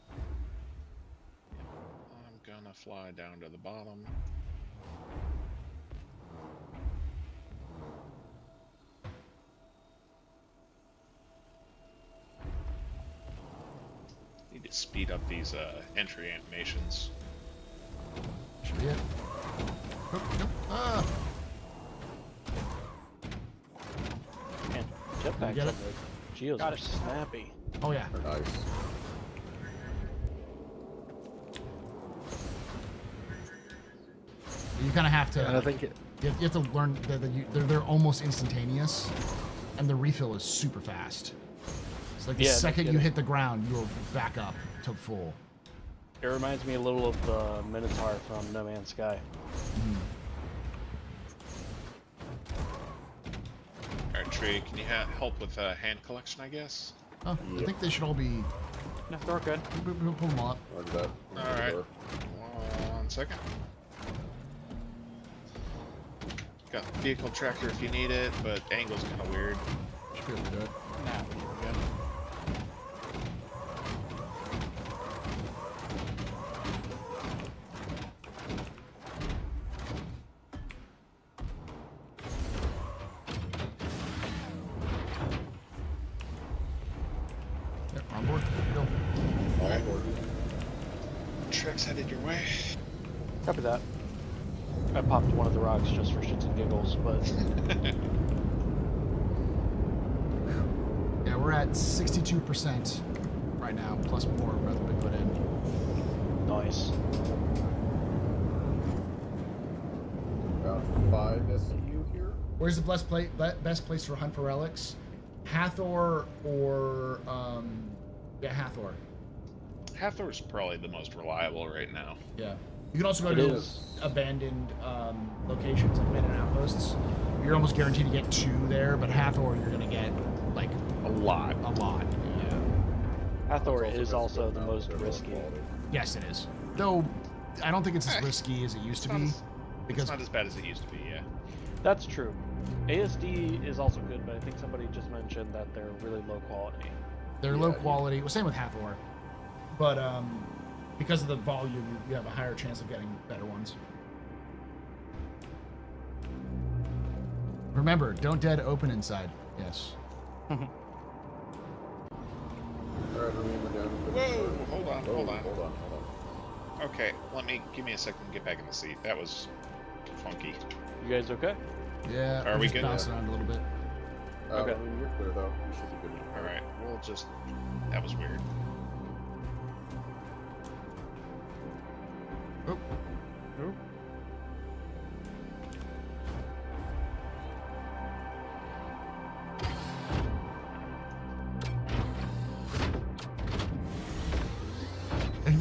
I'm gonna fly down to the bottom. Need to speed up these entry animations. Should be it. Nope, nope. Ah. Man, jetpacks get on it? the Geos are snappy. Oh yeah. Nice. You kind of have to. And I think you have to learn that they're almost instantaneous, and the refill is super fast. It's like the Yeah, no second you kidding. hit the ground, you're back up to full. It reminds me a little of the Minotaur from No Man's Sky. Alright, Trey, can you help with hand collection, I guess? Oh, I think they should all be. No, they're good. We'll pull them up. Roger that. Alright. 1 second. Got vehicle tracker if you need it, but angle's kind of weird. Should be able to do it. Nah, we're good. Yep, on board. Go. All on board. Trek's headed your way. Copy that. I popped one of the rocks just for shits and giggles, but Yeah, we're at 62% right now, plus more rather we put in. nice. About 5 SCU here. Where's the best place to hunt for relics? Hathor or Hathor. Hathor's probably the most reliable right now. Yeah. You can also go It to is. abandoned locations, like abandoned outposts. You're almost guaranteed to get 2 there, but Hathor you're gonna get like A lot. a lot. Yeah. Hathor It's is also good the amount most of risky. quality. Yes, it is. Though I don't think it's as risky as it used to It's not be, as- because It's not as bad as it used to be, yeah. That's true. ASD is also good, but I think somebody just mentioned that they're really low quality. they're low quality. Well, same with Hathor, but because of the volume, you have a higher chance of getting better ones. Remember, don't dead open inside. Yes. Alright, we're down. Whoa, hold on, Oh, hold on. Hold on. Okay, give me a second to get back in the seat. That was funky. You guys okay? Yeah. Are we're we just good? bouncing around a little bit. Okay. I mean, you're clear though. You should be good. Alright, we'll just... That was weird. Oh.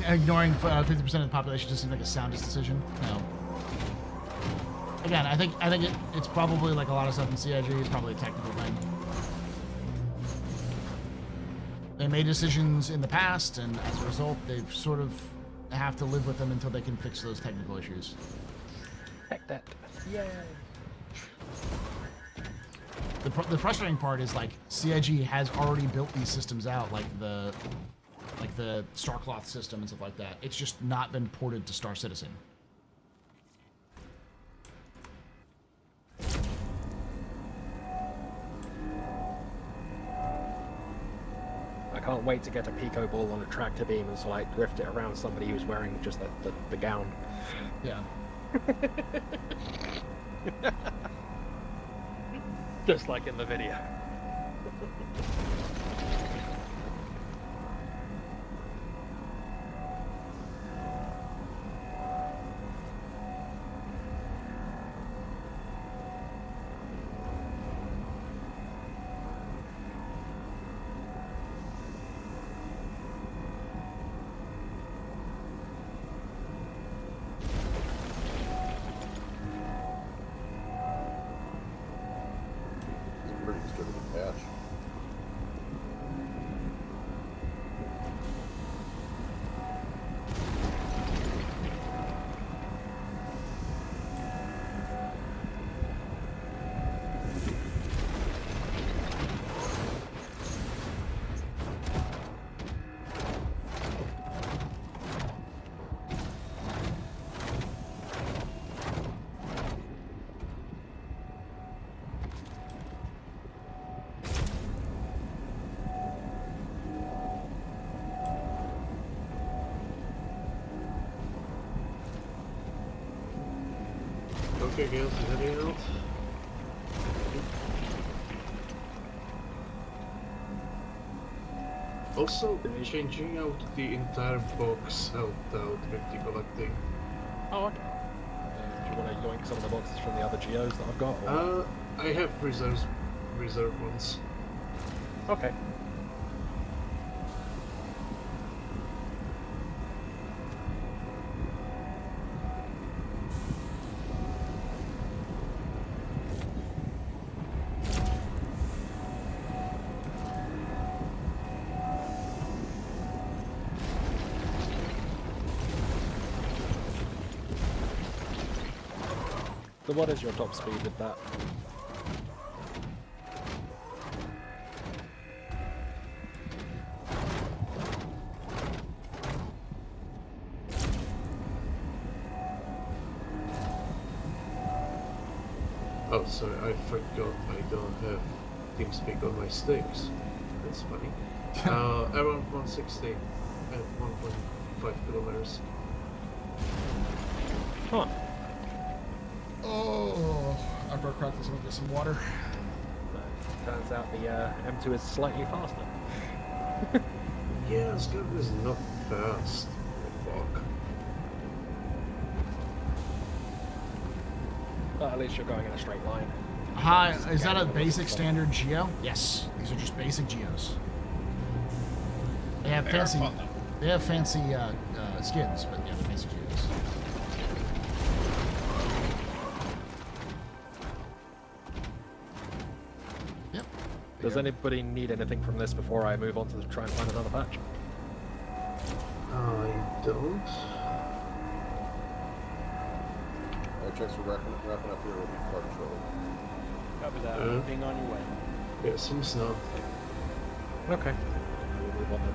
Ignoring 50% of the population just seems like a soundest decision. No. Again, I think it's probably like a lot of stuff in CIG. It's probably a technical thing. They made decisions in the past, and as a result, they've sort of have to live with them until they can fix those technical issues. heck that. Yay. The frustrating part is like CIG has already built these systems out, like the Starcloth system and stuff like that. It's just not been ported to Star Citizen. can't wait to get a Pico ball on a tractor beam and so like drift it around somebody who's wearing just the gown. Yeah. Just like in the video. It's a pretty distributed patch. Okay, guys, heading out. Also, changing out the entire box helped out with the collecting. Oh, okay. Do you want to yoink some of the boxes from the other geos that I've got? Or... I have reserve ones. Okay. So what is your top speed with that? Oh, sorry, I forgot I don't have TeamSpeak on my sticks. That's funny. Around 160 at 1.5 kilometers. Huh. Oh, after I crack this, I'm gonna get some water. Turns out the M2 is slightly faster. Yeah, Scout is not fast. Fuck. But at least you're going in a straight line. Hi, is that a basic standard geo? Yes, these are just basic geos. They have fancy. They have fancy skins, but yeah, they're basic geos. Yep. Does anybody need anything from this before I move on to try and find another patch? I don't. Alright, checks are wrapping up here. We'll be parked shortly. Copy that. Being on your way. Yeah, seems not. Okay. We'll move on then.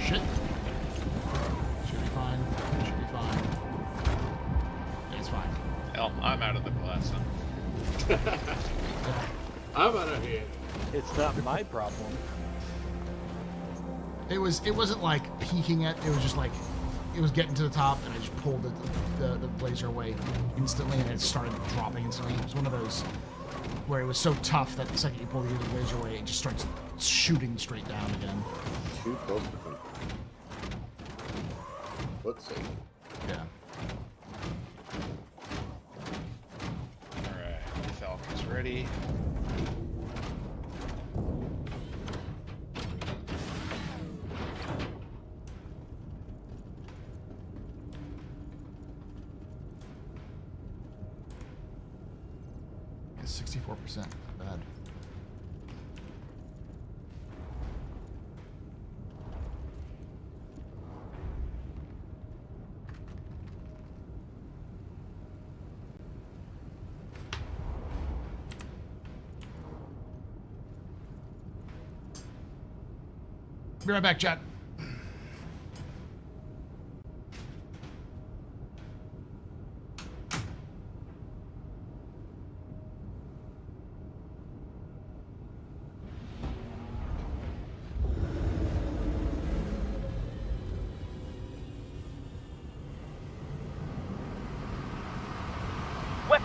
Shit. Should be fine. Should be fine. Yeah, it's fine. Hell, I'm out of the class. Huh? I'm out of here. It's not my problem. It wasn't like peeking it. It was just like it was getting to the top, and I just pulled the blazer away instantly, and it started dropping instantly. It was one of those where it was so tough that the second you pull the blazer away, it just starts shooting straight down again. Too close to them. Let's see. Yeah. Alright, Falcon's ready. It's 64%. Not bad. Be right back, chat.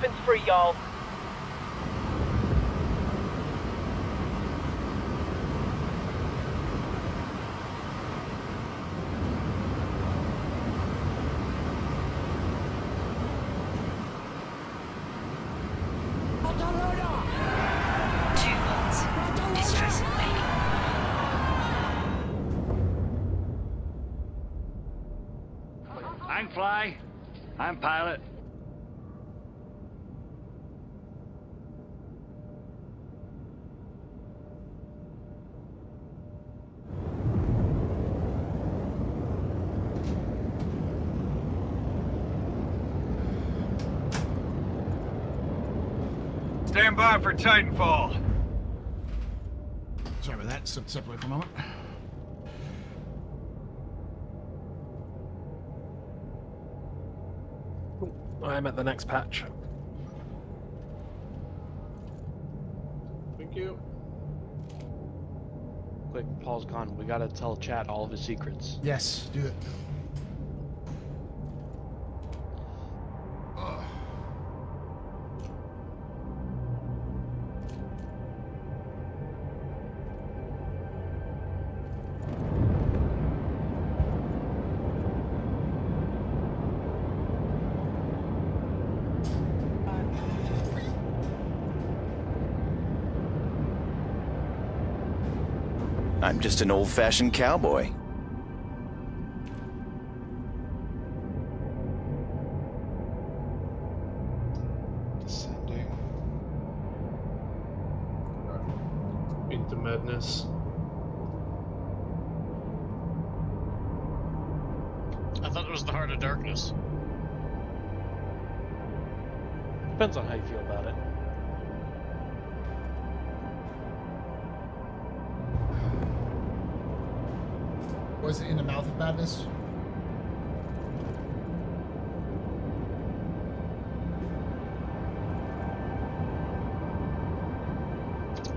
weapons free, y'all. I'm Fly. I'm pilot. Stand by for Titanfall. Sorry about that. Step away for a moment. I'm at the next patch. Thank you. Quick, Paul's gone. We gotta tell chat all of his secrets. Yes, do it. I'm just an old-fashioned cowboy. Descending. Into madness. I thought it was the Heart of Darkness. Depends on how you feel about it. Was it in the Mouth of Madness?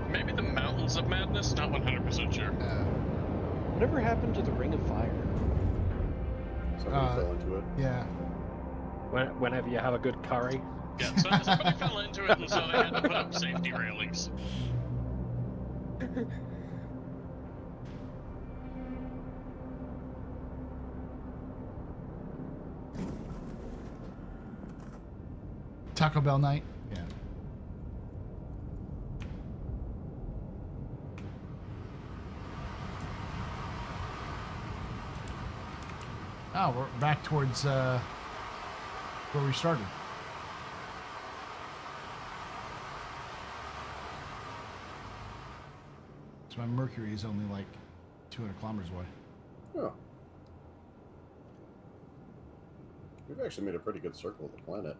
Maybe the Mountains of Madness? Not 100% sure. Whatever happened to the Ring of Fire? Somebody fell into it. Yeah. Whenever you have a good curry. Yeah, so somebody fell into it, and so they had to put up safety railings. Taco Bell night? Yeah. Oh, we're back towards where we started. So my Mercury is only like 200 kilometers away. Oh. We've actually made a pretty good circle of the planet.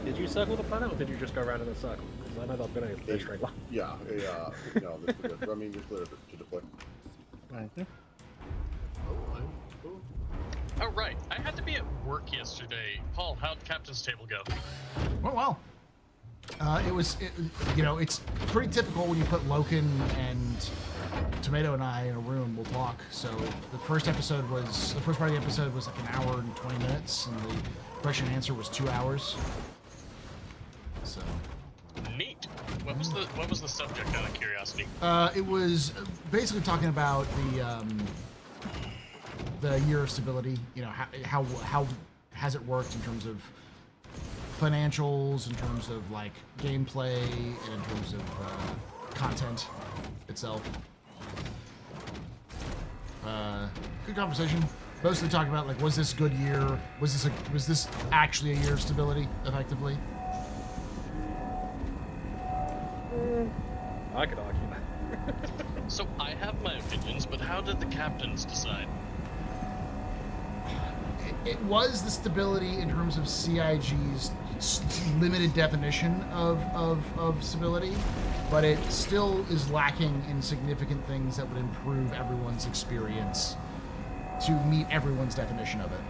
Did you circle the planet, or did you just go around in a circle? Because I know that's been a straight line. Yeah, no, this is good. Remy, you're clear to deploy. Thank you. Oh, I'm cool. Oh, right. I had to be at work yesterday. Paul, how'd Captain's Table go? Well. It's pretty typical when you put Loken and Tomato and I in a room, we'll talk. So the first part of the episode was like an hour and 20 minutes, and the question and answer was 2 hours. So. Neat. What was the subject, out of curiosity? It was basically talking about the year of stability. You know, how has it worked in terms of financials, in terms of like gameplay, and in terms of content itself. Good conversation. Mostly talking about like, was this a good year? Was this actually a year of stability, effectively? I could argue that. So I have my opinions, but how did the captains decide? It was the stability in terms of CIG's limited definition of stability, but it still is lacking in significant things that would improve everyone's experience to meet everyone's definition of it.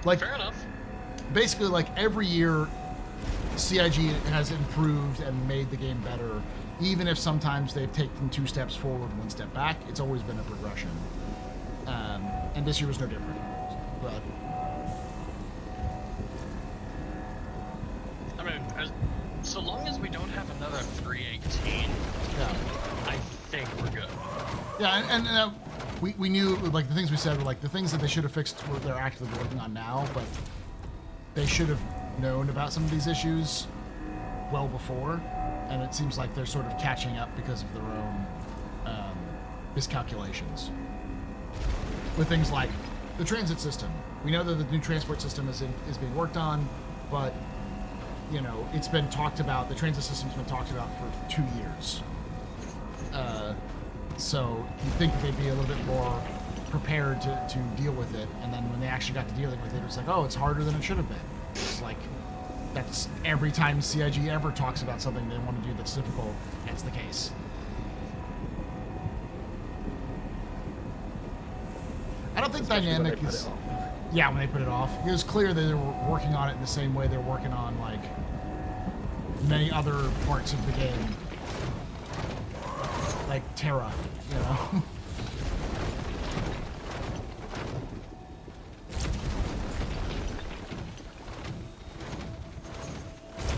Like, fair enough. Basically, like every year, CIG has improved and made the game better, even if sometimes they've taken 2 steps forward, 1 step back. It's always been a progression. And this year was no different. But So long as we don't have another 318, Yeah. I think we're good. Yeah, and we knew, like, the things we said were, like, the things that they should have fixed were they're actively working on now, but they should have known about some of these issues well before, and it seems like they're sort of catching up because of their own miscalculations. With things like the transit system. We know that the new transport system is being worked on, but, you know, it's been talked about, the transit system's been talked about for 2 years. So you'd think that they'd be a little bit more prepared to deal with it, and then when they actually got to dealing with it, it was like, oh, it's harder than it should have been. It's like, that's every time CIG ever talks about something they want to do that's difficult, that's the case. I don't think Especially when Dynamic they put is... it off. Yeah, when they put it off. It was clear that they were working on it in the same way they're working on, like, many other parts of the game. Like Terra, you know?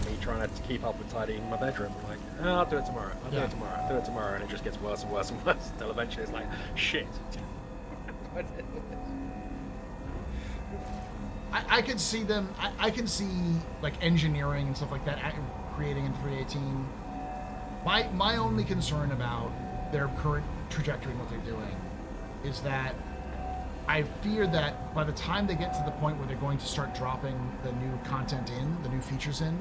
Me trying to keep up with tidying my bedroom. Like, oh, I'll do it tomorrow. I'll do it tomorrow. I'll do it tomorrow. And it just gets worse and worse and worse until eventually it's like, shit. I could see them, I can see, like, engineering and stuff like that creating in 318. My only concern about their current trajectory and what they're doing is that I fear that by the time they get to the point where they're going to start dropping the new content in, the new features in,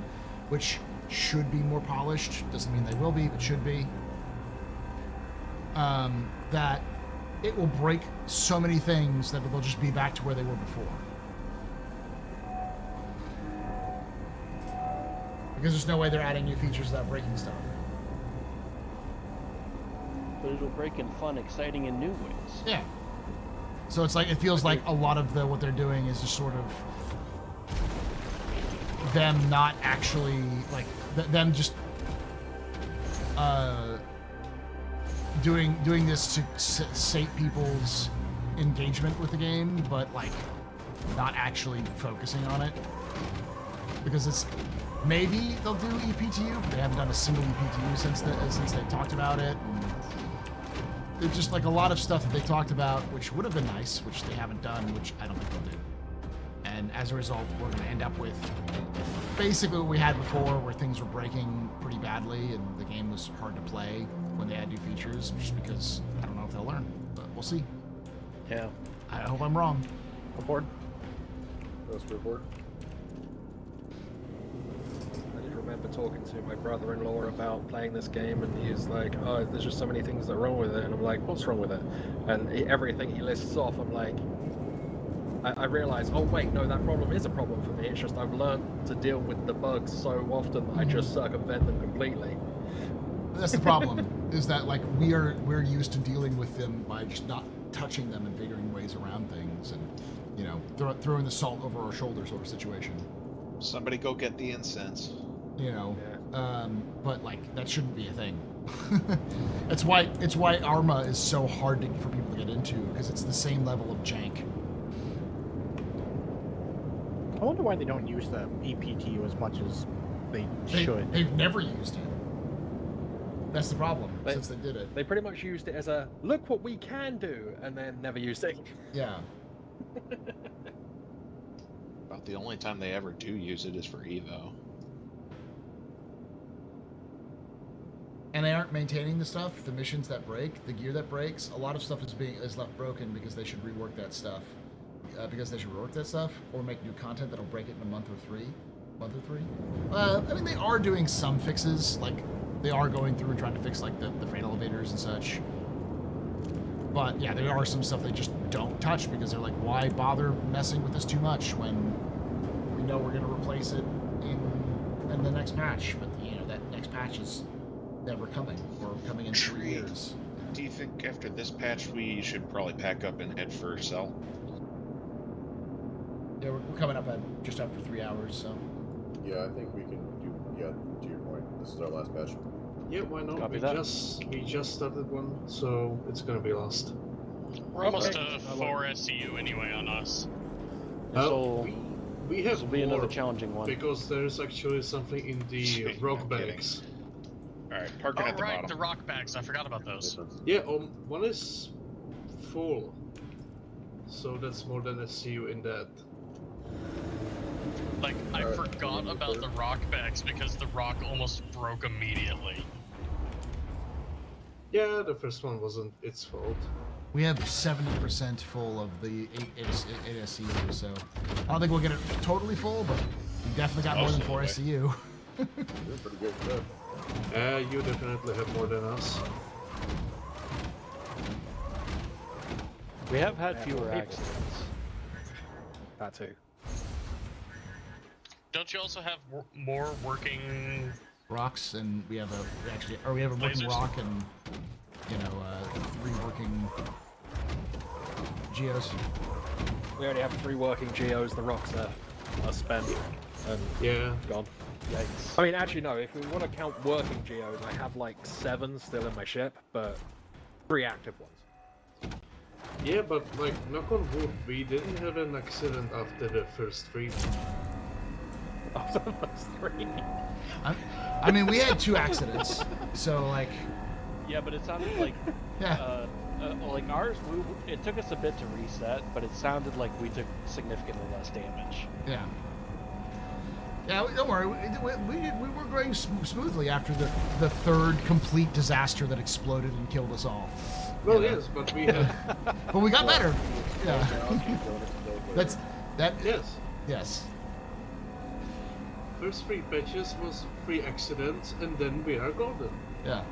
which should be more polished, doesn't mean they will be, but should be, that it will break so many things that they'll just be back to where they were before. Because there's no way they're adding new features without breaking stuff. But it'll break in fun, exciting, in new ways. Yeah. So it's like, it feels like a lot of what they're doing is just sort of them not actually, like, them just doing this to sate people's engagement with the game, but, like, not actually focusing on it. Because it's, maybe they'll do EPTU, but they haven't done a single EPTU since they talked about it. And it's just like a lot of stuff that they talked about, which would have been nice, which they haven't done, which I don't think they'll do. And as a result, we're going to end up with basically what we had before, where things were breaking pretty badly and the game was hard to play when they had new features, just because I don't know if they'll learn, but we'll see. Yeah. I hope I'm wrong. Report. Let's report. I remember talking to my brother-in-law about playing this game, and he's like, oh, there's just so many things that are wrong with it. And I'm like, what's wrong with it? And everything he lists off, I'm like, I realize, oh wait, no, that problem is a problem for me. It's just I've learned to deal with the bugs so often that I just circumvent them completely. That's the problem, is that, like, we're used to dealing with them by just not touching them and figuring ways around things, and, you know, throwing the salt over our shoulder sort of situation. Somebody go get the incense. You know, but, like, that shouldn't be a thing. It's why Arma is so hard for people to get into, because it's the same level of jank. I wonder why they don't use the EPTU as much as they should. They've never used it. That's the problem, since they did it. They pretty much used it as a, look what we can do, and then never used it. Yeah. About the only time they ever do use it is for Evo. And they aren't maintaining the stuff, the missions that break, the gear that breaks. A lot of stuff is left broken because they should rework that stuff. Or make new content that'll break it in a month or three. I mean, they are doing some fixes, like they are going through and trying to fix, like, the freight elevators and such. But yeah, there are some stuff they just don't touch because they're like, why bother messing with this too much when we know we're going to replace it in the next patch? But, you know, that next patch is never coming, or coming in 3 years. Do you think after this patch we should probably pack up and head for Cell? Yeah, we're coming up at just after 3 hours, so. Yeah, I think we can do, yeah, to your point, this is our last patch. Yeah, why not? Copy we that. just started one, so it's gonna be last. We're almost to 4 SCU anyway on us. Oh, We This have will be more another challenging one. because there's actually something in the No rock kidding. bags. Alright, parking Oh at the right, bottom. the rock bags. I forgot about those. Yeah, one is full. So that's more than a CU in that. Like, I forgot about the rock bags because the rock almost broke immediately. Yeah, the first one wasn't its fault. We have 70% full of the 8 SCU, so I don't think we'll get it totally full, but we definitely got more than 4 SCU. You're pretty good at that. You definitely have more than us. We have had fewer accidents. That too. Don't you also have more working? Rocks, and we have a we have a working Lasers? rock and 3 working geos. We already have 3 working geos. The rocks are spent and Yeah. gone. Yikes. I mean, actually, no. If we want to count working geos, I have like 7 still in my ship, but 3 active ones. Yeah, but like, knock on wood, we didn't have an accident after the first 3. After the first 3. I mean, we had 2 accidents, so like, Yeah, but it sounded like yeah. like ours. It took us a bit to reset, but it sounded like we took significantly less damage. Yeah. Yeah, don't worry. We were going smoothly after the 3rd complete disaster that exploded and killed us all. Well, yes, but we had. But we got better. Yeah. That. Yes. Yes. First 3 patches was 3 accidents, and then we are golden. Yeah.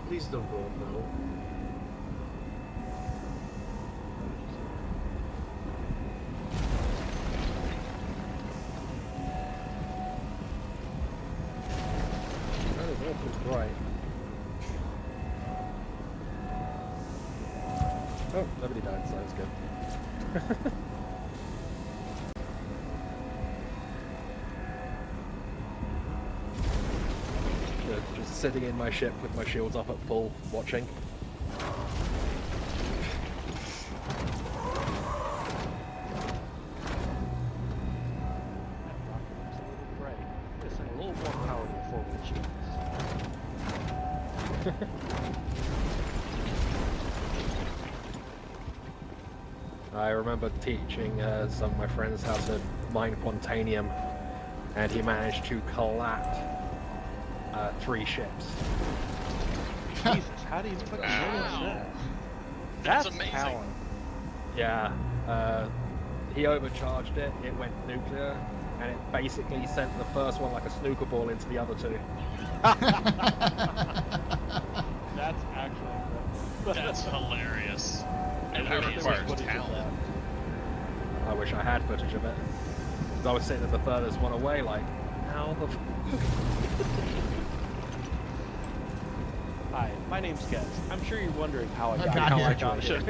Please don't go now. That is awfully bright. Oh, nobody died, so that's good. Just sitting in my ship with my shields up at full, watching. Right. Just a little more power before we shoot. I remember teaching some of my friends how to mine quantanium, and he managed to collapse 3 ships. Jesus, how do you fucking manage that? That's amazing. Talent. Yeah, he overcharged it, it went nuclear, and it basically sent the first one like a snooker ball into the other 2. That's actually incredible. That's hilarious. And that that requires talent. I wish I had footage of it. 'Cause I was sitting at the furthest one away, like, how the Hi, my name's Kes. I'm sure you're wondering how I I got got here. here. I got here.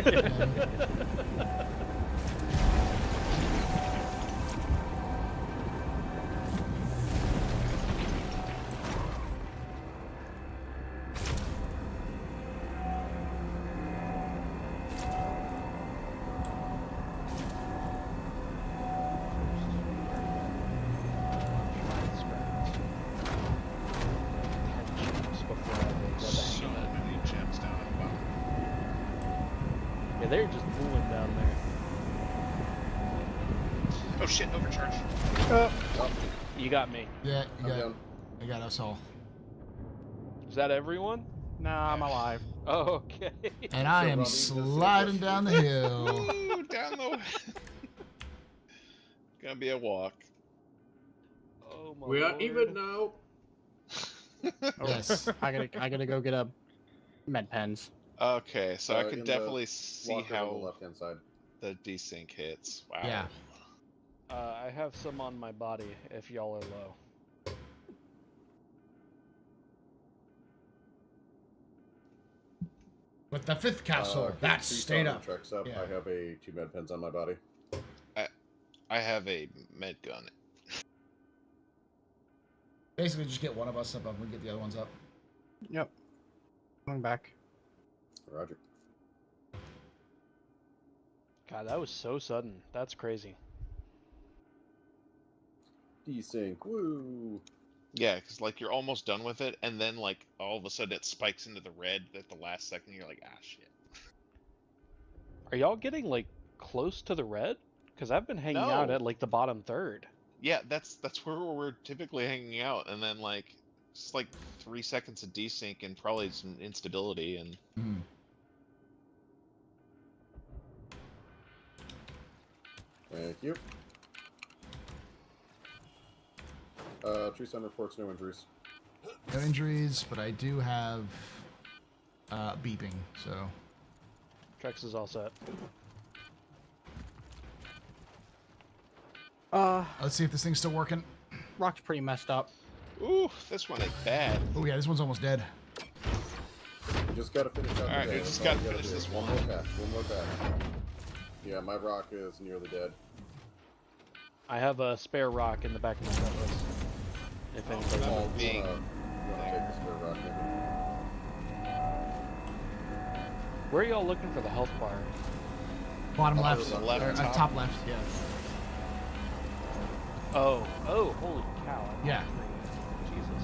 So many gems down at the bottom. Yeah, they're just pooling down there. Oh shit, overcharge. You got me. Yeah, down. I got us all. Is that everyone? Nah, I'm alive. Oh, okay. And I am Robbie, sliding down the hill. Woo, down the. Gonna be a walk. Oh my We are lord. even now. Yes. I gotta go get a med pens. Okay, so I in can the definitely see Locker on the how left-hand side. the desync hits. Wow. Yeah. I have some on my body if y'all are low. With the 5th castle, that's Keith stayed on up. Treks up. Yeah. I have 2 med pens on my body. I have a med gun. Basically, just get one of us up and we get the other ones up. Yep. Coming back. Roger. God, that was so sudden. That's crazy. Desync. Woo. Yeah, because like you're almost done with it, and then like all of a sudden it spikes into the red at the last second. You're like, ah, shit. Are y'all getting like close to the red? Because I've been hanging out No. at like the bottom third. Yeah, that's where we're typically hanging out, and then like just like 3 seconds of desync and probably some instability, and Thank you. True Sun reports no injuries. No injuries, but I do have beeping, so. Trex is all set. Let's see if this thing's still working. Rock's pretty messed up. ooh, this one is bad. Oh yeah, this one's almost dead. You just gotta finish out Alright, the day. we just That's all gotta you finish do. this One one. more patch. One more patch. Yeah, my rock is nearly dead. I have a spare rock in the back of my cutlass. If anybody Oh, wants. you wanna take the spare rock, maybe? Where are y'all looking for the health bar? Bottom Oh, left, the left, or, top. top left, yeah. Oh, holy cow. I'm Yeah. hungry. Jesus.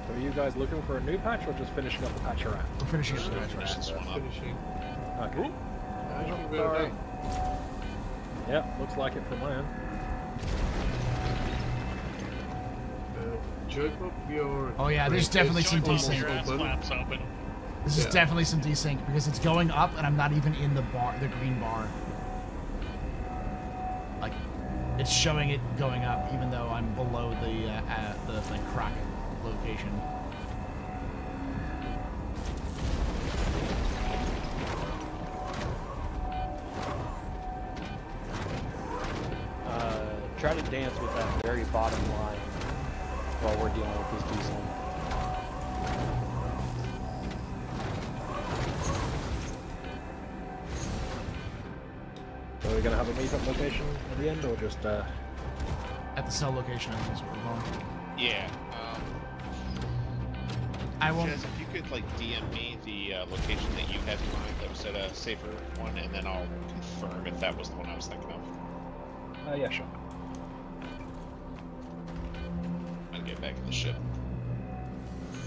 So are you guys looking for a new patch or just finishing up the patch you're at? We're finishing it. Finish this one up. Finishing. Okay. I think we're Sorry. done. Yep, looks like it from my end. Jacob, your. Oh yeah, there's definitely some Joint bubble, desync. your ass Open. flaps open. This is Yeah. definitely some desync because it's going up and I'm not even in the bar, the green bar. Like, it's showing it going up even though I'm below the like crack location. Try to dance with that very bottom line while we're dealing with this diesel. So are we going to have a meetup location at the end or just At the cell location, I think is where we're going. Yeah. I won't. Jez, if you could like DM me the location that you had in mind that was at a safer one, and then I'll confirm if that was the one I was thinking of. yeah, sure. I'll get back in the ship.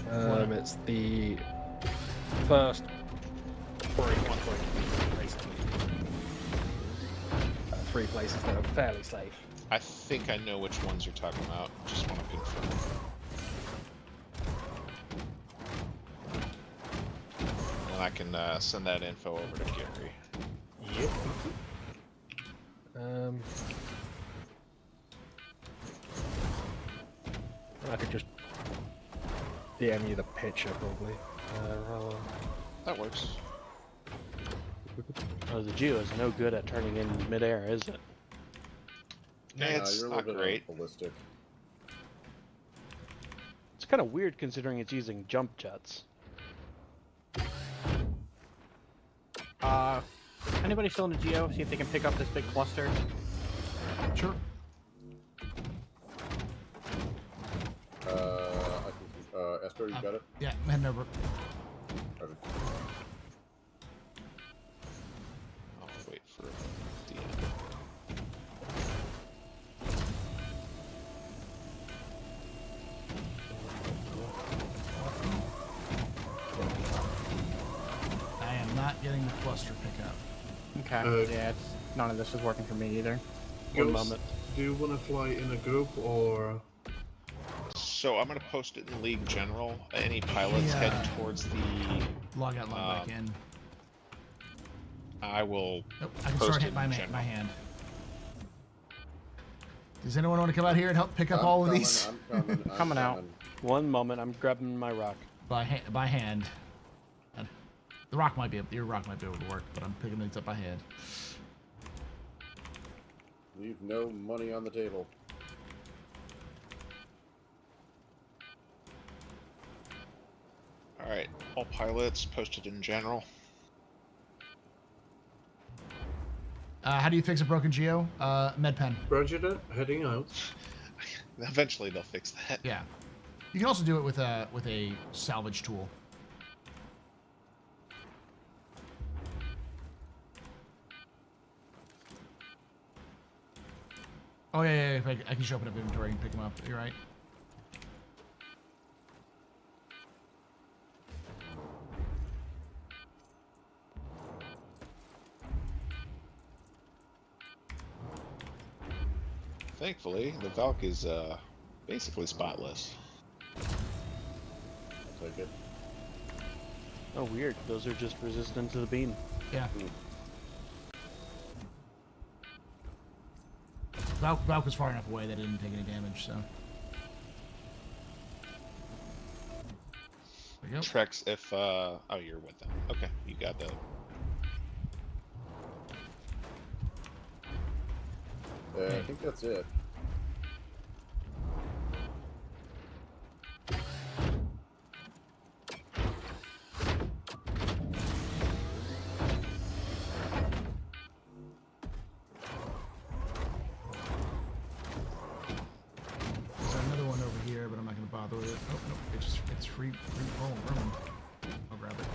It's the first basically. 3 places that are fairly safe. I think I know which ones you're talking about. Just want to confirm. And I can send that info over to Gary. Yep. I could just DM you the picture probably. That works. Oh, the Geo is no good at turning in midair, is it? Yeah, it's you're a not little bit great. ballistic. It's kind of weird considering it's using jump jets. Anybody still in the Geo? See if they can pick up this big cluster. Sure. I can, Astro, you got it? Yeah, I'm heading over. Roger. I'll wait for DM. I am not getting the cluster pickup. Okay. Yeah, none of this is working for me either. One Ghost, moment. do you want to fly in a group or? So I'm gonna post it in League General. Any pilots Yeah. head towards the. Log out, log back in. I will. Nope, I can post start it hit by in my general. hand. Does anyone want to come out here and help pick up all of these? I'm coming. I'm Coming out. coming. One moment, I'm grabbing my rock. By hand. The rock might be able, your rock might be able to work, but I'm picking these up by hand. Leave no money on the table. All right, all pilots posted in general. How do you fix a broken Geo? Med pen. Roger that. Heading out. Eventually they'll fix that. Yeah. You can also do it with a salvage tool. Oh yeah. If I can show up in inventory and pick them up. You're right. Thankfully, the Valk is basically spotless. I'll take it. Oh, weird. Those are just resistant to the beam. Yeah. Valk was far enough away that it didn't take any damage, so. There you go. Trex, if oh, you're with them. Okay, you got the. I think that's it. There's another one over here, but I'm not going to bother with it. Oh, no, it's free room. I'll grab it.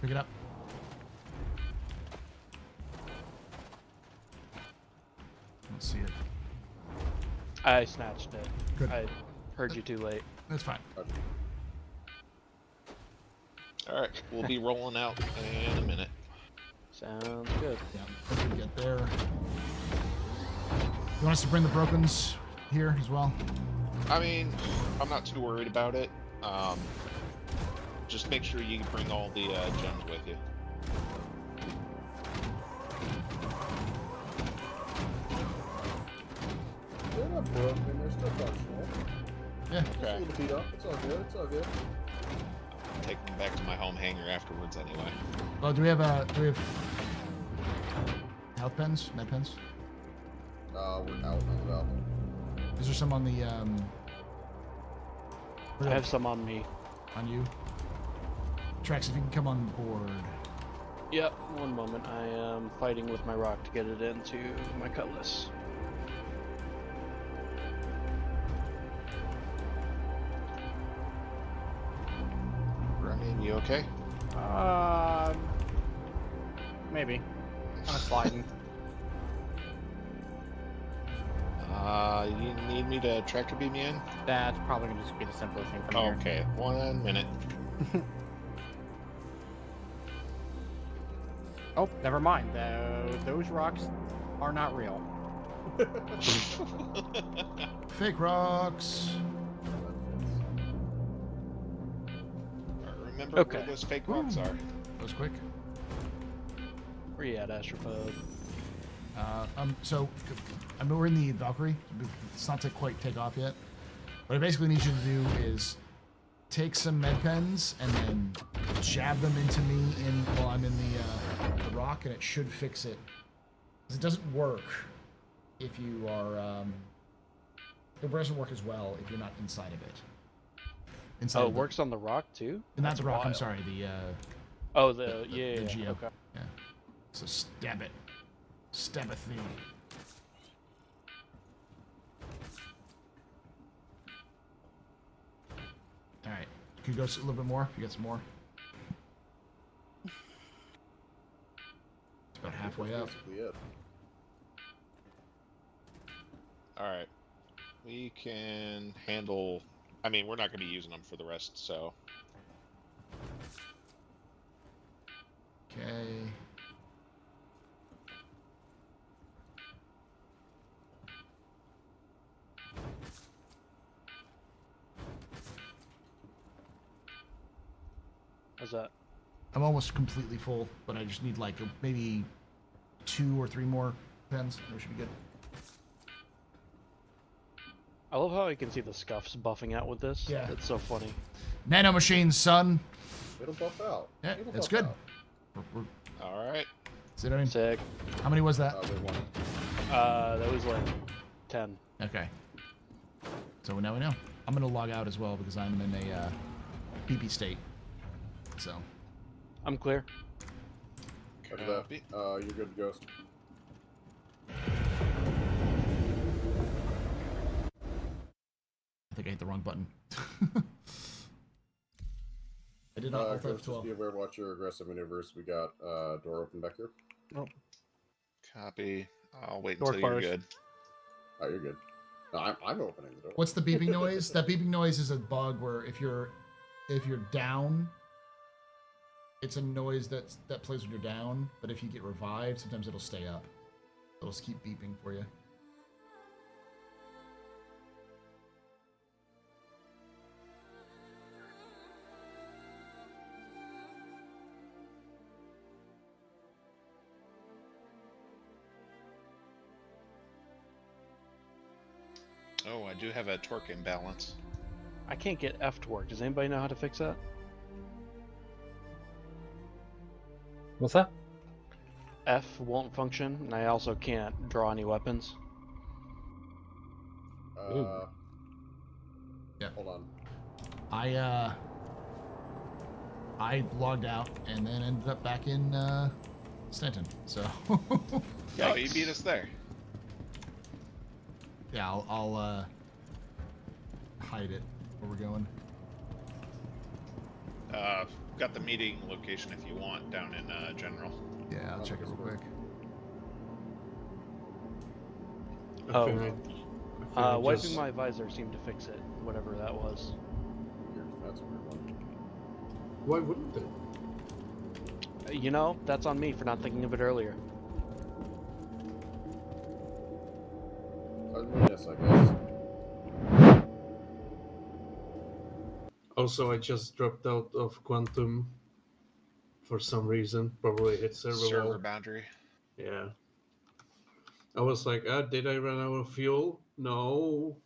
Pick it up. Let's see it. I snatched it. Good. I heard you too late. That's fine. All right, we'll be rolling out in a minute. Sounds good. Yeah, once we get there. You want us to bring the brokens here as well? I mean, I'm not too worried about it. Just make sure you bring all the gems with you. They're not broken, they're still functional. Yeah. Just a little beat up. It's all good, it's all good. I'll take them back to my home hangar afterwards anyway. Oh, do we have health pens? Med pens? We're out on the Valk. Is there some on the I have some on me. on you? Trex, if you can come on board. Yep, one moment. I am fighting with my rock to get it into my cutlass. Remy, you okay? Maybe. Kind of sliding. You need me to tractor beam you in? That's probably gonna just be the simplest thing from here. Okay, 1 minute. Oh, never mind. Those rocks are not real. Fake rocks. Remember Okay. where those fake rocks are. That was quick. Where you at, AstroPub? So, I mean, we're in the Valkyrie. It's not to quite take off yet. What I basically need you to do is take some med pens and then jab them into me while I'm in the rock, and it should fix it. 'Cause it doesn't work if you are. It doesn't work as well if you're not inside of it. Inside Oh, of it works on the rock too? Not the rock. I'm wild. sorry. The Oh, yeah, Geo. okay. Yeah. So stab it. Stabbeth thee. Alright. Can you go a little bit more? You got some more? It's about halfway up. Basically it. Alright. We can handle... I mean, we're not going to be using them for the rest, so... Okay. How's that? I'm almost completely full, but I just need like maybe 2 or 3 more pens. That should be good. I love how I can see the scuffs buffing out with this. Yeah. It's so funny. Nano machines, son. It'll buff out. Yeah, It'll that's buff good. out. Alright. See what I mean? Sick. How many was that? Wait, one. That was like 10. Okay. So now we know. I'm gonna log out as well because I'm in a PP state. So. I'm clear. After that, you're good to ghost. I think I hit the wrong button. I did not Alt Just F12. be aware, watch your aggressive maneuvers. We got door open back here. Oh, Copy. I'll wait Door until you're closed. good. Oh, you're good. No, I'm opening the door. What's the beeping noise? That beeping noise is a bug where if you're down, it's a noise that plays when you're down. But if you get revived, sometimes it'll stay up. It'll just keep beeping for you. Oh, I do have a torque imbalance. I can't get F to work. Does anybody know how to fix that? What's that? F won't function, and I also can't draw any weapons. Yeah. Hold on. I logged out and then ended up back in Stanton. So Oh, you beat us there. yeah, I'll hide it where we're going. Got the meeting location if you want down in general. Yeah, I'll check it real quick. Wiping my visor seemed to fix it, whatever that was. That's a weird one. Why wouldn't it? You know, that's on me for not thinking of it earlier. Yes, I guess. Also, I just dropped out of Quantum for some reason. Probably hit server wall. boundary. Yeah. I was like, did I run out of fuel? No.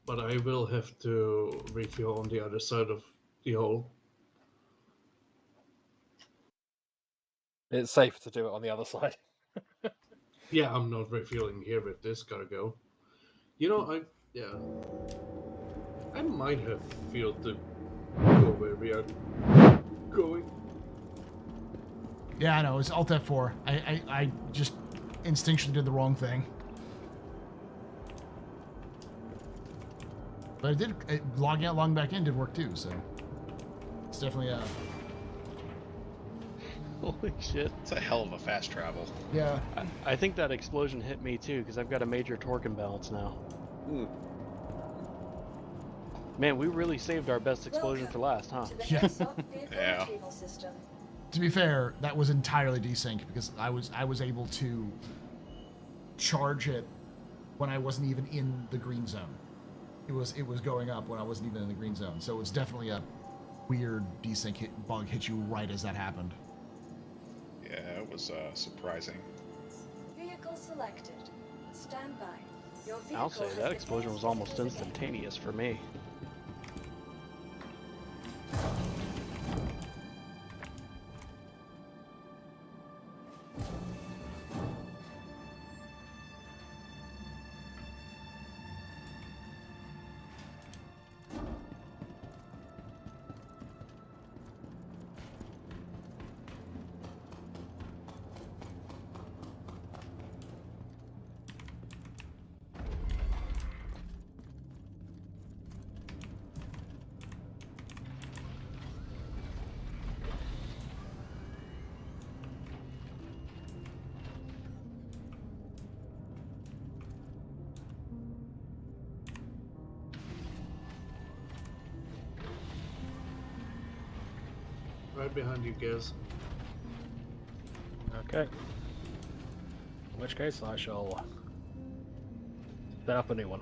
But I will have to refuel on the other side of the hole. It's safe to do it on the other side. Yeah, I'm not refueling here with this cargo. You know, I might have fueled to go where we are going. Yeah, I know. It's Alt F4. I just instinctually did the wrong thing. But logging out, logging back in did work too, so it's definitely Holy shit. It's a hell of a fast travel. Yeah. I think that explosion hit me too, because I've got a major torque imbalance now. Man, we really saved our best explosion for last, huh? Yeah. Yeah. To be fair, that was entirely desync because I was able to charge it when I wasn't even in the green zone. It was going up when I wasn't even in the green zone. So it's definitely a weird desync bug hit you right as that happened. Yeah, it was surprising. Vehicle selected. Stand by. Your vehicle I'll say has that been explosion was almost instantaneous for me. Right behind you, Gaz. Okay. In which case, I shall set up a new one.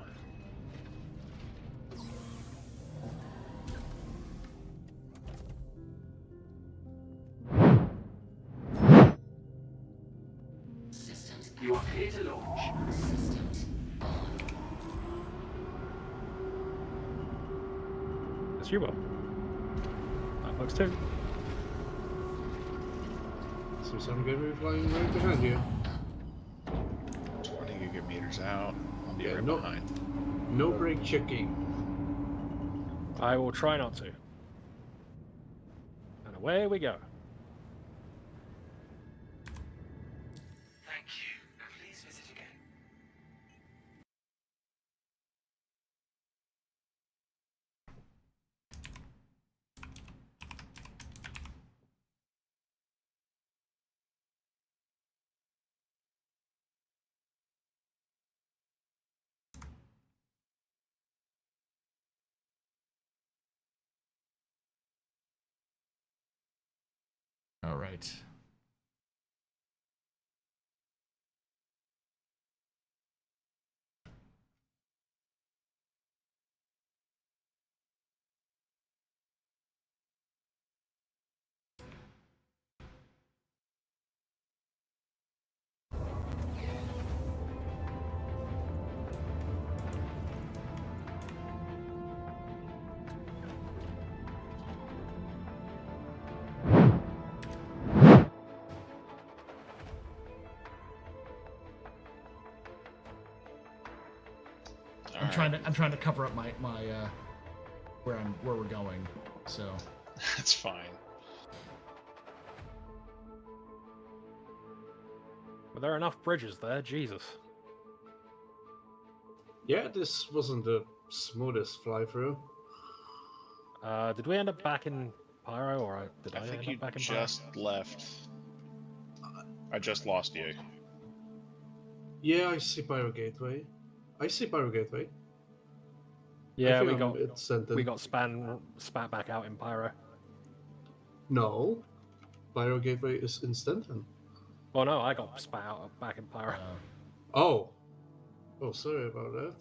You are clear to launch. It's you, Bob. That looks too. So I'm going to be flying right behind you. 20 gigameters out. I'll be right no, behind. No brake checking. I will try not to. And away we go. Thank you. Please visit All right. I'm trying to cover up my where we're going. So That's fine. Were there enough bridges there? Jesus. Yeah, this wasn't the smoothest fly through. Did we end up back in Pyro, or did I think end you up back in just left. I just lost you. Yeah, I see Pyro Gateway. I see Pyro Gateway. Yeah, we got spat back out in Pyro. No, Pyro Gateway is in Stanton. Oh no, I got spat out back in Pyro. Oh, sorry about that.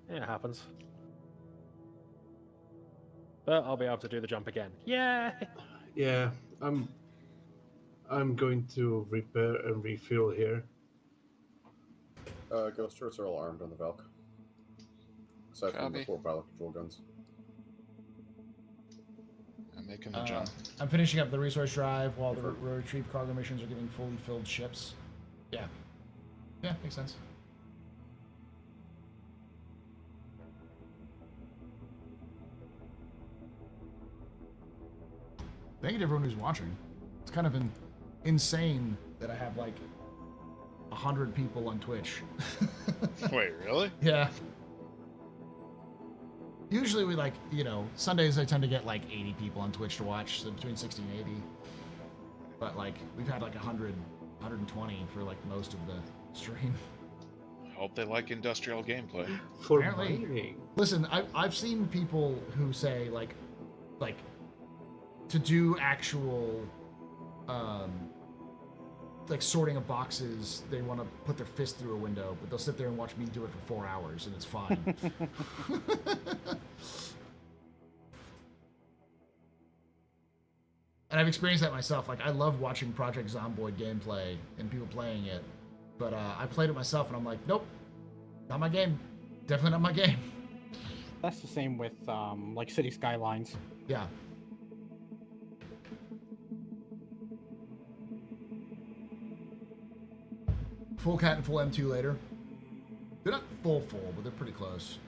Yeah, it happens. But I'll be able to do the jump again. Yeah. Yeah, I'm going to repair and refuel here. Ghost turrets are all armed on the Valk. Aside from the 4 pilot control guns. I'm making the jump. I'm finishing up the resource drive while the retrieve cargo missions are giving fully filled ships. Yeah. Yeah, makes sense. Thank you to everyone who's watching. It's kind of insane that I have like 100 people on Twitch. Wait, really? Yeah. Usually we Sundays I tend to get like 80 people on Twitch to watch, so between 60 and 80. But like, we've had like 100, 120 for like most of the stream. I hope they like industrial gameplay. Apparently, listen, I've seen people who say like to do actual like sorting of boxes, they want to put their fist through a window, but they'll sit there and watch me do it for 4 hours and it's fine. And I've experienced that myself. Like, I love watching Project Zomboid gameplay and people playing it, but I played it myself and I'm like, nope, not my game. Definitely not my game. That's the same with like City Skylines. Yeah. Full cat and full M2 later. They're not full, but they're pretty close.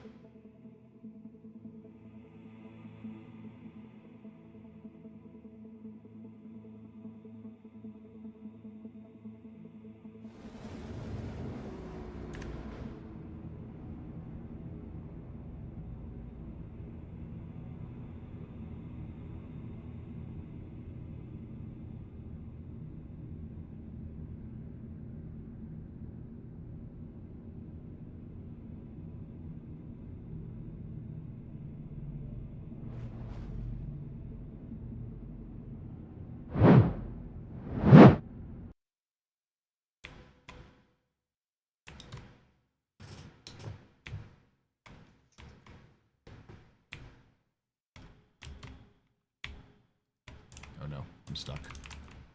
Oh no, I'm stuck.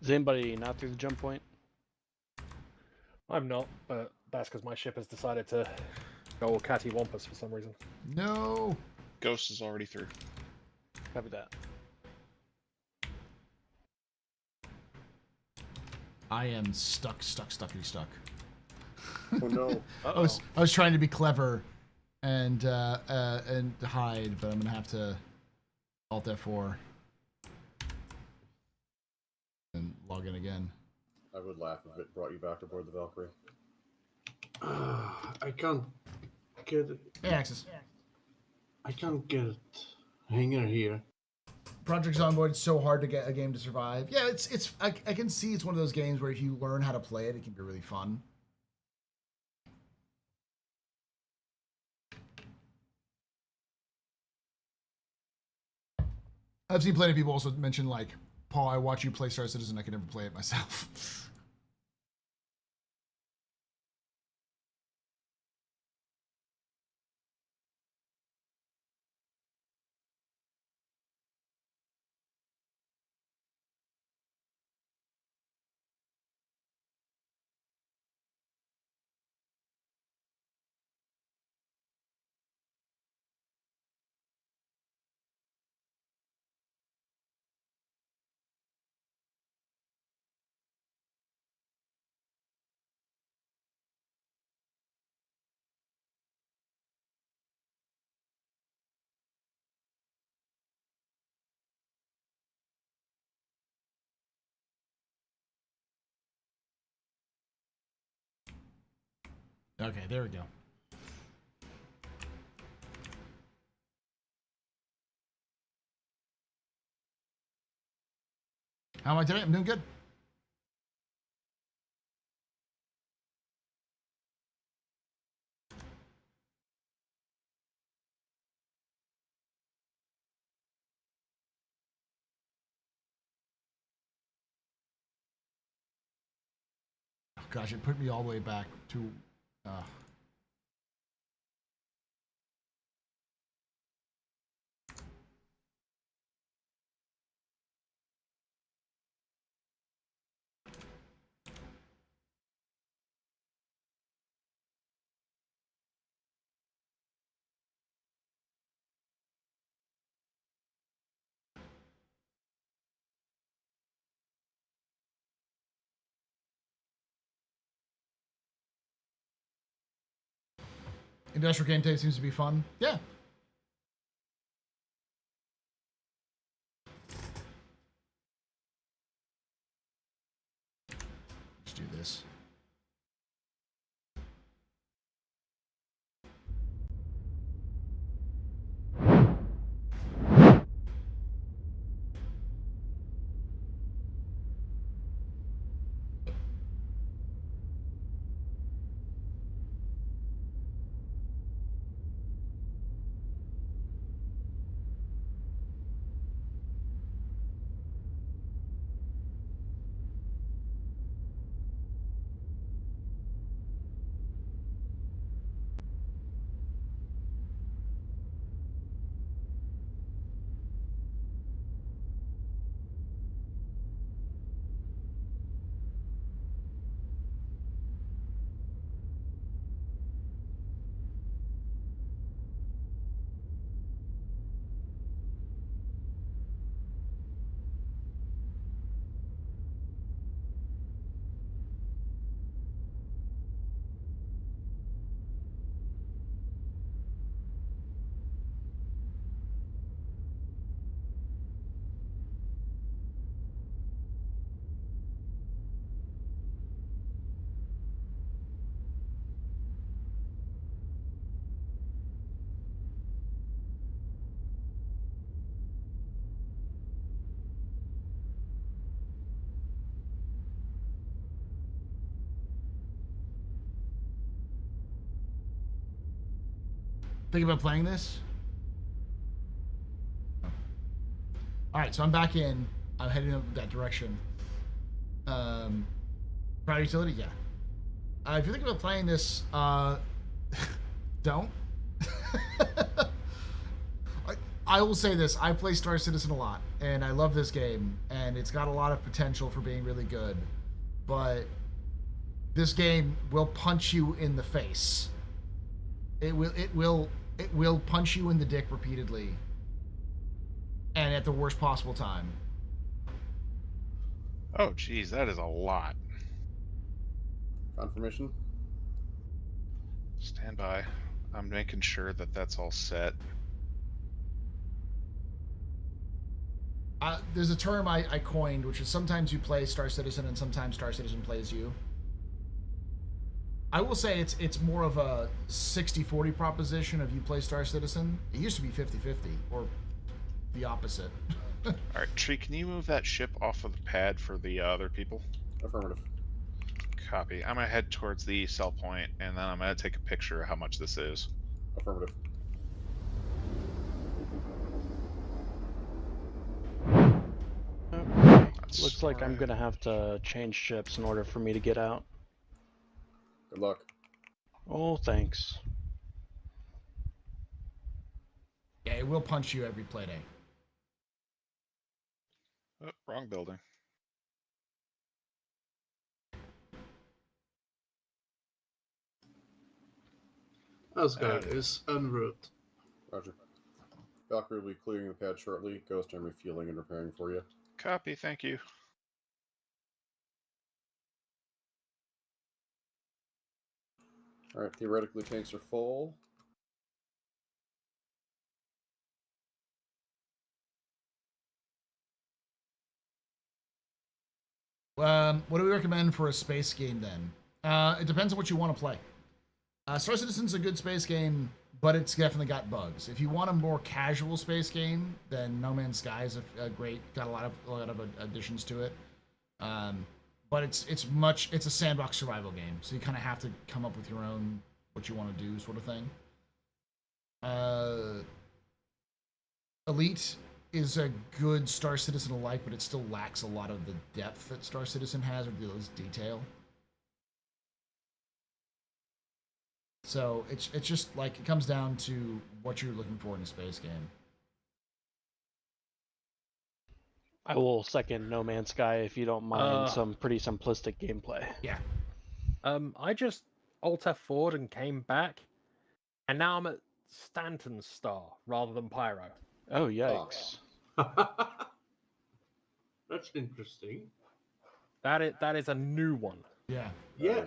Is anybody not through the jump point? I'm not, but that's because my ship has decided to go all cattywampus for some reason. No! Ghost is already through. Copy that. I am stuck. Oh no! I was trying to be clever and hide, but I'm gonna have to Alt F4 and log in again. I would laugh if it brought you back aboard the Valkyrie. I can't get it. Hey, Axis. I can't get it. Hanger here. Project Zomboid is so hard to get a game to survive. Yeah, I can see it's one of those games where if you learn how to play it, it can be really fun. I've seen plenty of people also mention like Paul, I watch you play Star Citizen. I can never play it myself. Okay, there we go. How am I today? I'm doing good. Oh, gosh, it put me all the way back to... Industrial game tape seems to be fun. Yeah. Let's do this. Think about playing this? Alright, so I'm back in. I'm heading up that direction. Prior utility, yeah. If you think about playing this, don't. I will say this, I play Star Citizen a lot, and I love this game, and it's got a lot of potential for being really good, but this game will punch you in the face. It will punch you in the dick repeatedly, and at the worst possible time. Oh, geez, that is a lot. Confirmation? Stand by. I'm making sure that that's all set. There's a term I coined, which is sometimes you play Star Citizen and sometimes Star Citizen plays you. I will say it's more of a 60-40 proposition if you play Star Citizen. It used to be 50-50, or the opposite. Alright, Tree, can you move that ship off of the pad for the other people? Affirmative. Copy. I'm going to head towards the cell point, and then I'm going to take a picture of how much this is. Affirmative. Okay. shots. Looks like I'm Alright. gonna have to change ships in order for me to get out. Good luck. Oh, thanks. Yeah, it will punch you every play day. Oh, wrong building. Asgard is en route. Roger. Valkyrie will be clearing the pad shortly. Ghost, I'm refueling and repairing for you. Copy, thank you. Alright, theoretically tanks are full. What do we recommend for a space game then? It depends on what you want to play. Star Citizen's a good space game, but it's definitely got bugs. If you want a more casual space game, then No Man's Sky is a great, got a lot of additions to it. But it's a sandbox survival game, so you kind of have to come up with your own what you want to do, sort of thing. Elite is a good Star Citizen alike, but it still lacks a lot of the depth that Star Citizen has, or those detail. So it's just like it comes down to what you're looking for in a space game. I will second No Man's Sky if you don't mind some pretty simplistic gameplay. Yeah. I just Alt F4'd and came back, and now I'm at Stanton's star rather than Pyro. Oh, yikes. That's interesting. That is a new one. Yeah. Yeah,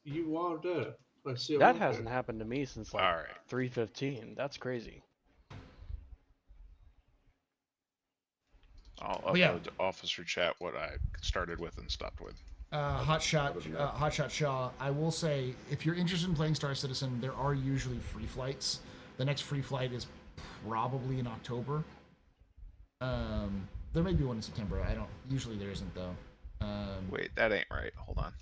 you are there. I see. That hasn't happened to me since like Alright. 3.15. That's crazy. I'll Oh, upload yeah. to Officer Chat what I started with and stopped with. Hotshot Shaw, I will say, if you're interested in playing Star Citizen, there are usually free flights. The next free flight is probably in October. There may be one in September. Usually there isn't, though. Wait, that ain't right. Hold on.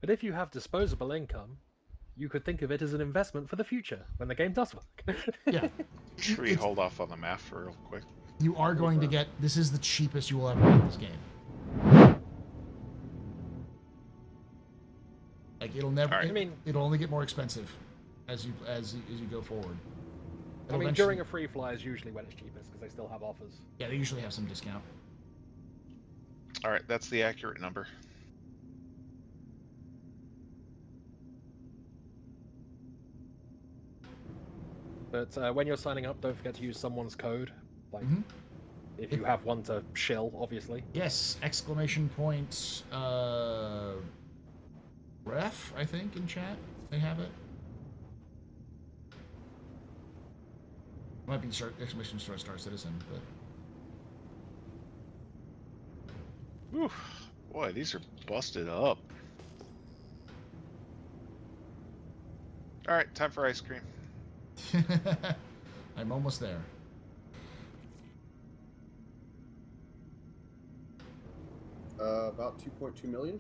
But if you have disposable income, you could think of it as an investment for the future when the game does work. Yeah. Should we hold off on the math for real quick? You are going to get... This is the cheapest you will ever get this game. Like, it'll never... Right. It'll only get more expensive as you go forward. During a free fly is usually when it's cheapest, because they still have offers. Yeah, they usually have some discount. Alright, that's the accurate number. But when you're signing up, don't forget to use someone's code. Like, if you have one to shill, obviously. Yes, ! Ref, I think, in chat. They have it. Might be Star Citizen, but... Oof. Boy, these are busted up. Alright, time for ice cream. I'm almost there. About 2.2 million.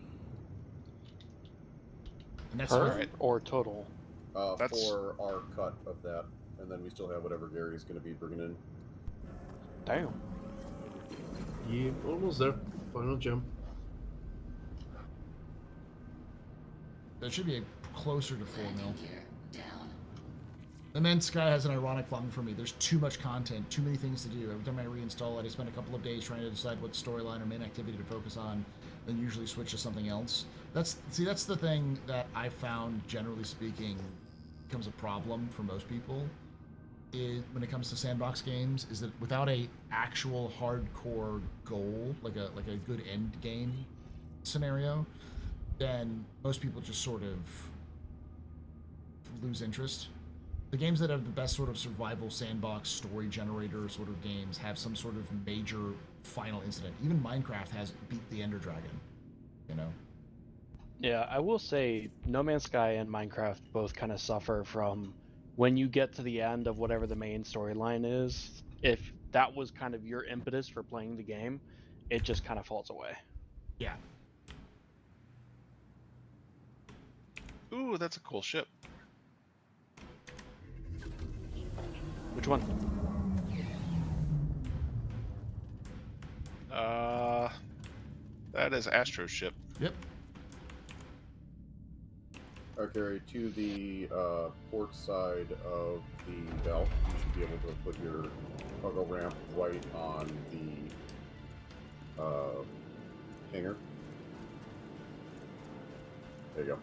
And that's Per or total? For our cut of that, and then we still have whatever Gary's going to be bringing in. Damn. Yeah, almost there. Final jump. That should be closer to 4 mil. The Man's Sky has an ironic problem for me. There's too much content, too many things to do. Every time I reinstall it, I spend a couple of days trying to decide what storyline or main activity to focus on, then usually switch to something else. That's the thing that I found, generally speaking, becomes a problem for most people. When it comes to sandbox games, is that without a actual hardcore goal, like a good end game scenario, then most people just sort of lose interest. The games that have the best sort of survival sandbox story generator sort of games have some sort of major final incident. Even Minecraft has beat the Ender Dragon, you know? Yeah, I will say No Man's Sky and Minecraft both kind of suffer from when you get to the end of whatever the main storyline is, if that was kind of your impetus for playing the game, it just kind of falls away. Yeah. Ooh, that's a cool ship. Which one? That is Astro's ship. Yep. Gary, to the port side of the belt, you should be able to put your cargo ramp right on the hangar. There you go.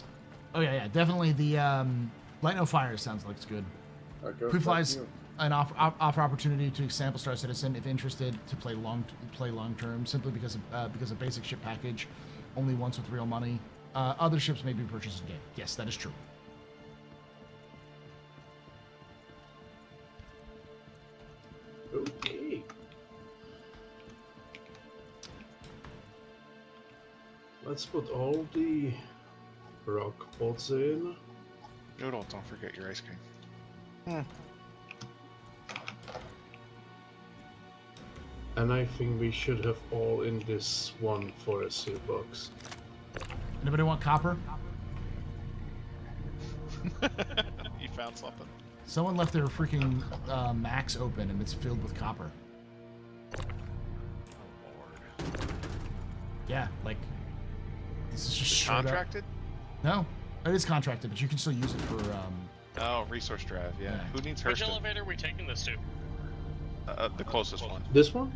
Oh yeah, definitely the Light No Fire sounds like it's good. Pre-flies an offer opportunity to sample Star Citizen if interested to play long term, simply because of basic ship package, only once with real money. Other ships may be purchased in game. Yes, that is true. Okay. Let's put all the rock pots in. Noodle, don't forget your ice cream. And I think we should have all in this one forest seal box. Anybody want copper? You found something? Someone left their freaking max open and it's filled with copper. Yeah, like this is just contracted? No, it is contracted, but you can still use it for. Oh, resource drive. Yeah. Who needs Which Hurston? elevator are we taking this to? The closest one. This one?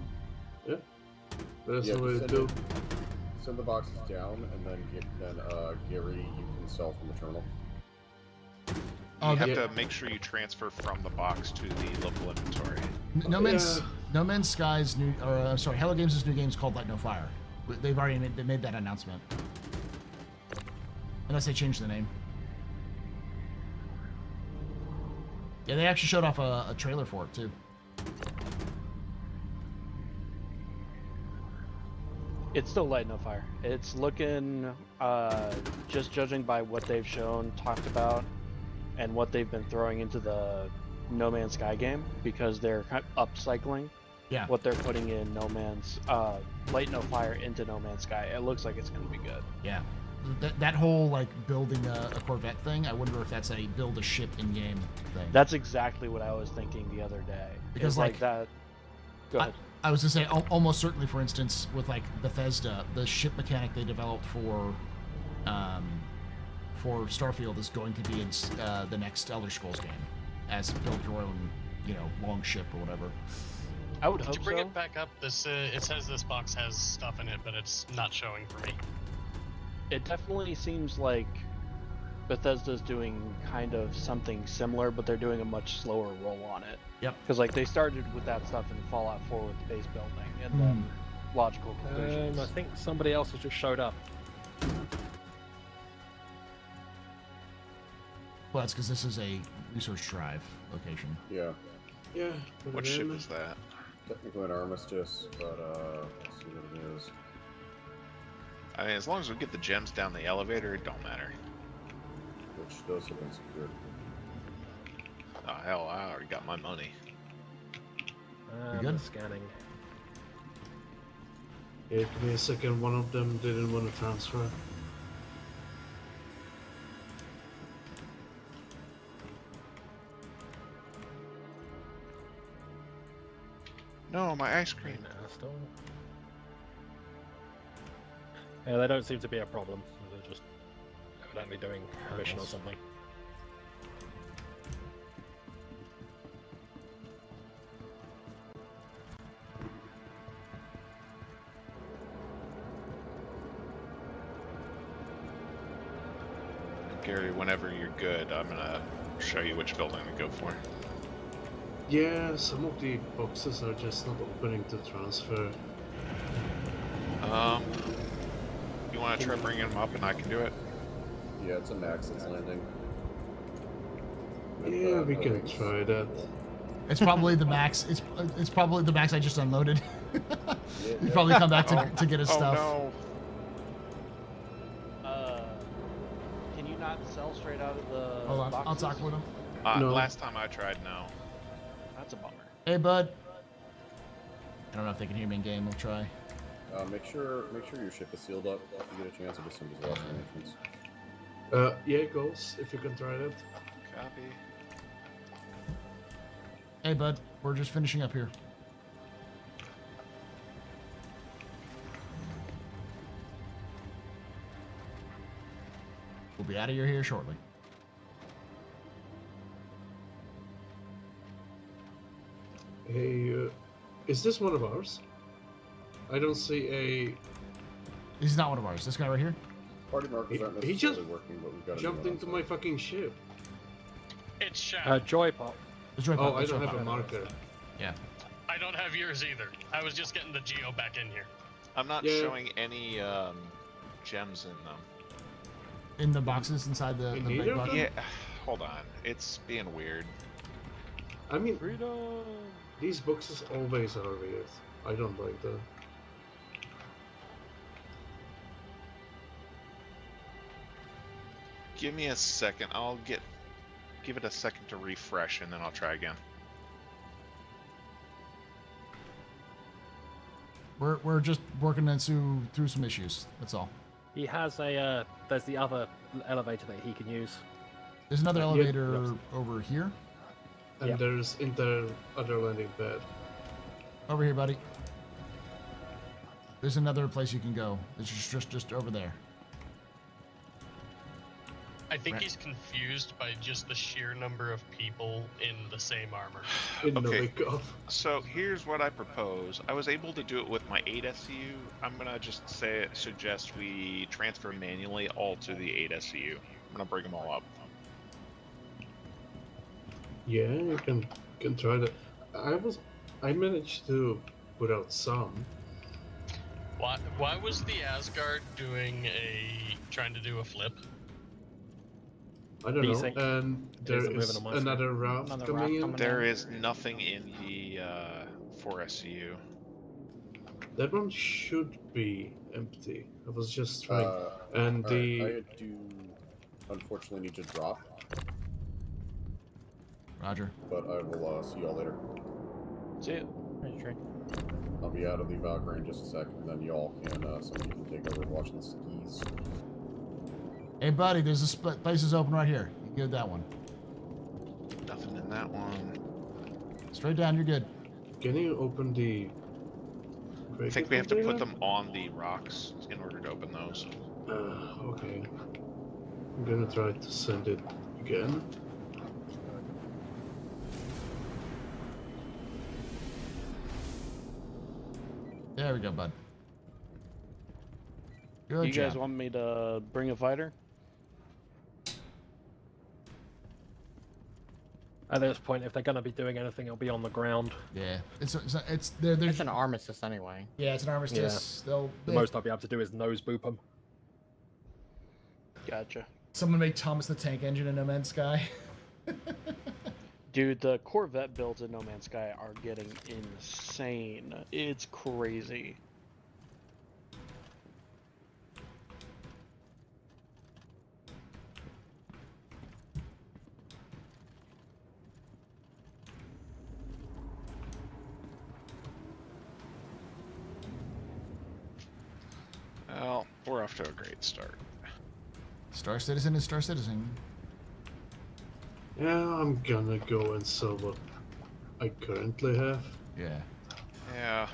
Yeah. That's Yeah, the way to send do. Send the boxes down, and then Gary, you can sell from the terminal. You have to make sure you transfer from the box to the local inventory. No Man's Sky's new, or sorry, Hello Games' new game is called Light No Fire. They've already made that announcement. Unless they changed the name. Yeah, they actually showed off a trailer for it too. It's still Light No Fire. It's looking, just judging by what they've shown, talked about, and what they've been throwing into the No Man's Sky game, because they're kind of upcycling what they're putting in Light No Fire into No Man's Sky. It looks like it's going to be good. Yeah. That whole like building a Corvette thing, I wonder if that's a build a ship in game thing. That's exactly what I was thinking the other day. Because like that. Go ahead. I was gonna say almost certainly, for instance, with like Bethesda, the ship mechanic they developed for Starfield is going to be in the next Elder Scrolls game, as build your own, long ship or whatever. I would Could hope you bring so. it back up? This it says this box has stuff in it, but it's not showing for me. It definitely seems like Bethesda's doing kind of something similar, but they're doing a much slower roll on it. Yep. Because like they started with that stuff in Fallout 4 with the base building, and then logical conclusions. I think somebody else has just showed up. Well, that's because this is a research drive location. Yeah. Yeah. What ship is that? Technically an armistice, but let's see what it is. I mean, as long as we get the gems down the elevator, it don't matter. Which does have been secured. Oh hell, I already got my money. You good? Scanning. Yeah, give me a second. One of them didn't want to transfer. No, my ice cream. Astro. Yeah, they don't seem to be a problem. They're just evidently doing a mission or something. Gary, whenever you're good, I'm gonna show you which building to go for. Yeah, some of the boxes are just not opening to transfer. You want to try bringing them up and I can do it? Yeah, it's a max that's landing. Yeah, we can try that. It's probably the max. It's probably the max I just unloaded. He'd probably come back to get his stuff. No. Can you not sell straight out of the Hold on, boxes? I'll talk with him. No. Last time I tried, no. That's a bummer. Hey, bud. I don't know if they can hear me in game. We'll try. Make sure your ship is sealed up if you get a chance, or just somebody's watching the entrance. Yeah, goals, if you can try that. Copy. Hey, bud. We're just finishing up here. We'll be out of here shortly. Hey, is this one of ours? I don't see a. He's not one of ours. This guy right here? Party markers aren't He necessarily just working, but we've got to jumped into my fucking ship. It's shot. Joy Pop. It's right Oh, back, I it's don't right have a back. marker. Yeah. I don't have yours either. I was just getting the geo back in here. I'm not Yeah. showing any gems in them. In the boxes inside the In big either of box? them? Yeah, hold on. It's being weird. I mean, Freedom. these boxes always are weird. I don't like them. Give me a second. Give it a second to refresh, and then I'll try again. We're just working through some issues. That's all. He has a. There's the other elevator that he can use. There's another Yeah, elevator yes. over here. And Yeah. there's in the other landing pad. Over here, buddy. There's another place you can go. It's just over there. I think Right. he's confused by just the sheer number of people in the same armor. In the Okay. wake of. So here's what I propose. I was able to do it with my 8 SCU. I'm gonna just suggest we transfer manually all to the 8 SCU. I'm gonna bring them all up. Yeah, you can try that. I managed to put out some. Why was the Asgard trying to do a flip? I don't know. Desync. And there Isn't is moving on my another raft Another coming raft in. coming There is nothing in the 4 SCU. That one should be empty. I was just trying. And Alright, I do unfortunately need to drop, Roger. but I will see y'all later. See it. I'll be out of the Valkyrie in just a second, and then y'all can, somebody can take over watching the skis. Hey, buddy, there's a place is open right here. You can go to that one. Nothing in that one. Straight down, you're good. Can you open the? I think we have to put them on the rocks in order to open those. Okay. I'm gonna try to send it again. There we go, bud. Good You guys job. want me to bring a fighter? At this point, if they're going to be doing anything, it'll be on the ground. Yeah, it's It's an armistice anyway. yeah, it's an armistice. The most I'll be able to do is nose boop them. Gotcha. Someone make Thomas the Tank Engine in No Man's Sky. Dude, the Corvette builds in No Man's Sky are getting insane. It's crazy. Well, we're off to a great start. Star Citizen is Star Citizen. Yeah, I'm gonna go and sell what I currently have. Yeah. Yeah.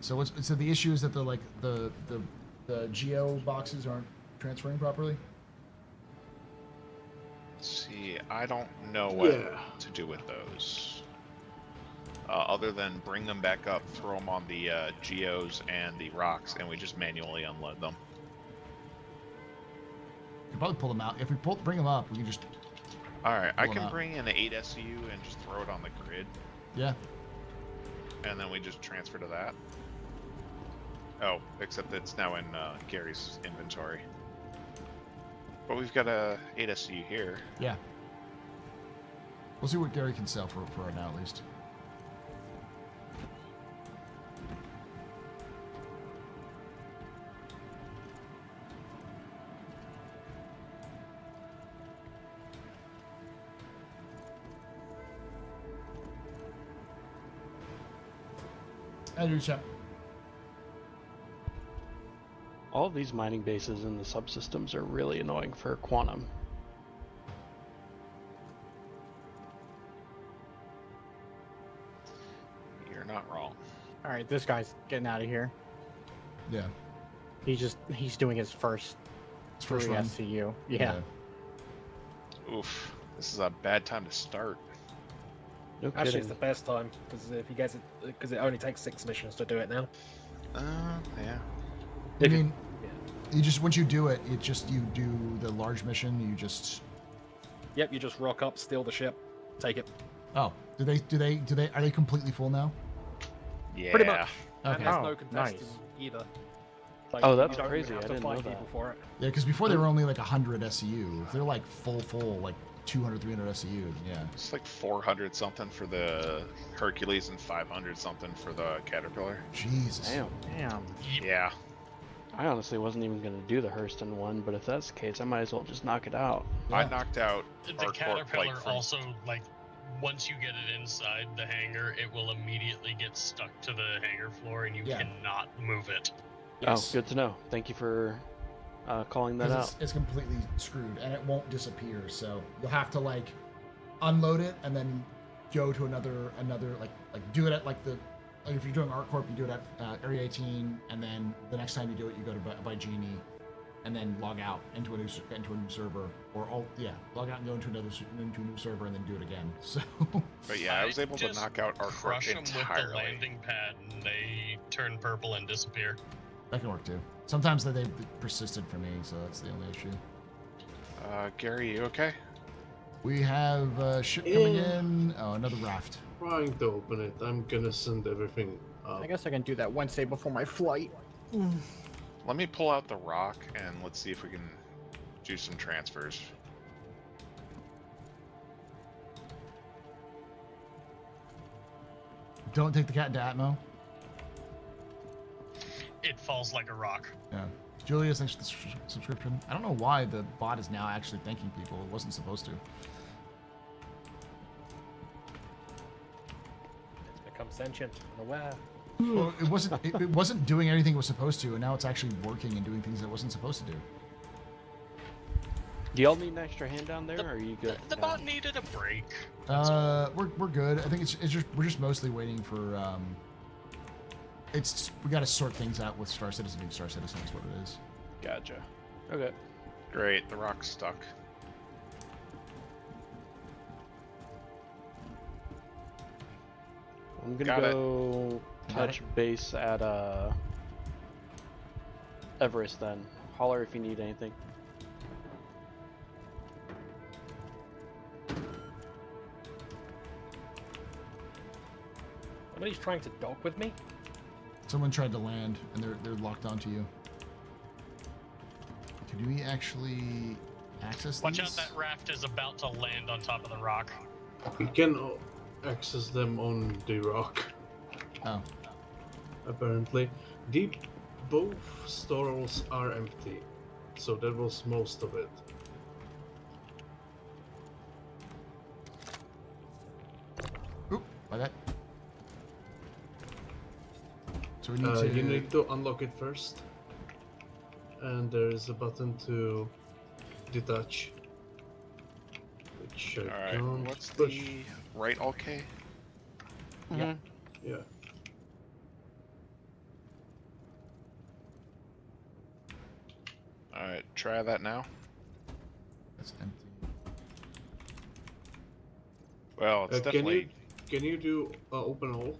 So the issue is that the geo boxes aren't transferring properly. Let's see, I don't know what Yeah. to do with those. Other than bring them back up, throw them on the geos and the rocks, and we just manually unload them. We can probably pull them out. If we bring them up, we can just. Alright, I Pull 'em can out. bring in the 8 SCU and just throw it on the grid, Yeah. and then we just transfer to that. Oh, except it's now in Gary's inventory. But we've got a 8 SCU here. Yeah. We'll see what Gary can sell for right now, at least. I do, chap. All of these mining bases in the subsystems are really annoying for quantum. You're not wrong. All right, this guy's getting out of here. Yeah. He's doing his first first free run. SCU. Yeah. Oof. This is a bad time to start. No Actually, kidding. it's the best time because if you get it, because it only takes 6 missions to do it now. Yeah. I mean, you just once you do it, you do the large mission. You just. Yep, you just rock up, steal the ship, take it. Oh, are they completely full now? Yeah. Pretty much. Okay. And there's Oh, no contesting nice. either. Like, Oh, that's you don't crazy. even have I to didn't fight know that. people for it. Yeah, because before they were only like 100 SCU. If they're like full, like 200, 300 SCU, yeah. It's like 400 something for the Hercules and 500 something for the Caterpillar. Jesus. Damn. Yeah. I honestly wasn't even going to do the Hurston one, but if that's the case, I might as well just knock it out. Yeah. I knocked out The Arcorp, Caterpillar like, from- also, like, once you get it inside the hangar, it will immediately get stuck to the hangar floor and you Yeah. cannot move it. Yes. Oh, good to know. Thank you for calling that 'Cause out. it's completely screwed and it won't disappear. So you'll have to like unload it and then go to another like do it at like the like if you're doing ArtCorp, you do it at Area 18, and then the next time you do it, you go to by Genie, and then log out into a new server, or log out and go into a new server and then do it again. So. But yeah, I was able to just knock out Arcorp crush them with the entirely. landing pad and they turn purple and disappear. That can work too. Sometimes they've persisted for me, so that's the only issue. Gary, you okay? We have ship coming in. Oh, another raft. Trying to open it. I'm gonna send everything up. I guess I can do that Wednesday before my flight. Let me pull out the rock and let's see if we can do some transfers. Don't take the cat into Atmo. It falls like a rock. Yeah. Julius, thanks for the subscription. I don't know why the bot is now actually thanking people. It wasn't supposed to. It's become sentient and aware. Well, it wasn't. It wasn't doing anything it was supposed to, and now it's actually working and doing things it wasn't supposed to do. Do y'all need an extra hand down there, or are you good? The bot needed a break. We're good. I think we're just mostly waiting for. We got to sort things out with Star Citizen being Star Citizen. Is what it is. Gotcha. Okay. Great, the rock's stuck. I'm gonna Got it. go touch base at Everest then. Holler if you need anything. Somebody's trying to dock with me? Someone tried to land, and they're locked onto you. Can we actually access Watch these? out, that raft is about to land on top of the rock. We can access them on the rock. Oh. Apparently, both stalls are empty, so that was most of it. Oop, by that. So we need to. You need to unlock it first, and there is a button to detach. Which I Alright, can't what's push. the right alt K? Yeah. Alright, try that now. That's empty. Well, it's definitely... Can you do open hole?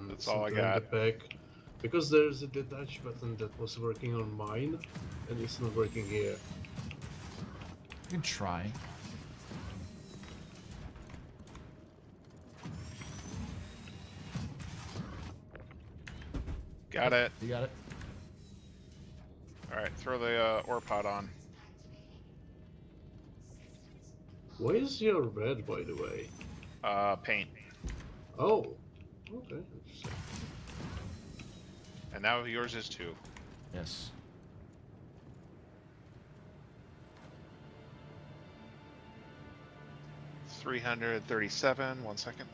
That's all I Something in got. the back. Because there's a detach button that was working on mine, and it's not working here. You can try. Got it. You got it. Alright, throw the ore pod on. Why is your red, by the way? Paint. Oh, okay. Interesting. And now yours is too. Yes. $337. 1 second.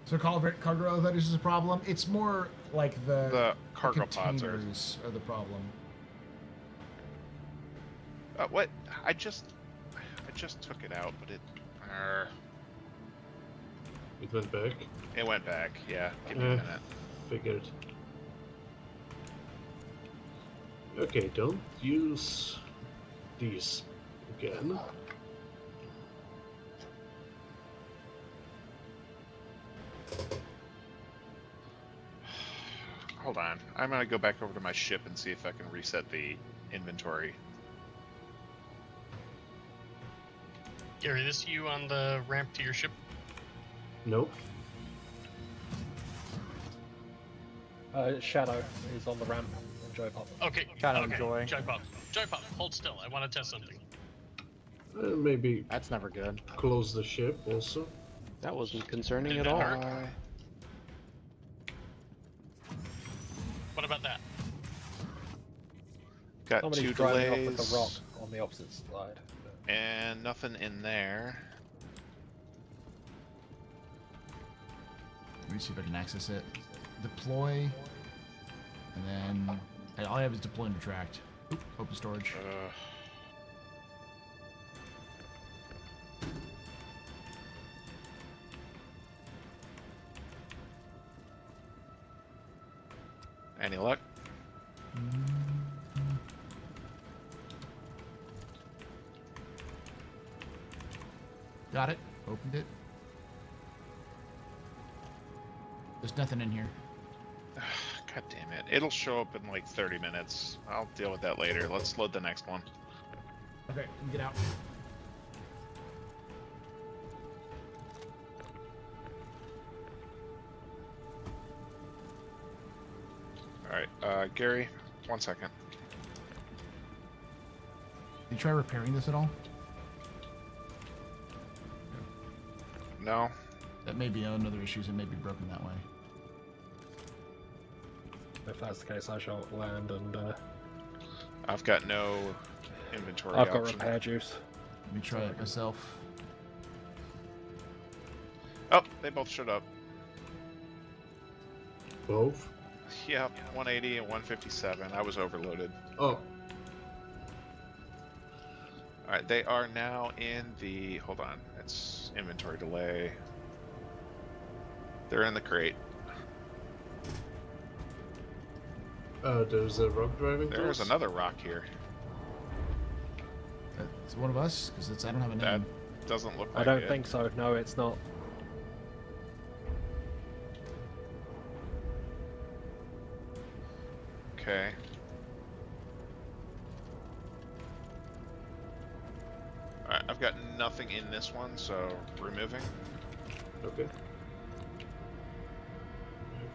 So cargo elevators is a problem. It's more like The cargo pods are. containers are the problem. What? I just took it out, but it. It went back. It went back. Yeah. Give me a minute. Figured. Okay, don't use these again. Hold on. I'm gonna go back over to my ship and see if I can reset the inventory. Gary, this you on the ramp to your ship? Nope. Shadow is on the ramp and Joy Pop. Okay. Shadow okay. Joy. Joy Pop. Joy Pop, hold still. I want to test something. Maybe That's never good. close the ship also. That wasn't concerning Did at that all. hurt? What about that? Got Somebody's 2 driving delays. off with the rock on the opposite side. And nothing in there. Let me see if I can access it. Deploy. And then all I have is deploy and retract. Oop, open storage. Any luck? Got it. Opened it. There's nothing in here. God damn it. It'll show up in like 30 minutes. I'll deal with that later. Let's load the next one. Okay, get out. Alright, Gary, 1 second. Did you try repairing this at all? No? That may be another issue, so it may be broken that way. If that's the case, I shall land and I've got no inventory I've got option. repair juice. Let me try it myself. Oh, they both showed up. Both? Yep, 180 and 157. I was overloaded. Oh. Alright, they are now in the... Hold on. It's inventory delay. They're in the crate. There's a rock driving There's class? another rock here. It's one of us, because I don't have a That name. doesn't look like I don't it. think so. No, it's not. Okay. Alright, I've got nothing in this one, so removing. Okay.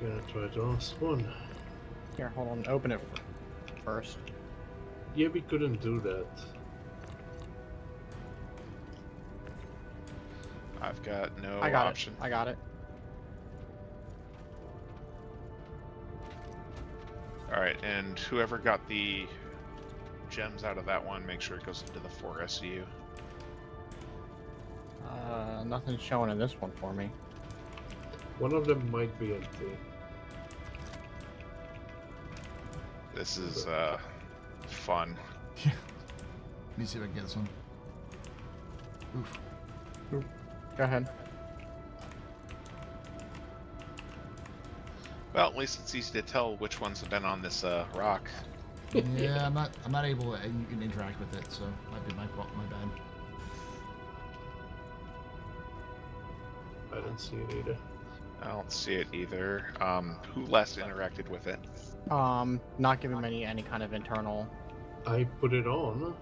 I'm gonna try the last one. Here, hold on. Open it first. Yeah, we couldn't do that. I've got no I got option. it. I got it. Alright, and whoever got the gems out of that one, make sure it goes into the 4 SU. Nothing's showing in this one for me. One of them might be empty. This is, fun. Let me see if I can get this one. Oof. Go ahead. Well, at least it's easy to tell which ones have been on this, rock. Yeah, I'm not able to interact with it, so might be my fault, my bad. I don't see it either. I don't see it either. Who last interacted with it? Not giving me any kind of internal. I put it on.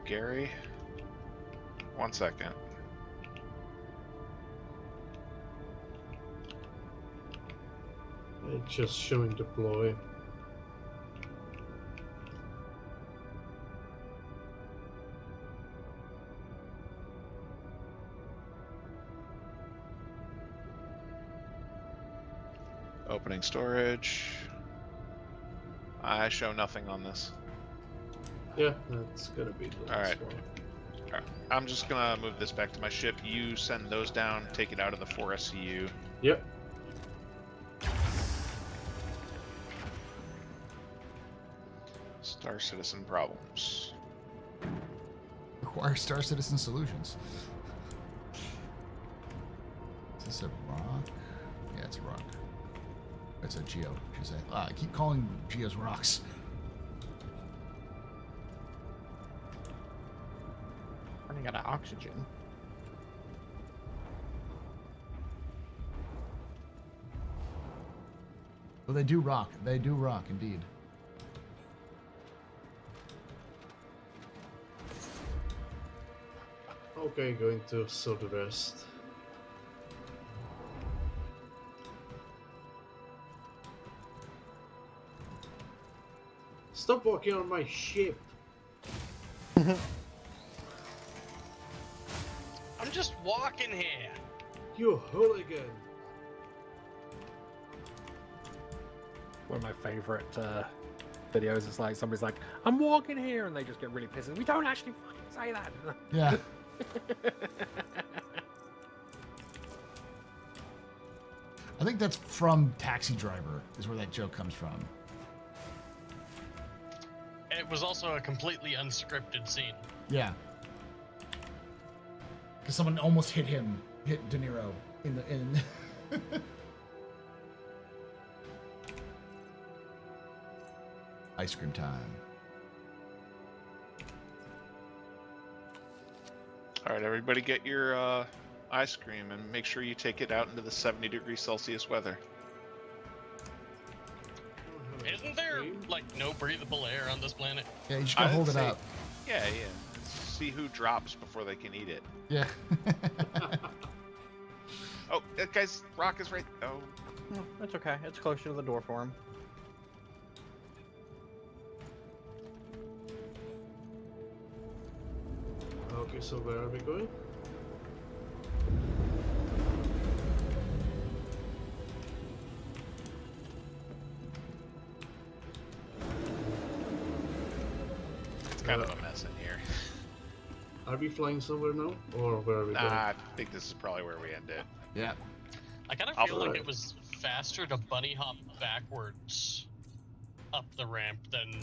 Gary? 1 second. It's just showing deploy. Opening storage. I show nothing on this. Yeah, that's gonna be the last Alright. one. Alright, I'm just gonna move this back to my ship. You send those down, take it out of the 4 SCU. Yep. Star Citizen problems. Require Star Citizen solutions. Is it rock? Yeah, it's a rock. It's a geo, should say. I keep calling geos rocks. Running out of oxygen. Well, they do rock. They do rock, indeed. Okay, going to sow the rest. Stop walking on my ship. I'm just walking here. You hooligan. One of my favorite videos is like somebody's like, I'm walking here, and they just get really pissed. We don't actually fucking say that. Yeah. I think that's from Taxi Driver, is where that joke comes from. It was also a completely unscripted scene. Yeah. Because someone almost hit De Niro in Ice cream time. All right, everybody, get your ice cream and make sure you take it out into the 70°C weather. Isn't there like no breathable air on this planet? Yeah, you just gotta hold it say- up. Yeah. See who drops before they can eat it. Yeah. Oh, that guy's rock is right. Oh, No, that's okay. It's closer to the door for him. Okay, so where are we going? it's kind of a mess in here. Are we flying somewhere now? Or where are we Nah, going? I think this is probably where we end it. Yeah. I kind of I'll feel like try. it was faster to bunny hop backwards up the ramp than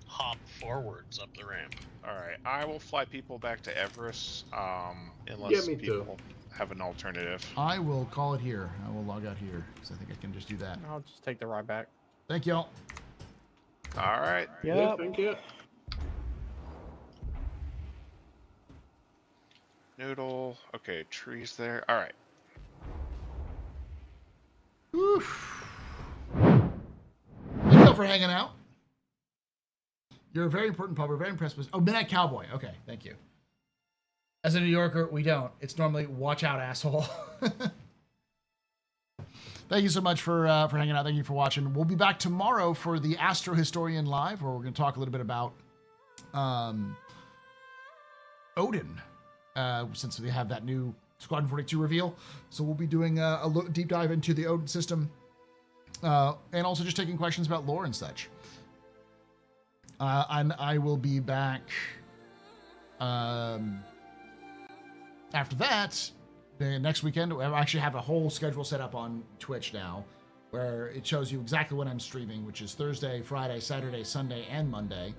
hop forwards up the ramp. All right, I will fly people back to Everest, unless Yeah, me too. people have an alternative. I will call it here. I will log out here, because I think I can just do that. I'll just take the ride back. Thank y'all. All right. Yeah, thank you. Noodle. Okay, trees there. All right. Oof. Thank y'all for hanging out. You're a very important pub. We're very impressed with. Oh, Midnight Cowboy. Okay, thank you. As a New Yorker, we don't. It's normally watch out, asshole. Thank you so much for hanging out. Thank you for watching. We'll be back tomorrow for the Astro Historian Live, where we're going to talk a little bit about Odin, since we have that new Squadron 42 reveal. So we'll be doing a deep dive into the Odin system, and also just taking questions about lore and such. And I will be back after that. The next weekend, I actually have a whole schedule set up on Twitch now, where it shows you exactly when I'm streaming, which is Thursday, Friday, Saturday, Sunday, and Monday.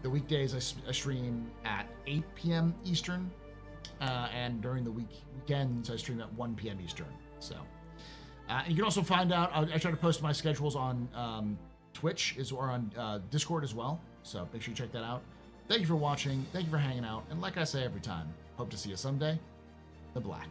The weekdays I stream at 8 p.m. Eastern, and during the weekends I stream at 1 p.m. Eastern. So, and you can also find out. I try to post my schedules on Twitch or on Discord as well. So make sure you check that out. Thank you for watching. Thank you for hanging out. And like I say every time, hope to see you someday. The Black.